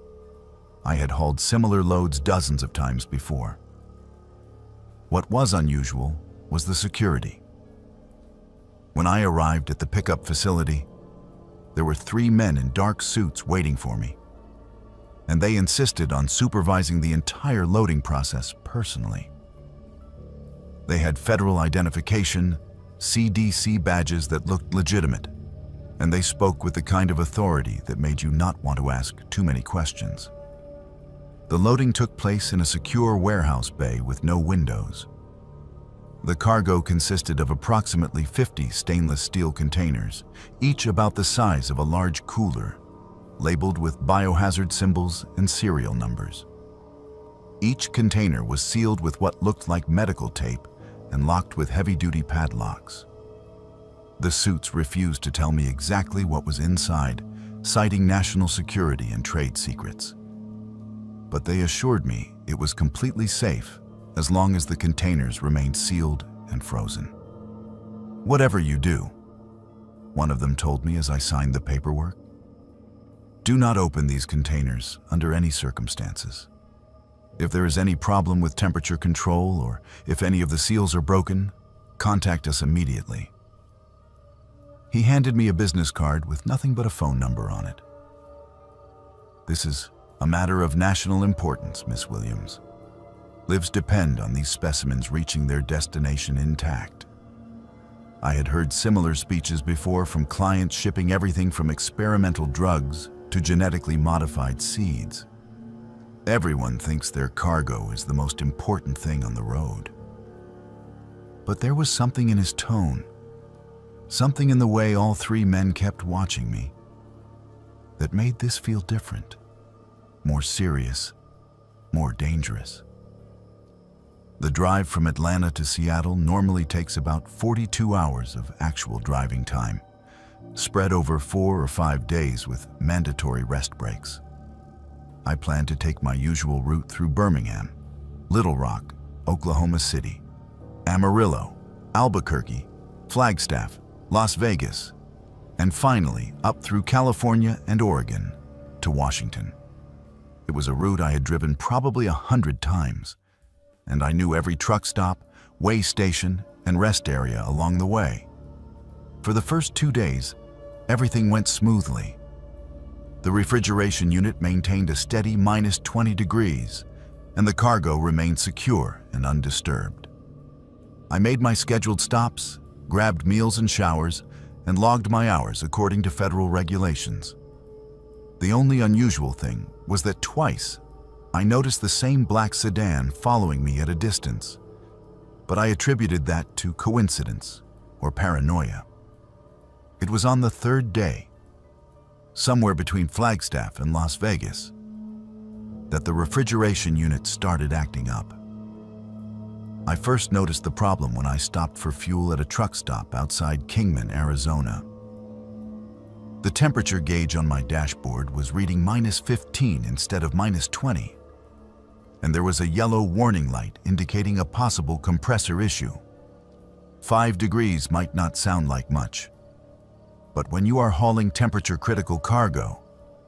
I had hauled similar loads dozens of times before. What was unusual was the security. When I arrived at the pickup facility, there were 3 men in dark suits waiting for me, and they insisted on supervising the entire loading process personally. They had federal identification, CDC badges that looked legitimate, and they spoke with the kind of authority that made you not want to ask too many questions. The loading took place in a secure warehouse bay with no windows. The cargo consisted of approximately 50 stainless steel containers, each about the size of a large cooler, labeled with biohazard symbols and serial numbers. Each container was sealed with what looked like medical tape and locked with heavy-duty padlocks. The suits refused to tell me exactly what was inside, citing national security and trade secrets. But they assured me it was completely safe as long as the containers remained sealed and frozen. "Whatever you do," one of them told me as I signed the paperwork, "do not open these containers under any circumstances. If there is any problem with temperature control or if any of the seals are broken, contact us immediately." He handed me a business card with nothing but a phone number on it. "This is a matter of national importance, Miss Williams. Lives depend on these specimens reaching their destination intact." I had heard similar speeches before from clients shipping everything from experimental drugs to genetically modified seeds. Everyone thinks their cargo is the most important thing on the road. But there was something in his tone, something in the way all 3 men kept watching me, that made this feel different, more serious, more dangerous. The drive from Atlanta to Seattle normally takes about 42 hours of actual driving time, spread over 4 or 5 days with mandatory rest breaks. I plan to take my usual route through Birmingham, Little Rock, Oklahoma City, Amarillo, Albuquerque, Flagstaff, Las Vegas, and finally up through California and Oregon to Washington. It was a route I had driven probably 100 times, and I knew every truck stop, way station, and rest area along the way. For the first 2 days, everything went smoothly. The refrigeration unit maintained a steady -20 degrees, and the cargo remained secure and undisturbed. I made my scheduled stops, grabbed meals and showers, and logged my hours according to federal regulations. The only unusual thing was that twice I noticed the same black sedan following me at a distance, but I attributed that to coincidence or paranoia. It was on the 3rd day, somewhere between Flagstaff and Las Vegas, that the refrigeration unit started acting up. I first noticed the problem when I stopped for fuel at a truck stop outside Kingman, Arizona. The temperature gauge on my dashboard was reading -15 instead of -20. and there was a yellow warning light indicating a possible compressor issue. 5 degrees might not sound like much, but when you are hauling temperature-critical cargo,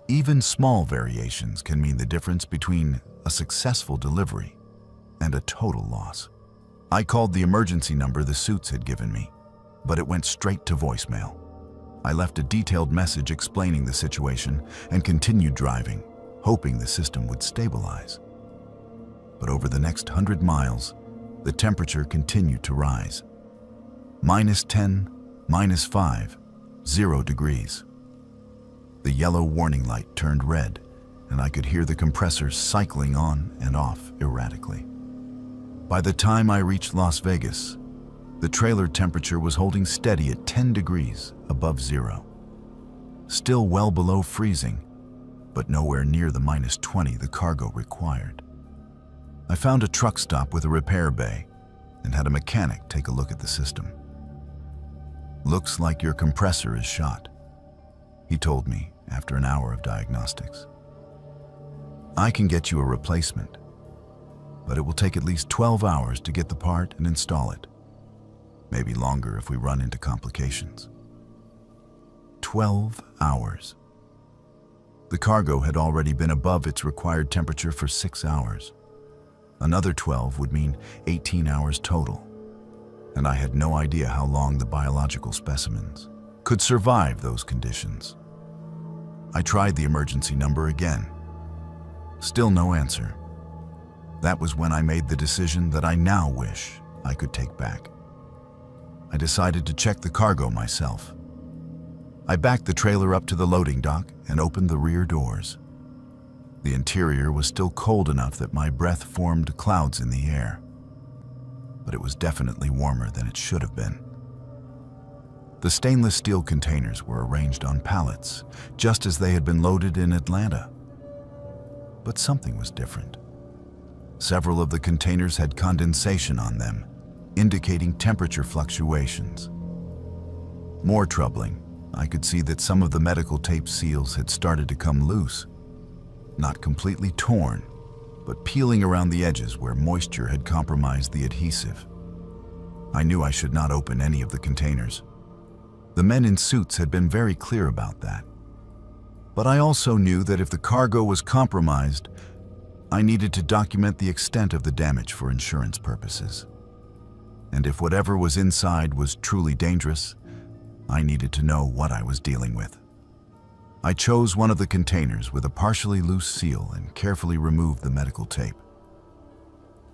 even small variations can mean the difference between a successful delivery and a total loss. I called the emergency number the suits had given me, but it went straight to voicemail. I left a detailed message explaining the situation and continued driving, hoping the system would stabilize. But over the next 100 miles, the temperature continued to rise. -10, -5, 0 degrees. The yellow warning light turned red, and I could hear the compressor cycling on and off erratically. By the time I reached Las Vegas, the trailer temperature was holding steady at 10 degrees above zero. Still well below freezing, but nowhere near the -20 the cargo required. I found a truck stop with a repair bay and had a mechanic take a look at the system. "Looks like your compressor is shot," he told me after an hour of diagnostics. "I can get you a replacement, but it will take at least 12 hours to get the part and install it. Maybe longer if we run into complications." 12 hours. The cargo had already been above its required temperature for 6 hours. Another 12 would mean 18 hours total, and I had no idea how long the biological specimens could survive those conditions. I tried the emergency number again. Still no answer. That was when I made the decision that I now wish I could take back. I decided to check the cargo myself. I backed the trailer up to the loading dock and opened the rear doors. The interior was still cold enough that my breath formed clouds in the air, but it was definitely warmer than it should have been. The stainless steel containers were arranged on pallets, just as they had been loaded in Atlanta. But something was different. Several of the containers had condensation on them, indicating temperature fluctuations. More troubling, I could see that some of the medical tape seals had started to come loose. Not completely torn, but peeling around the edges where moisture had compromised the adhesive. I knew I should not open any of the containers. The men in suits had been very clear about that. But I also knew that if the cargo was compromised, I needed to document the extent of the damage for insurance purposes. And if whatever was inside was truly dangerous, I needed to know what I was dealing with. I chose one of the containers with a partially loose seal and carefully removed the medical tape.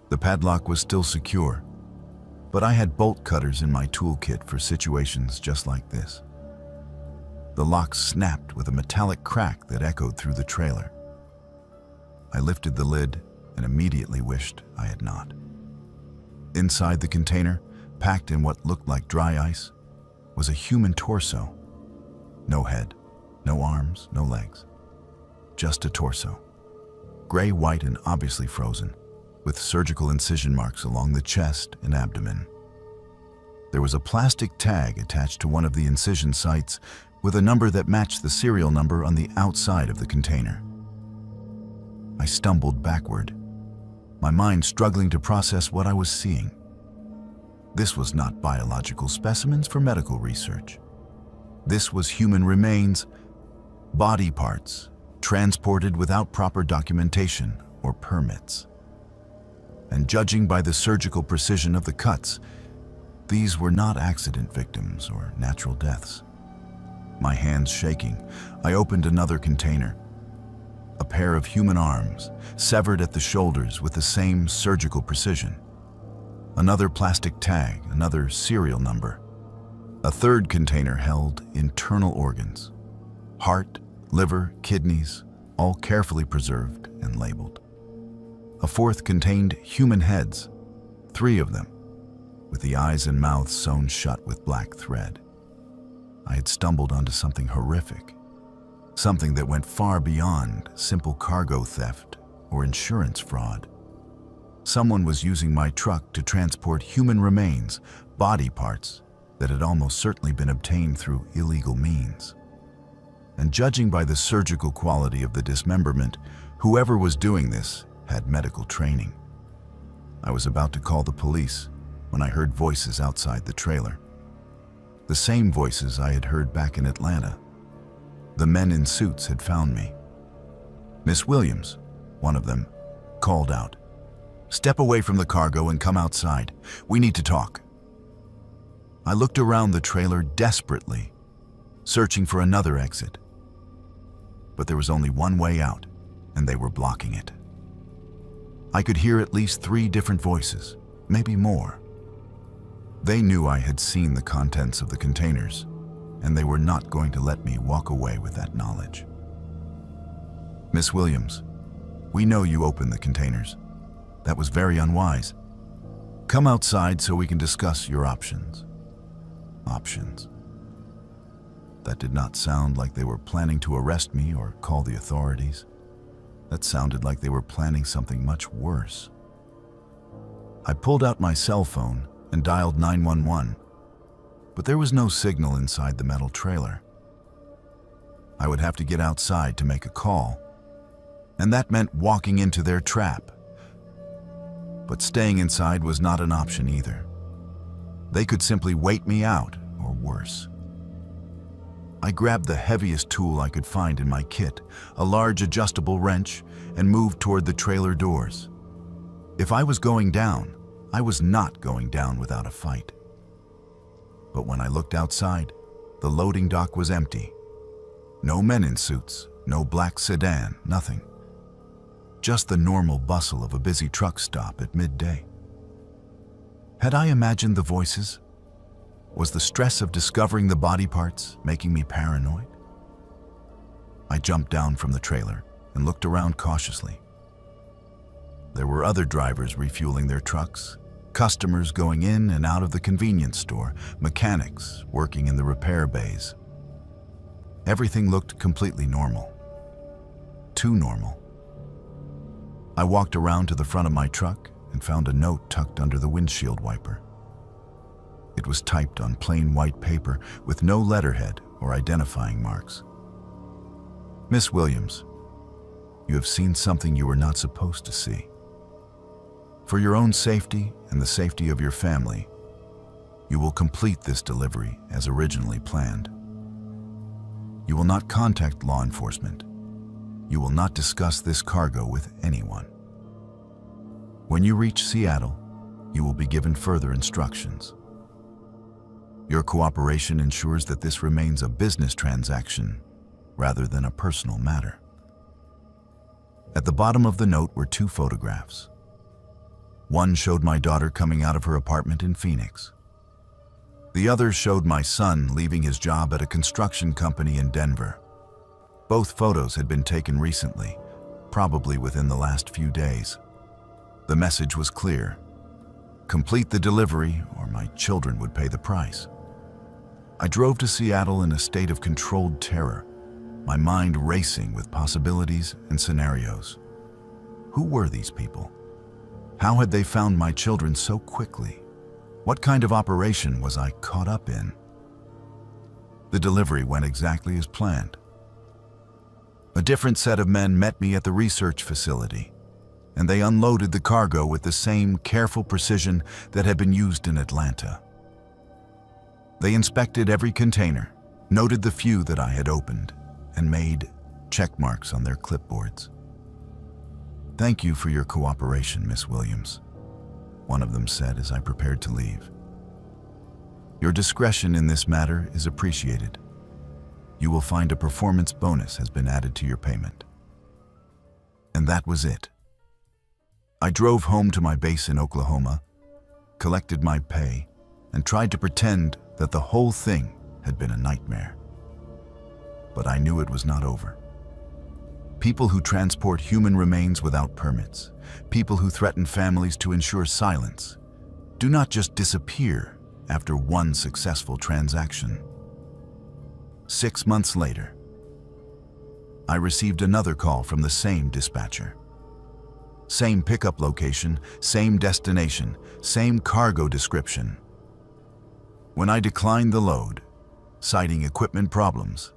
The padlock was still secure, but I had bolt cutters in my toolkit for situations just like this. The lock snapped with a metallic crack that echoed through the trailer. I lifted the lid and immediately wished I had not. Inside the container, packed in what looked like dry ice, was a human torso. No head, no arms, no legs. Just a torso. Gray, white, and obviously frozen, with surgical incision marks along the chest and abdomen. There was a plastic tag attached to one of the incision sites with a number that matched the serial number on the outside of the container. I stumbled backward, my mind struggling to process what I was seeing. This was not biological specimens for medical research. This was human remains, body parts, transported without proper documentation or permits. And judging by the surgical precision of the cuts, these were not accident victims or natural deaths. My hands shaking, I opened another container. A pair of human arms, severed at the shoulders with the same surgical precision. Another plastic tag, another serial number. A third container held internal organs. Heart, liver, kidneys, all carefully preserved and labeled. A fourth contained human heads, 3 of them, with the eyes and mouths sewn shut with black thread. I had stumbled onto something horrific, something that went far beyond simple cargo theft or insurance fraud. Someone was using my truck to transport human remains, body parts that had almost certainly been obtained through illegal means. And judging by the surgical quality of the dismemberment, whoever was doing this had medical training. I was about to call the police when I heard voices outside the trailer. The same voices I had heard back in Atlanta. The men in suits had found me. "Miss Williams," one of them called out, "step away from the cargo and come outside. We need to talk." I looked around the trailer desperately, searching for another exit. But there was only one way out, and they were blocking it. I could hear at least 3 different voices, maybe more. They knew I had seen the contents of the containers, and they were not going to let me walk away with that knowledge. "Miss Williams, we know you opened the containers. That was very unwise. Come outside so we can discuss your options." Options. That did not sound like they were planning to arrest me or call the authorities. That sounded like they were planning something much worse. I pulled out my cell phone and dialed 911, but there was no signal inside the metal trailer. I would have to get outside to make a call, and that meant walking into their trap. But staying inside was not an option either. They could simply wait me out, or worse. I grabbed the heaviest tool I could find in my kit, a large adjustable wrench, and moved toward the trailer doors. If I was going down, I was not going down without a fight. But when I looked outside, the loading dock was empty. No men in suits, no black sedan, nothing. Just the normal bustle of a busy truck stop at midday. Had I imagined the voices? Was the stress of discovering the body parts making me paranoid? I jumped down from the trailer and looked around cautiously. There were other drivers refueling their trucks, customers going in and out of the convenience store, mechanics working in the repair bays. Everything looked completely normal. Too normal. I walked around to the front of my truck and found a note tucked under the windshield wiper. It was typed on plain white paper with no letterhead or identifying marks. "Miss Williams, you have seen something you were not supposed to see. For your own safety and the safety of your family, you will complete this delivery as originally planned. You will not contact law enforcement. You will not discuss this cargo with anyone. When you reach Seattle, you will be given further instructions. Your cooperation ensures that this remains a business transaction rather than a personal matter." At the bottom of the note were 2 photographs. One showed my daughter coming out of her apartment in Phoenix. The other showed my son leaving his job at a construction company in Denver. Both photos had been taken recently, probably within the last few days. The message was clear: complete the delivery or my children would pay the price. I drove to Seattle in a state of controlled terror, my mind racing with possibilities and scenarios. Who were these people? How had they found my children so quickly? What kind of operation was I caught up in? The delivery went exactly as planned. A different set of men met me at the research facility, and they unloaded the cargo with the same careful precision that had been used in Atlanta. They inspected every container, noted the few that I had opened, and made check marks on their clipboards. "Thank you for your cooperation, Miss Williams," one of them said as I prepared to leave. "Your discretion in this matter is appreciated. You will find a performance bonus has been added to your payment." And that was it. I drove home to my base in Oklahoma, collected my pay, and tried to pretend that the whole thing had been a nightmare. But I knew it was not over. People who transport human remains without permits, people who threaten families to ensure silence, do not just disappear after one successful transaction. 6 months later, I received another call from the same dispatcher. Same pickup location, same destination, same cargo description. When I declined the load, citing equipment problems,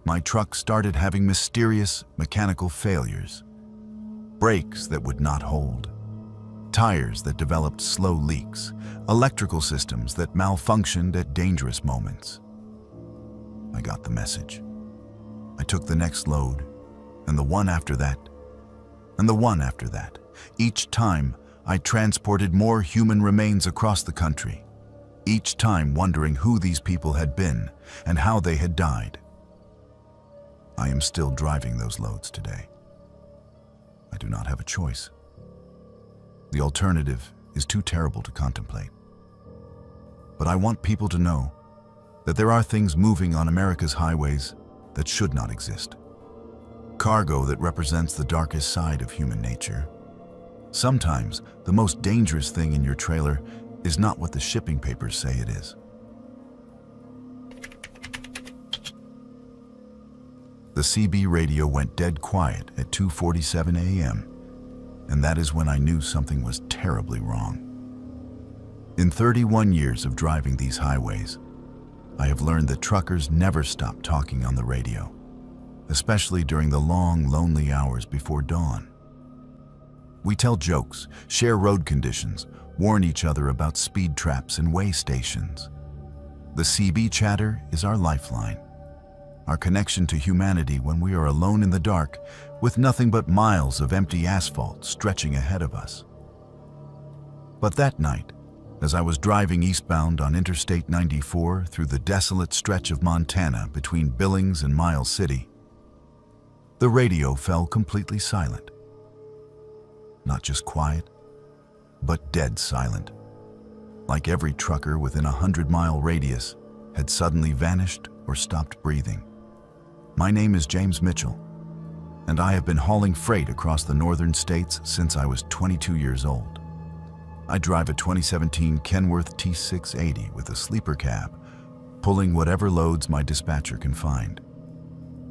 my truck started having mysterious mechanical failures. brakes that would not hold, tires that developed slow leaks, electrical systems that malfunctioned at dangerous moments. I got the message. I took the next load, and the one after that, and the one after that. Each time, I transported more human remains across the country, each time wondering who these people had been and how they had died. I am still driving those loads today. I do not have a choice. The alternative is too terrible to contemplate. But I want people to know that there are things moving on America's highways that should not exist. Cargo that represents the darkest side of human nature. Sometimes the most dangerous thing in your trailer is not what the shipping papers say it is. The CB radio went dead quiet at 2:47 a.m., and that is when I knew something was terribly wrong. In 31 years of driving these highways, I have learned that truckers never stop talking on the radio, especially during the long, lonely hours before dawn. We tell jokes, share road conditions, warn each other about speed traps and way stations. The CB chatter is our lifeline, our connection to humanity when we are alone in the dark with nothing but miles of empty asphalt stretching ahead of us. But that night, as I was driving eastbound on Interstate 94 through the desolate stretch of Montana between Billings and Miles City, the radio fell completely silent. Not just quiet, but dead silent. Like every trucker within a 100-mile radius had suddenly vanished or stopped breathing. My name is James Mitchell, and I have been hauling freight across the northern states since I was 22 years old. I drive a 2017 Kenworth T680 with a sleeper cab, pulling whatever loads my dispatcher can find.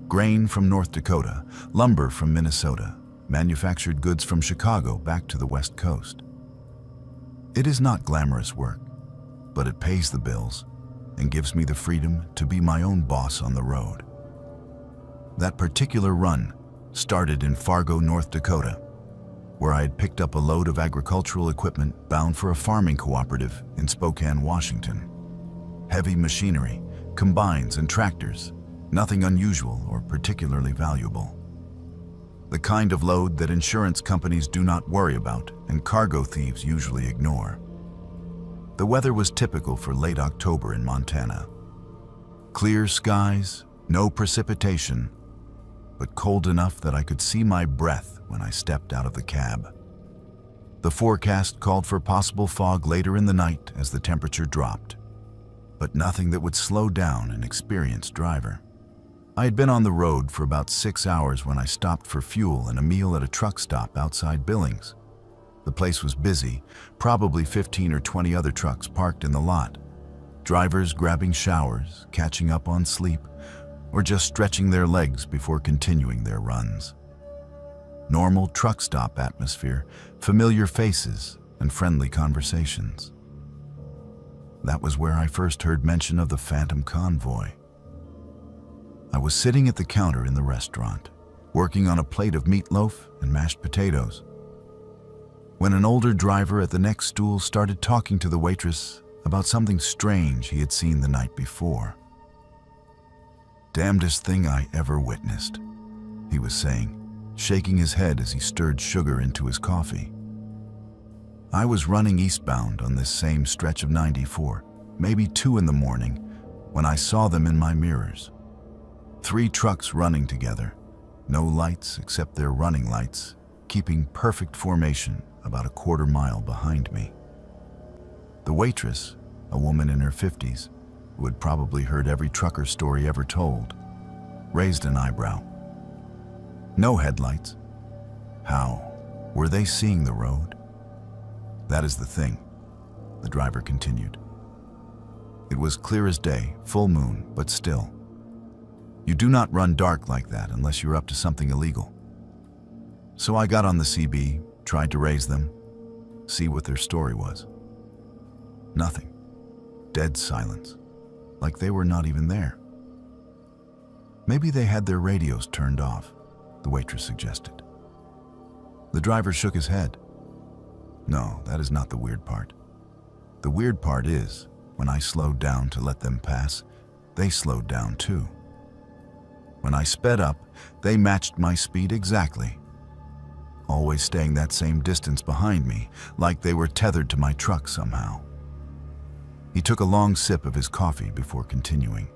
Grain from North Dakota, lumber from Minnesota, manufactured goods from Chicago back to the West Coast. It is not glamorous work, but it pays the bills and gives me the freedom to be my own boss on the road. That particular run started in Fargo, North Dakota, where I had picked up a load of agricultural equipment bound for a farming cooperative in Spokane, Washington. Heavy machinery, combines and tractors, nothing unusual or particularly valuable. The kind of load that insurance companies do not worry about and cargo thieves usually ignore. The weather was typical for late October in Montana. Clear skies, no precipitation, but cold enough that I could see my breath when I stepped out of the cab. The forecast called for possible fog later in the night as the temperature dropped, but nothing that would slow down an experienced driver. I had been on the road for about 6 hours when I stopped for fuel and a meal at a truck stop outside Billings. The place was busy, probably 15 or 20 other trucks parked in the lot. Drivers grabbing showers, catching up on sleep, or just stretching their legs before continuing their runs. Normal truck stop atmosphere, familiar faces, and friendly conversations. That was where I first heard mention of the Phantom Convoy. I was sitting at the counter in the restaurant, working on a plate of meatloaf and mashed potatoes, when an older driver at the next stool started talking to the waitress about something strange he had seen the night before. "Damnedest thing I ever witnessed," he was saying, shaking his head as he stirred sugar into his coffee. I was running eastbound on this same stretch of 94, maybe 2 in the morning, when I saw them in my mirrors. 3 trucks running together, no lights except their running lights, keeping perfect formation about a quarter mile behind me. The waitress, a woman in her 50s, who had probably heard every trucker story ever told, raised an eyebrow. No headlights. How? Were they seeing the road? "That is the thing," the driver continued. "It was clear as day, full moon, but still. You do not run dark like that unless you're up to something illegal." So I got on the CB, tried to raise them, see what their story was. Nothing. Dead silence. Like they were not even there. "Maybe they had their radios turned off," the waitress suggested. The driver shook his head. No, that is not the weird part. The weird part is, when I slowed down to let them pass, they slowed down too. When I sped up, they matched my speed exactly, always staying that same distance behind me, like they were tethered to my truck somehow. He took a long sip of his coffee before continuing.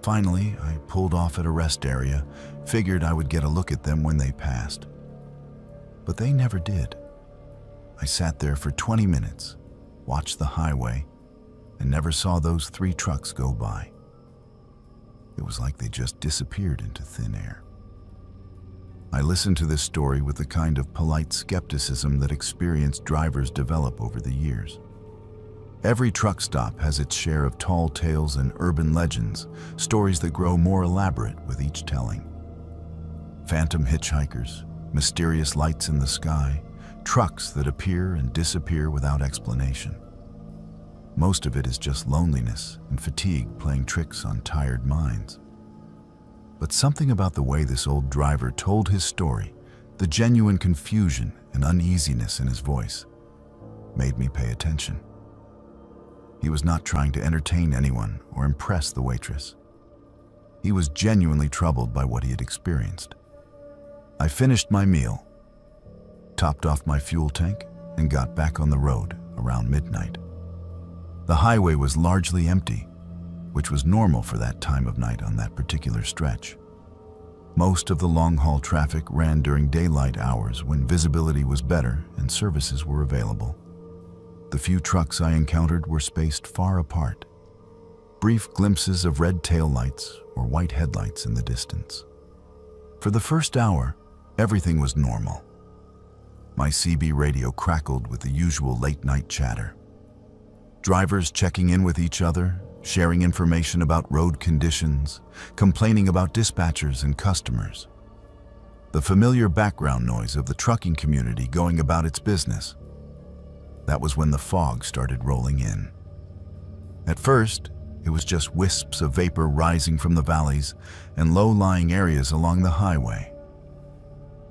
Finally, I pulled off at a rest area, figured I would get a look at them when they passed. But they never did. I sat there for 20 minutes, watched the highway, and never saw those 3 trucks go by. It was like they just disappeared into thin air. I listened to this story with the kind of polite skepticism that experienced drivers develop over the years. Every truck stop has its share of tall tales and urban legends, stories that grow more elaborate with each telling. Phantom hitchhikers, mysterious lights in the sky, trucks that appear and disappear without explanation. Most of it is just loneliness and fatigue playing tricks on tired minds. But something about the way this old driver told his story, the genuine confusion and uneasiness in his voice, made me pay attention. He was not trying to entertain anyone or impress the waitress. He was genuinely troubled by what he had experienced. I finished my meal, topped off my fuel tank, and got back on the road around midnight. The highway was largely empty, which was normal for that time of night on that particular stretch. Most of the long-haul traffic ran during daylight hours when visibility was better and services were available. The few trucks I encountered were spaced far apart, brief glimpses of red taillights or white headlights in the distance. For the first hour, everything was normal. My CB radio crackled with the usual late-night chatter. Drivers checking in with each other, sharing information about road conditions, complaining about dispatchers and customers. The familiar background noise of the trucking community going about its business. That was when the fog started rolling in. At first, it was just wisps of vapor rising from the valleys and low-lying areas along the highway.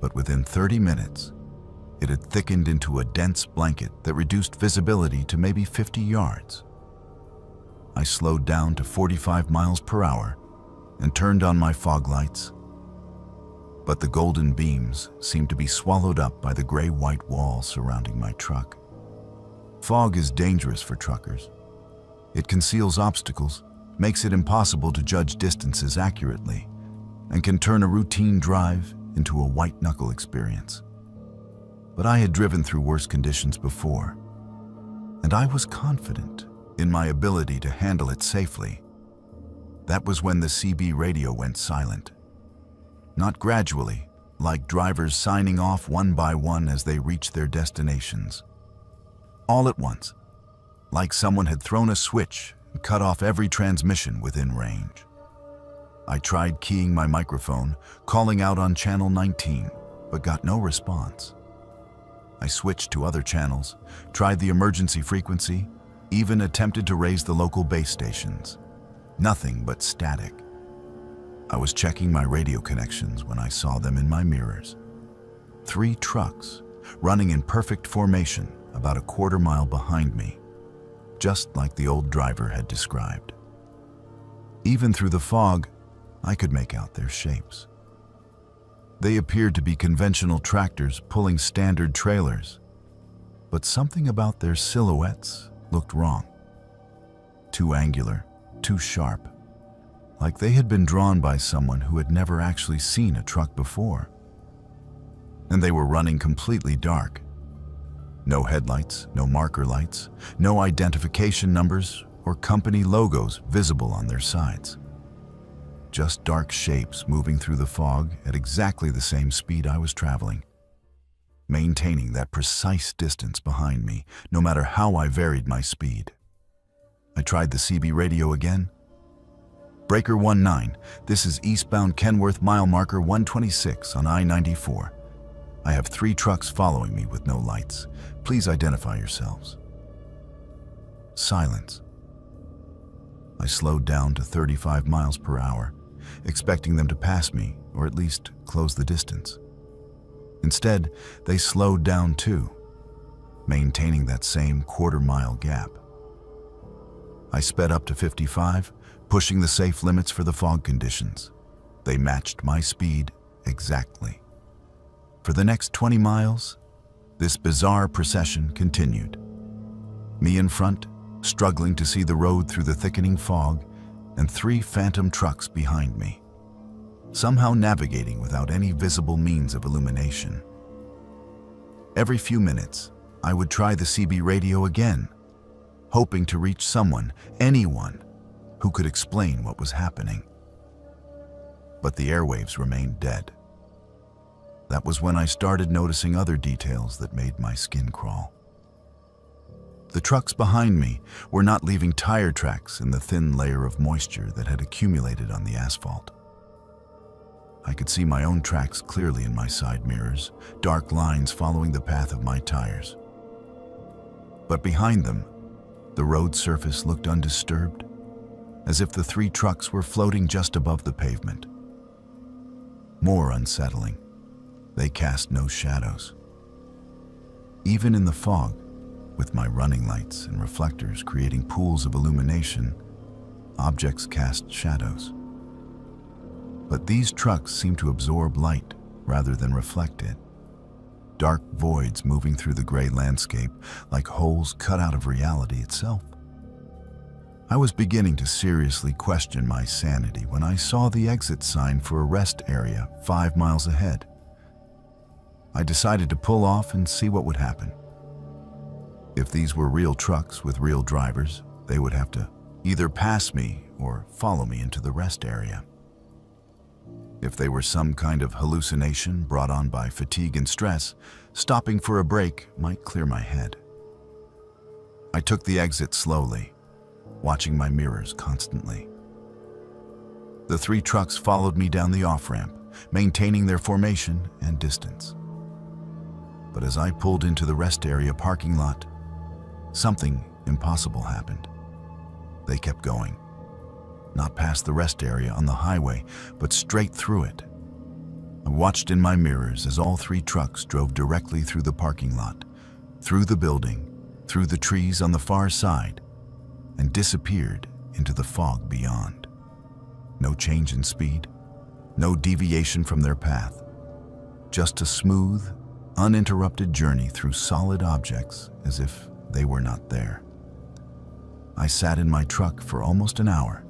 But within 30 minutes, it had thickened into a dense blanket that reduced visibility to maybe 50 yards. I slowed down to 45 miles per hour and turned on my fog lights. But the golden beams seemed to be swallowed up by the gray-white wall surrounding my truck. Fog is dangerous for truckers. It conceals obstacles, makes it impossible to judge distances accurately, and can turn a routine drive into a white-knuckle experience. But I had driven through worse conditions before, and I was confident in my ability to handle it safely. That was when the CB radio went silent. Not gradually, like drivers signing off one by one as they reached their destinations. All at once, like someone had thrown a switch and cut off every transmission within range. I tried keying my microphone, calling out on channel 19, but got no response. I switched to other channels, tried the emergency frequency, even attempted to raise the local base stations. Nothing but static. I was checking my radio connections when I saw them in my mirrors. 3 trucks, running in perfect formation about a quarter-mile behind me, just like the old driver had described. Even through the fog, I could make out their shapes. They appeared to be conventional tractors pulling standard trailers, but something about their silhouettes looked wrong. Too angular, too sharp, like they had been drawn by someone who had never actually seen a truck before. And they were running completely dark. No headlights, no marker lights, no identification numbers or company logos visible on their sides. Just dark shapes moving through the fog at exactly the same speed I was traveling, maintaining that precise distance behind me, no matter how I varied my speed. I tried the CB radio again. Breaker 19, this is eastbound Kenworth mile marker 126 on I-94. I have 3 trucks following me with no lights. Please identify yourselves. Silence. I slowed down to 35 miles per hour, expecting them to pass me or at least close the distance. Instead, they slowed down too, maintaining that same quarter-mile gap. I sped up to 55, pushing the safe limits for the fog conditions. They matched my speed exactly. For the next 20 miles, this bizarre procession continued. Me in front, struggling to see the road through the thickening fog, and 3 phantom trucks behind me, somehow navigating without any visible means of illumination. Every few minutes, I would try the CB radio again, hoping to reach someone, anyone, who could explain what was happening. But the airwaves remained dead. That was when I started noticing other details that made my skin crawl. The trucks behind me were not leaving tire tracks in the thin layer of moisture that had accumulated on the asphalt. I could see my own tracks clearly in my side mirrors, dark lines following the path of my tires. But behind them, the road surface looked undisturbed, as if the 3 trucks were floating just above the pavement. More unsettling, they cast no shadows. Even in the fog, with my running lights and reflectors creating pools of illumination, objects cast shadows. But these trucks seemed to absorb light rather than reflect it. Dark voids moving through the gray landscape like holes cut out of reality itself. I was beginning to seriously question my sanity when I saw the exit sign for a rest area 5 miles ahead. I decided to pull off and see what would happen. If these were real trucks with real drivers, they would have to either pass me or follow me into the rest area. If they were some kind of hallucination brought on by fatigue and stress, stopping for a break might clear my head. I took the exit slowly, watching my mirrors constantly. The 3 trucks followed me down the off-ramp, maintaining their formation and distance. But as I pulled into the rest area parking lot, something impossible happened. They kept going. Not past the rest area on the highway, but straight through it. I watched in my mirrors as all 3 trucks drove directly through the parking lot, through the building, through the trees on the far side, and disappeared into the fog beyond. No change in speed, no deviation from their path, just a smooth, uninterrupted journey through solid objects as if they were not there. I sat in my truck for almost an hour,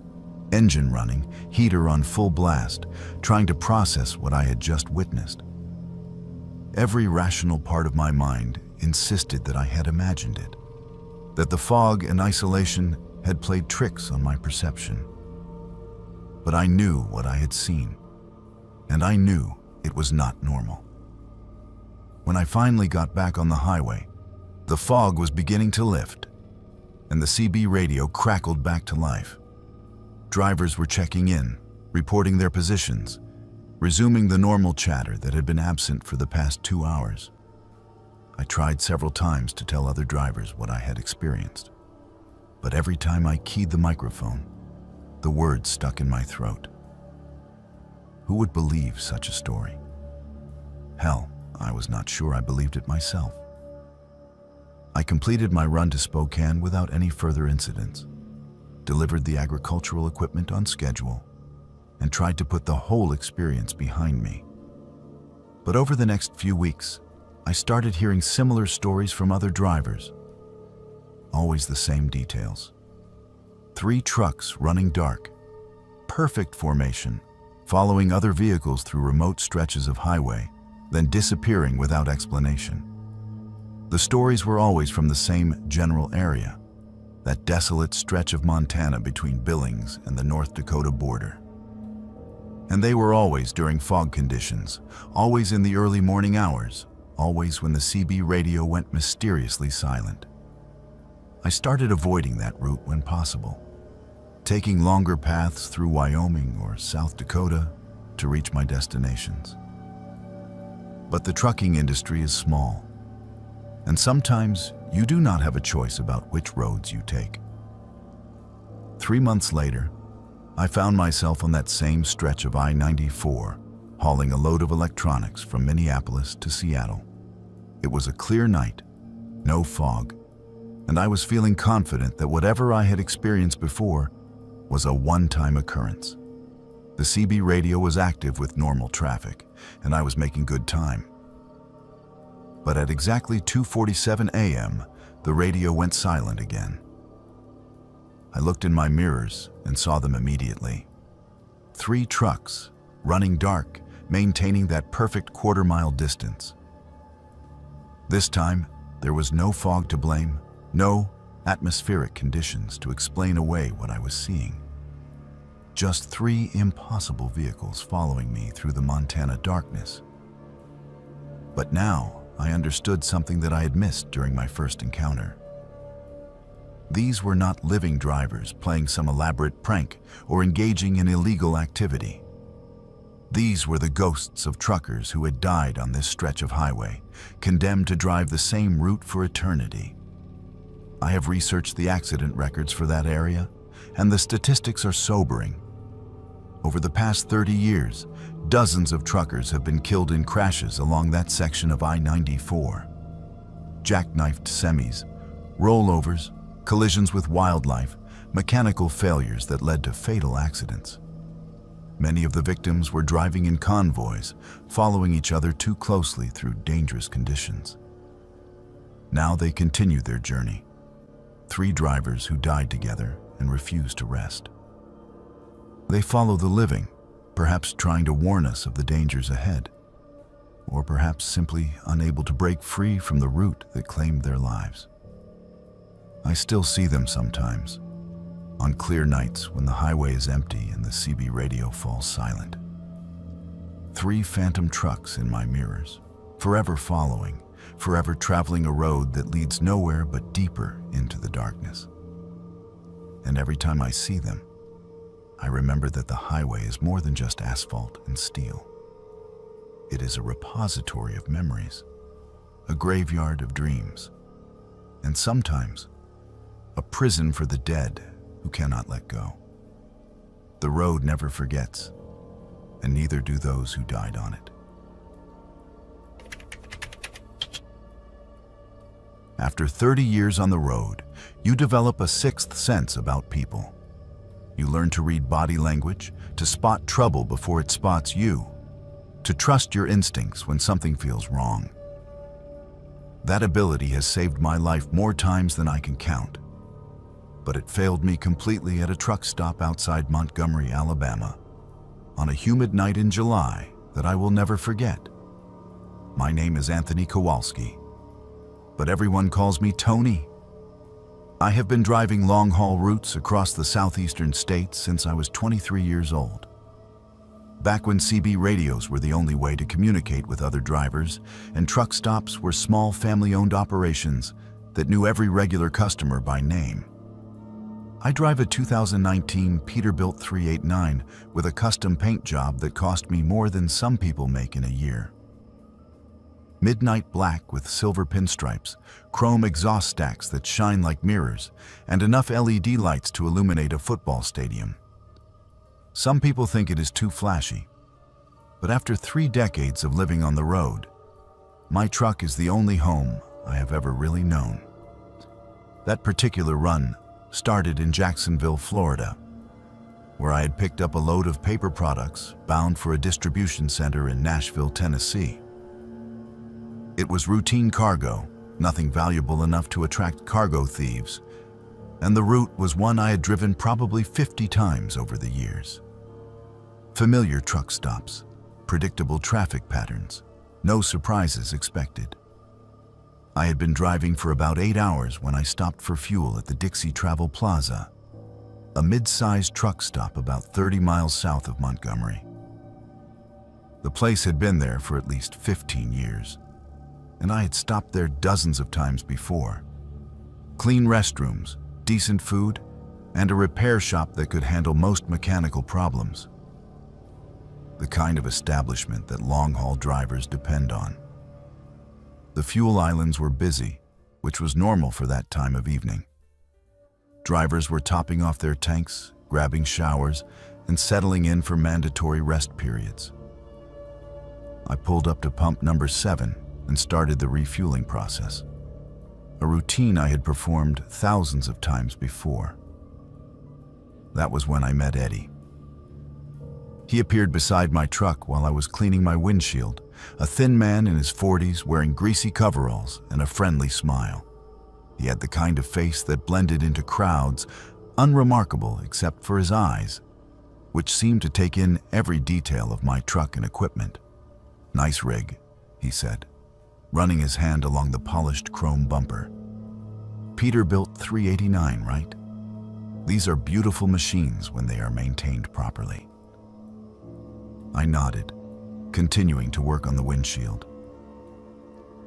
engine running, heater on full blast, trying to process what I had just witnessed. Every rational part of my mind insisted that I had imagined it, that the fog and isolation had played tricks on my perception. But I knew what I had seen, and I knew it was not normal. When I finally got back on the highway, the fog was beginning to lift, and the CB radio crackled back to life. Drivers were checking in, reporting their positions, resuming the normal chatter that had been absent for the past 2 hours. I tried several times to tell other drivers what I had experienced, but every time I keyed the microphone, the words stuck in my throat. Who would believe such a story? Hell, I was not sure I believed it myself. I completed my run to Spokane without any further incidents, delivered the agricultural equipment on schedule, and tried to put the whole experience behind me. But over the next few weeks, I started hearing similar stories from other drivers. Always the same details. 3 trucks running dark, perfect formation, following other vehicles through remote stretches of highway, then disappearing without explanation. The stories were always from the same general area, that desolate stretch of Montana between Billings and the North Dakota border. And they were always during fog conditions, always in the early morning hours, always when the CB radio went mysteriously silent. I started avoiding that route when possible, taking longer paths through Wyoming or South Dakota to reach my destinations. But the trucking industry is small, and sometimes you do not have a choice about which roads you take. 3 months later, I found myself on that same stretch of I-94, hauling a load of electronics from Minneapolis to Seattle. It was a clear night, no fog, and I was feeling confident that whatever I had experienced before was a one-time occurrence. The CB radio was active with normal traffic, and I was making good time. But at exactly 2:47 a.m., the radio went silent again. I looked in my mirrors and saw them immediately. 3 trucks, running dark, maintaining that perfect quarter-mile distance. This time, there was no fog to blame, no atmospheric conditions to explain away what I was seeing. Just 3 impossible vehicles following me through the Montana darkness. But now, I understood something that I had missed during my first encounter. These were not living drivers playing some elaborate prank or engaging in illegal activity. These were the ghosts of truckers who had died on this stretch of highway, condemned to drive the same route for eternity. I have researched the accident records for that area, and the statistics are sobering. Over the past 30 years, dozens of truckers have been killed in crashes along that section of I-94. Jackknifed semis, rollovers, collisions with wildlife, mechanical failures that led to fatal accidents. Many of the victims were driving in convoys, following each other too closely through dangerous conditions. Now they continue their journey. 3 drivers who died together and refused to rest. They follow the living, perhaps trying to warn us of the dangers ahead, or perhaps simply unable to break free from the route that claimed their lives. I still see them sometimes, on clear nights when the highway is empty and the CB radio falls silent. 3 phantom trucks in my mirrors, forever following, forever traveling a road that leads nowhere but deeper into the darkness. And every time I see them, I remember that the highway is more than just asphalt and steel. It is a repository of memories, a graveyard of dreams, and sometimes a prison for the dead who cannot let go. The road never forgets, and neither do those who died on it. After 30 years on the road, you develop a 6th sense about people. You learn to read body language, to spot trouble before it spots you, to trust your instincts when something feels wrong. That ability has saved my life more times than I can count, but it failed me completely at a truck stop outside Montgomery, Alabama, on a humid night in July that I will never forget. My name is Anthony Kowalski, but everyone calls me Tony. I have been driving long-haul routes across the southeastern states since I was 23 years old. Back when CB radios were the only way to communicate with other drivers, and truck stops were small family-owned operations that knew every regular customer by name. I drive a 2019 Peterbilt 389 with a custom paint job that cost me more than some people make in a year. Midnight black with silver pinstripes, chrome exhaust stacks that shine like mirrors, and enough LED lights to illuminate a football stadium. Some people think it is too flashy, but after 3 decades of living on the road, my truck is the only home I have ever really known. That particular run started in Jacksonville, Florida, where I had picked up a load of paper products bound for a distribution center in Nashville, Tennessee. It was routine cargo, nothing valuable enough to attract cargo thieves, and the route was one I had driven probably 50 times over the years. Familiar truck stops, predictable traffic patterns, no surprises expected. I had been driving for about 8 hours when I stopped for fuel at the Dixie Travel Plaza, a mid-sized truck stop about 30 miles south of Montgomery. The place had been there for at least 15 years, and I had stopped there dozens of times before. Clean restrooms, decent food, and a repair shop that could handle most mechanical problems. The kind of establishment that long-haul drivers depend on. The fuel islands were busy, which was normal for that time of evening. Drivers were topping off their tanks, grabbing showers, and settling in for mandatory rest periods. I pulled up to pump number 7 and started the refueling process, a routine I had performed thousands of times before. That was when I met Eddie. He appeared beside my truck while I was cleaning my windshield, a thin man in his 40s wearing greasy coveralls and a friendly smile. He had the kind of face that blended into crowds, unremarkable except for his eyes, which seemed to take in every detail of my truck and equipment. "Nice rig," he said, running his hand along the polished chrome bumper. "Peterbilt 389, right? These are beautiful machines when they are maintained properly." I nodded, continuing to work on the windshield.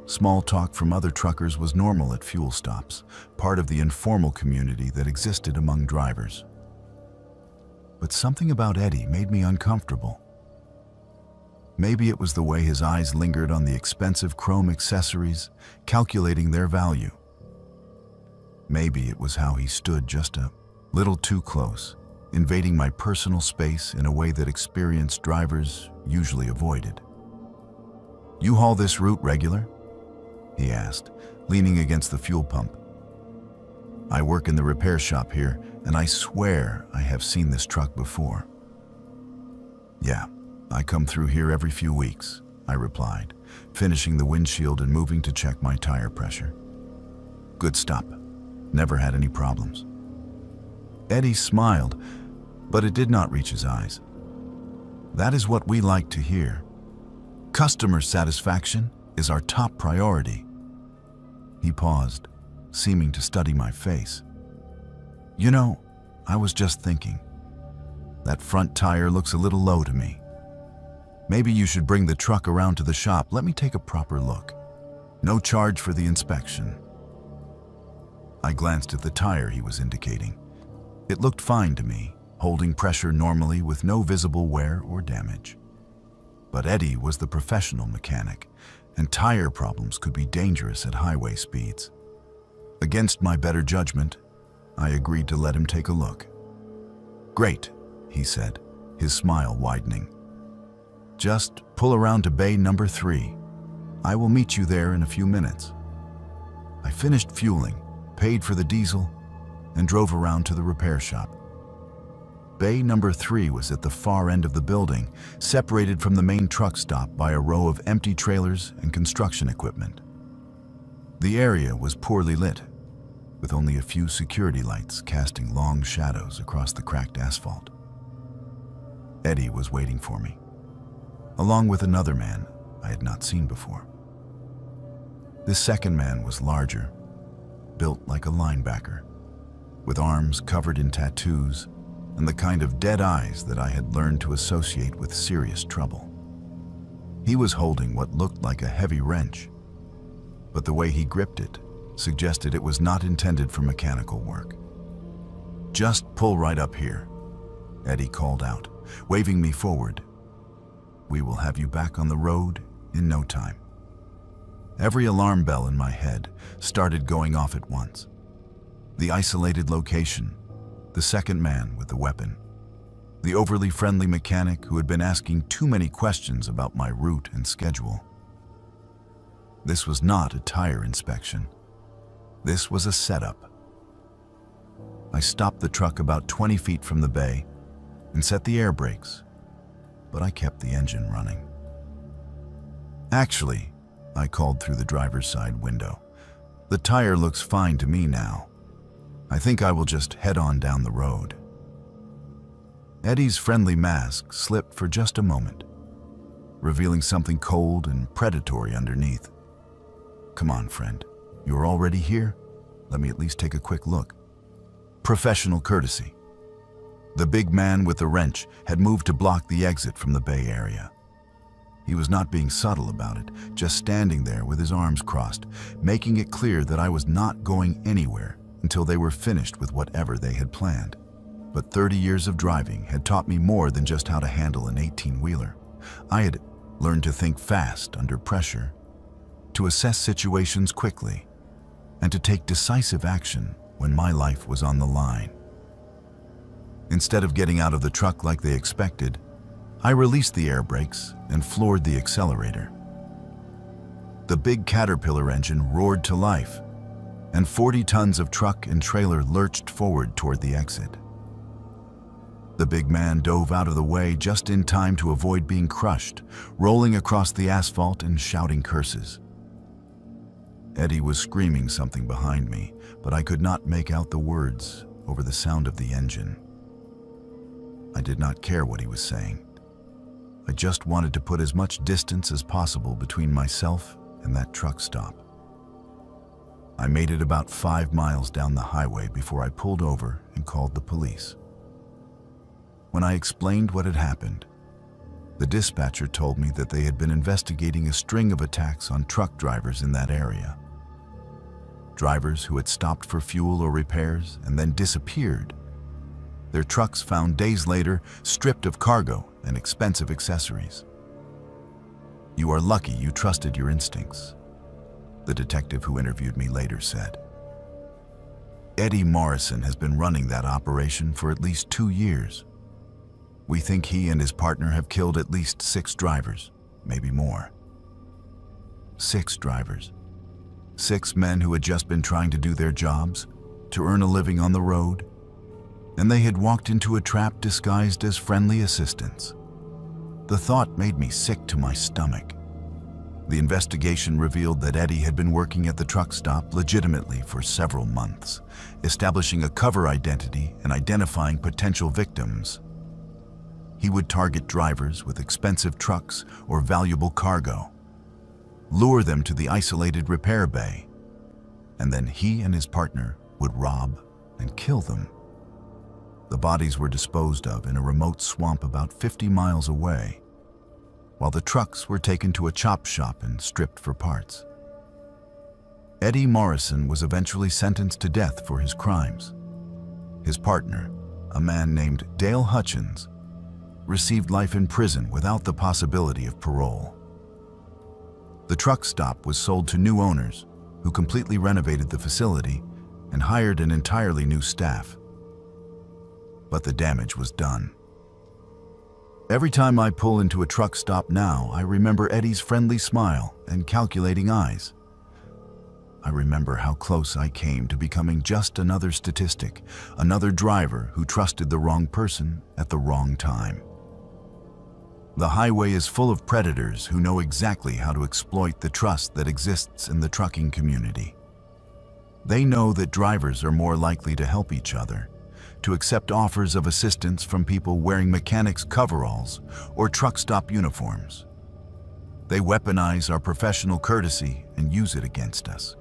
Small talk from other truckers was normal at fuel stops, part of the informal community that existed among drivers. But something about Eddie made me uncomfortable. Maybe it was the way his eyes lingered on the expensive chrome accessories, calculating their value. Maybe it was how he stood just a little too close, invading my personal space in a way that experienced drivers usually avoided. "You haul this route regular?" he asked, leaning against the fuel pump. "I work in the repair shop here, and I swear I have seen this truck before." "Yeah, I come through here every few weeks," I replied, finishing the windshield and moving to check my tire pressure. "Good stop. Never had any problems." Eddie smiled, but it did not reach his eyes. "That is what we like to hear. Customer satisfaction is our top priority." He paused, seeming to study my face. "You know, I was just thinking. That front tire looks a little low to me. Maybe you should bring the truck around to the shop. Let me take a proper look. No charge for the inspection." I glanced at the tire he was indicating. It looked fine to me, holding pressure normally with no visible wear or damage. But Eddie was the professional mechanic, and tire problems could be dangerous at highway speeds. Against my better judgment, I agreed to let him take a look. "Great," he said, his smile widening. "Just pull around to bay number 3. I will meet you there in a few minutes." I finished fueling, paid for the diesel, and drove around to the repair shop. Bay number 3 was at the far end of the building, separated from the main truck stop by a row of empty trailers and construction equipment. The area was poorly lit, with only a few security lights casting long shadows across the cracked asphalt. Eddie was waiting for me, along with another man I had not seen before. This second man was larger, built like a linebacker, with arms covered in tattoos and the kind of dead eyes that I had learned to associate with serious trouble. He was holding what looked like a heavy wrench, but the way he gripped it suggested it was not intended for mechanical work. "Just pull right up here," Eddie called out, waving me forward. "We will have you back on the road in no time." Every alarm bell in my head started going off at once. The isolated location, the second man with the weapon, the overly friendly mechanic who had been asking too many questions about my route and schedule. This was not a tire inspection. This was a setup. I stopped the truck about 20 feet from the bay and set the air brakes, but I kept the engine running. "Actually," I called through the driver's side window, "the tire looks fine to me now. I think I will just head on down the road." Eddie's friendly mask slipped for just a moment, revealing something cold and predatory underneath. "Come on, friend. You are already here? Let me at least take a quick look." Professional courtesy. The big man with the wrench had moved to block the exit from the bay area. He was not being subtle about it, just standing there with his arms crossed, making it clear that I was not going anywhere until they were finished with whatever they had planned. But 30 years of driving had taught me more than just how to handle an 18-wheeler. I had learned to think fast under pressure, to assess situations quickly, and to take decisive action when my life was on the line. Instead of getting out of the truck like they expected, I released the air brakes and floored the accelerator. The big Caterpillar engine roared to life, and 40 tons of truck and trailer lurched forward toward the exit. The big man dove out of the way just in time to avoid being crushed, rolling across the asphalt and shouting curses. Eddie was screaming something behind me, but I could not make out the words over the sound of the engine. I did not care what he was saying. I just wanted to put as much distance as possible between myself and that truck stop. I made it about 5 miles down the highway before I pulled over and called the police. When I explained what had happened, the dispatcher told me that they had been investigating a string of attacks on truck drivers in that area. Drivers who had stopped for fuel or repairs and then disappeared. Their trucks found days later stripped of cargo and expensive accessories. "You are lucky you trusted your instincts," the detective who interviewed me later said. Eddie Morrison has been running that operation for at least 2 years. We think he and his partner have killed at least 6 drivers, maybe more. 6 drivers. 6 men who had just been trying to do their jobs, to earn a living on the road, and they had walked into a trap disguised as friendly assistants. The thought made me sick to my stomach. The investigation revealed that Eddie had been working at the truck stop legitimately for several months, establishing a cover identity and identifying potential victims. He would target drivers with expensive trucks or valuable cargo, lure them to the isolated repair bay, and then he and his partner would rob and kill them. The bodies were disposed of in a remote swamp about 50 miles away, while the trucks were taken to a chop shop and stripped for parts. Eddie Morrison was eventually sentenced to death for his crimes. His partner, a man named Dale Hutchins, received life in prison without the possibility of parole. The truck stop was sold to new owners who completely renovated the facility and hired an entirely new staff. But the damage was done. Every time I pull into a truck stop now, I remember Eddie's friendly smile and calculating eyes. I remember how close I came to becoming just another statistic, another driver who trusted the wrong person at the wrong time. The highway is full of predators who know exactly how to exploit the trust that exists in the trucking community. They know that drivers are more likely to help each other, to accept offers of assistance from people wearing mechanics' coveralls or truck stop uniforms. They weaponize our professional courtesy and use it against us.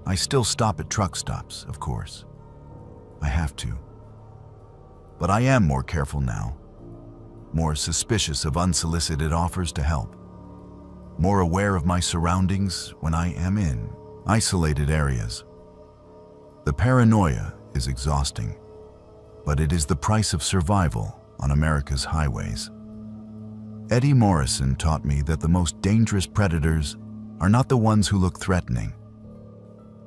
I still stop at truck stops, of course. I have to. But I am more careful now. More suspicious of unsolicited offers to help, more aware of my surroundings when I am in isolated areas. The paranoia is exhausting, but it is the price of survival on America's highways. Eddie Morrison taught me that the most dangerous predators are not the ones who look threatening.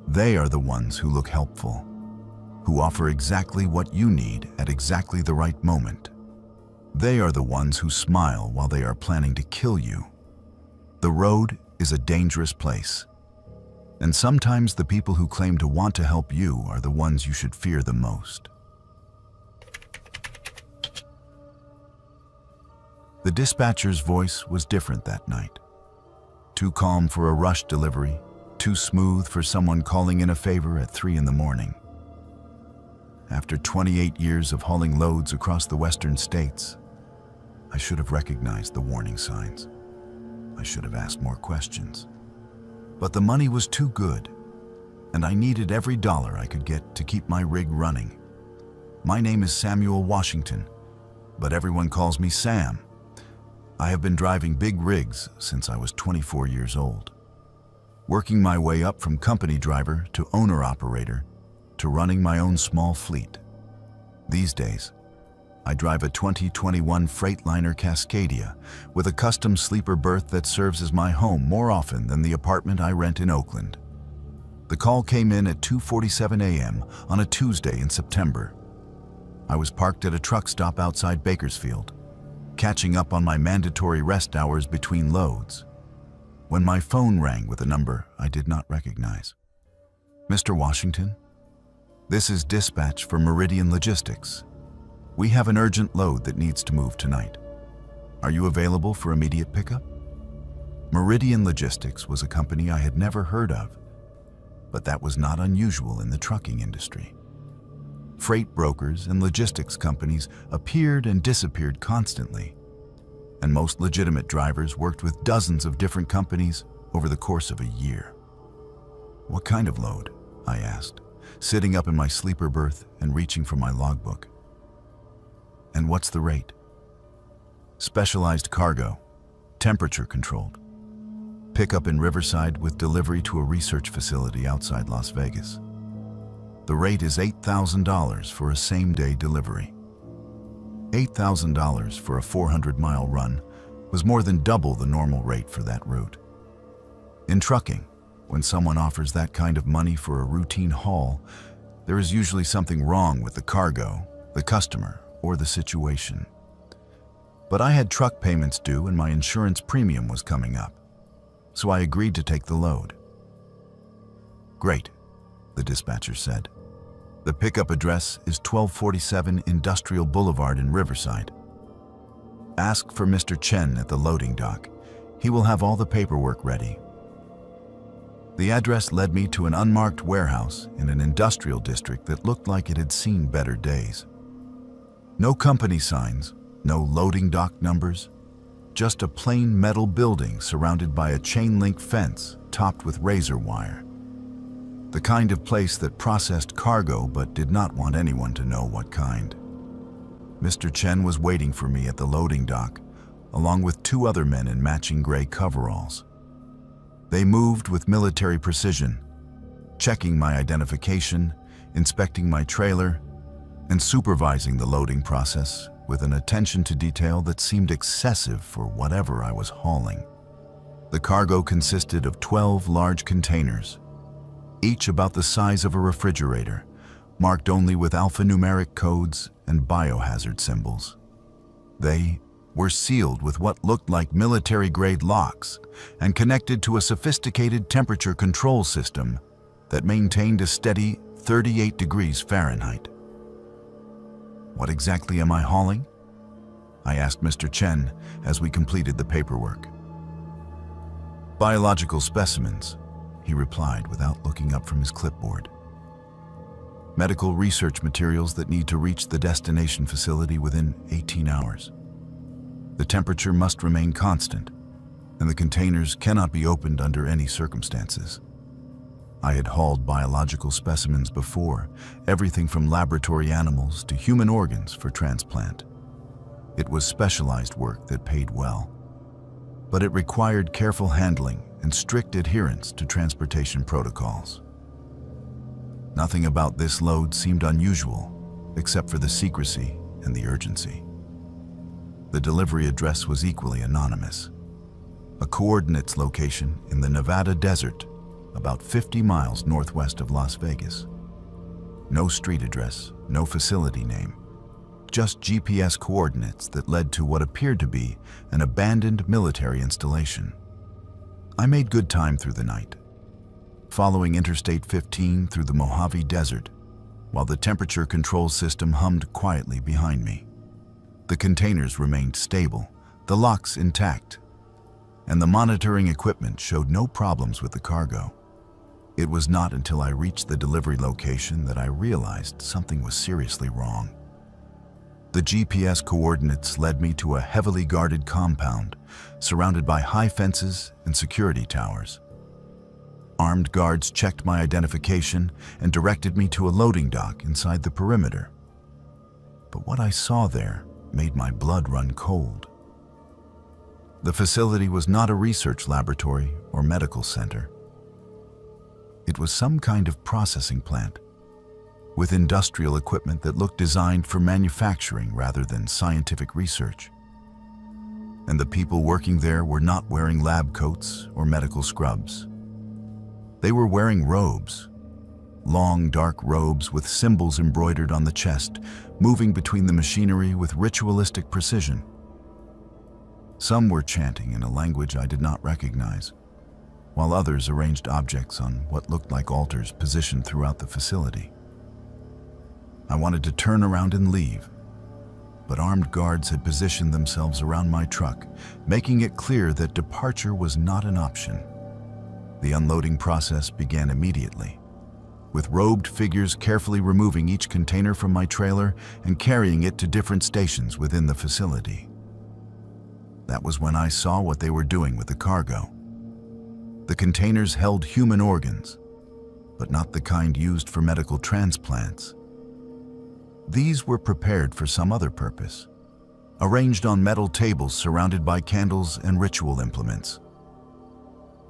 They are the ones who look helpful, who offer exactly what you need at exactly the right moment. They are the ones who smile while they are planning to kill you. The road is a dangerous place, and sometimes the people who claim to want to help you are the ones you should fear the most. The dispatcher's voice was different that night. Too calm for a rush delivery, too smooth for someone calling in a favor at 3 in the morning. After 28 years of hauling loads across the western states, I should have recognized the warning signs. I should have asked more questions. But the money was too good, and I needed every dollar I could get to keep my rig running. My name is Samuel Washington, but everyone calls me Sam. I have been driving big rigs since I was 24 years old, working my way up from company driver to owner-operator to running my own small fleet. These days, I drive a 2021 Freightliner Cascadia with a custom sleeper berth that serves as my home more often than the apartment I rent in Oakland. The call came in at 2:47 a.m. on a Tuesday in September. I was parked at a truck stop outside Bakersfield. catching up on my mandatory rest hours between loads, when my phone rang with a number I did not recognize. "Mr. Washington, this is dispatch for Meridian Logistics. We have an urgent load that needs to move tonight. Are you available for immediate pickup?" Meridian Logistics was a company I had never heard of, but that was not unusual in the trucking industry. Freight brokers and logistics companies appeared and disappeared constantly, and most legitimate drivers worked with dozens of different companies over the course of a year. "What kind of load?" I asked, sitting up in my sleeper berth and reaching for my logbook. "And what's the rate?" "Specialized cargo, temperature controlled. Pickup in Riverside with delivery to a research facility outside Las Vegas. The rate is $8,000 for a same-day delivery." $8,000 for a 400-mile run was more than double the normal rate for that route. In trucking, when someone offers that kind of money for a routine haul, there is usually something wrong with the cargo, the customer, or the situation. But I had truck payments due and my insurance premium was coming up, so I agreed to take the load. "Great," the dispatcher said. "The pickup address is 1247 Industrial Boulevard in Riverside. Ask for Mr. Chen at the loading dock. He will have all the paperwork ready." The address led me to an unmarked warehouse in an industrial district that looked like it had seen better days. No company signs, no loading dock numbers, just a plain metal building surrounded by a chain-link fence topped with razor wire. The kind of place that processed cargo but did not want anyone to know what kind. Mr. Chen was waiting for me at the loading dock, along with two other men in matching gray coveralls. They moved with military precision, checking my identification, inspecting my trailer, and supervising the loading process with an attention to detail that seemed excessive for whatever I was hauling. The cargo consisted of 12 large containers, each about the size of a refrigerator, marked only with alphanumeric codes and biohazard symbols. They were sealed with what looked like military-grade locks and connected to a sophisticated temperature control system that maintained a steady 38 degrees Fahrenheit. "What exactly am I hauling?" I asked Mr. Chen as we completed the paperwork. "Biological specimens," he replied without looking up from his clipboard. "Medical research materials that need to reach the destination facility within 18 hours. The temperature must remain constant, and the containers cannot be opened under any circumstances." I had hauled biological specimens before, everything from laboratory animals to human organs for transplant. It was specialized work that paid well, but it required careful handling and strict adherence to transportation protocols. Nothing about this load seemed unusual, except for the secrecy and the urgency. The delivery address was equally anonymous. A coordinates location in the Nevada desert, about 50 miles northwest of Las Vegas. No street address, no facility name, just GPS coordinates that led to what appeared to be an abandoned military installation. I made good time through the night, following Interstate 15 through the Mojave Desert, while the temperature control system hummed quietly behind me. The containers remained stable, the locks intact, and the monitoring equipment showed no problems with the cargo. It was not until I reached the delivery location that I realized something was seriously wrong. The GPS coordinates led me to a heavily guarded compound, surrounded by high fences and security towers. Armed guards checked my identification and directed me to a loading dock inside the perimeter. But what I saw there made my blood run cold. The facility was not a research laboratory or medical center. It was some kind of processing plant, with industrial equipment that looked designed for manufacturing rather than scientific research. And the people working there were not wearing lab coats or medical scrubs. They were wearing robes, long dark robes with symbols embroidered on the chest, moving between the machinery with ritualistic precision. Some were chanting in a language I did not recognize, while others arranged objects on what looked like altars positioned throughout the facility. I wanted to turn around and leave, but armed guards had positioned themselves around my truck, making it clear that departure was not an option. The unloading process began immediately, with robed figures carefully removing each container from my trailer and carrying it to different stations within the facility. That was when I saw what they were doing with the cargo. The containers held human organs, but not the kind used for medical transplants. These were prepared for some other purpose, arranged on metal tables surrounded by candles and ritual implements.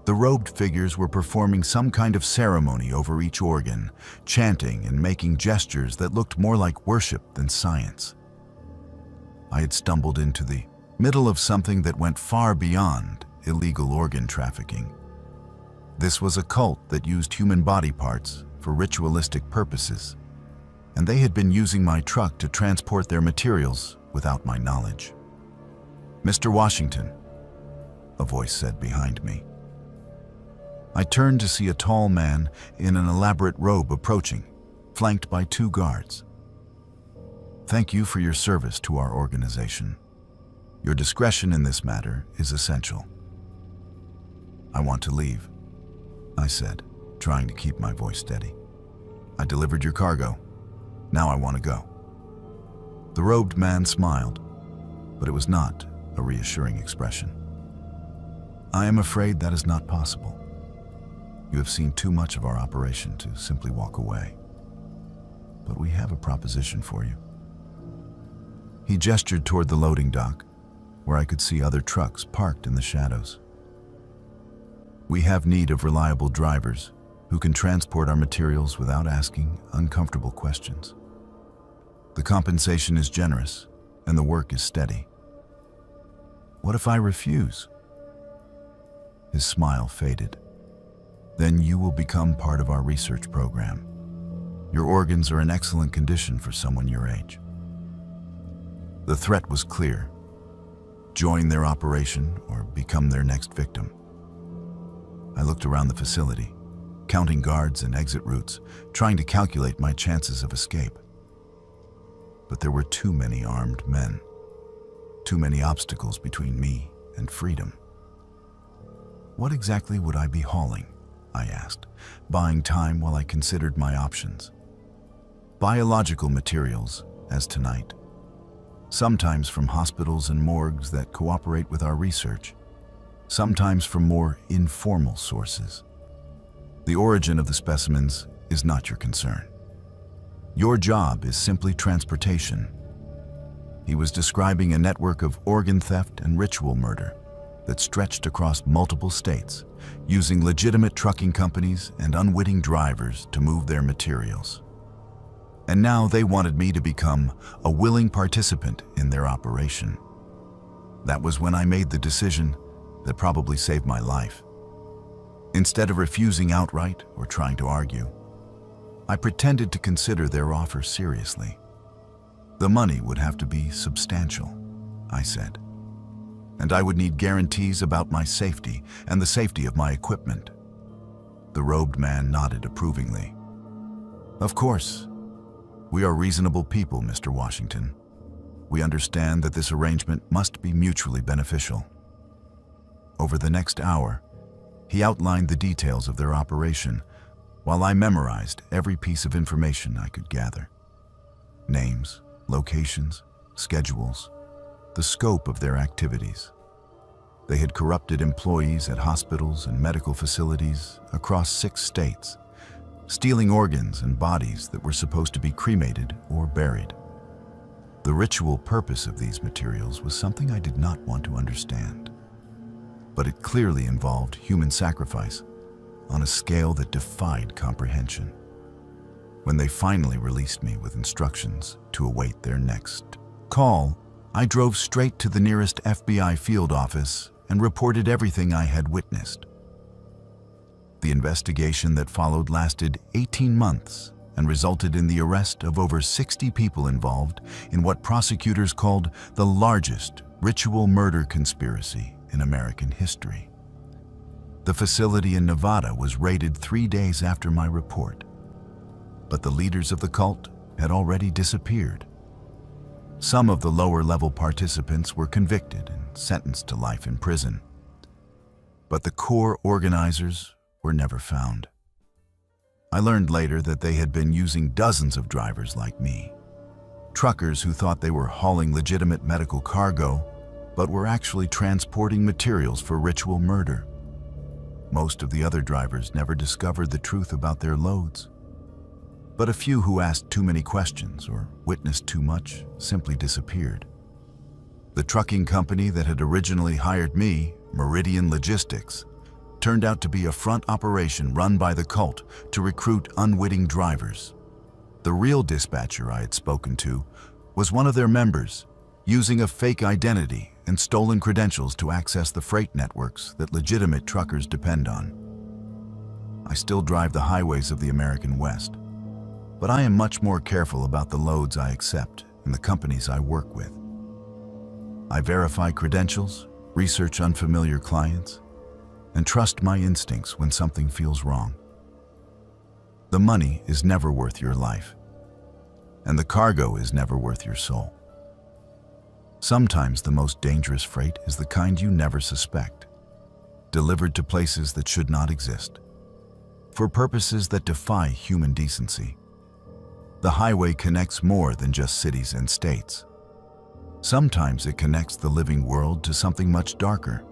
The robed figures were performing some kind of ceremony over each organ, chanting and making gestures that looked more like worship than science. I had stumbled into the middle of something that went far beyond illegal organ trafficking. This was a cult that used human body parts for ritualistic purposes, and they had been using my truck to transport their materials without my knowledge. "Mr. Washington," a voice said behind me. I turned to see a tall man in an elaborate robe approaching, flanked by 2 guards. "Thank you for your service to our organization. Your discretion in this matter is essential." "I want to leave," I said, trying to keep my voice steady. "I delivered your cargo. Now I want to go." The robed man smiled, but it was not a reassuring expression. "I am afraid that is not possible. You have seen too much of our operation to simply walk away. But we have a proposition for you." He gestured toward the loading dock, where I could see other trucks parked in the shadows. "We have need of reliable drivers who can transport our materials without asking uncomfortable questions. The compensation is generous, and the work is steady." "What if I refuse?" His smile faded. "Then you will become part of our research program. Your organs are in excellent condition for someone your age." The threat was clear: join their operation or become their next victim. I looked around the facility, counting guards and exit routes, trying to calculate my chances of escape. But there were too many armed men, too many obstacles between me and freedom. "What exactly would I be hauling?" I asked, buying time while I considered my options. "Biological materials, as tonight. Sometimes from hospitals and morgues that cooperate with our research. Sometimes from more informal sources. The origin of the specimens is not your concern. Your job is simply transportation." He was describing a network of organ theft and ritual murder that stretched across multiple states, using legitimate trucking companies and unwitting drivers to move their materials. And now they wanted me to become a willing participant in their operation. That was when I made the decision that probably saved my life. Instead of refusing outright or trying to argue, I pretended to consider their offer seriously. "The money would have to be substantial," I said, "and I would need guarantees about my safety and the safety of my equipment." The robed man nodded approvingly. "Of course. We are reasonable people, Mr. Washington. We understand that this arrangement must be mutually beneficial." Over the next hour, he outlined the details of their operation, while I memorized every piece of information I could gather. Names, locations, schedules, the scope of their activities. They had corrupted employees at hospitals and medical facilities across 6 states, stealing organs and bodies that were supposed to be cremated or buried. The ritual purpose of these materials was something I did not want to understand, but it clearly involved human sacrifice on a scale that defied comprehension. When they finally released me with instructions to await their next call, I drove straight to the nearest FBI field office and reported everything I had witnessed. The investigation that followed lasted 18 months and resulted in the arrest of over 60 people involved in what prosecutors called the largest ritual murder conspiracy in American history. The facility in Nevada was raided 3 days after my report, but the leaders of the cult had already disappeared. Some of the lower-level participants were convicted and sentenced to life in prison, but the core organizers were never found. I learned later that they had been using dozens of drivers like me, truckers who thought they were hauling legitimate medical cargo, but were actually transporting materials for ritual murder. Most of the other drivers never discovered the truth about their loads, but a few who asked too many questions or witnessed too much simply disappeared. The trucking company that had originally hired me, Meridian Logistics, turned out to be a front operation run by the cult to recruit unwitting drivers. The real dispatcher I had spoken to was one of their members, using a fake identity and stolen credentials to access the freight networks that legitimate truckers depend on. I still drive the highways of the American West, but I am much more careful about the loads I accept and the companies I work with. I verify credentials, research unfamiliar clients, and trust my instincts when something feels wrong. The money is never worth your life, and the cargo is never worth your soul. Sometimes the most dangerous freight is the kind you never suspect, delivered to places that should not exist, for purposes that defy human decency. The highway connects more than just cities and states. Sometimes it connects the living world to something much darker,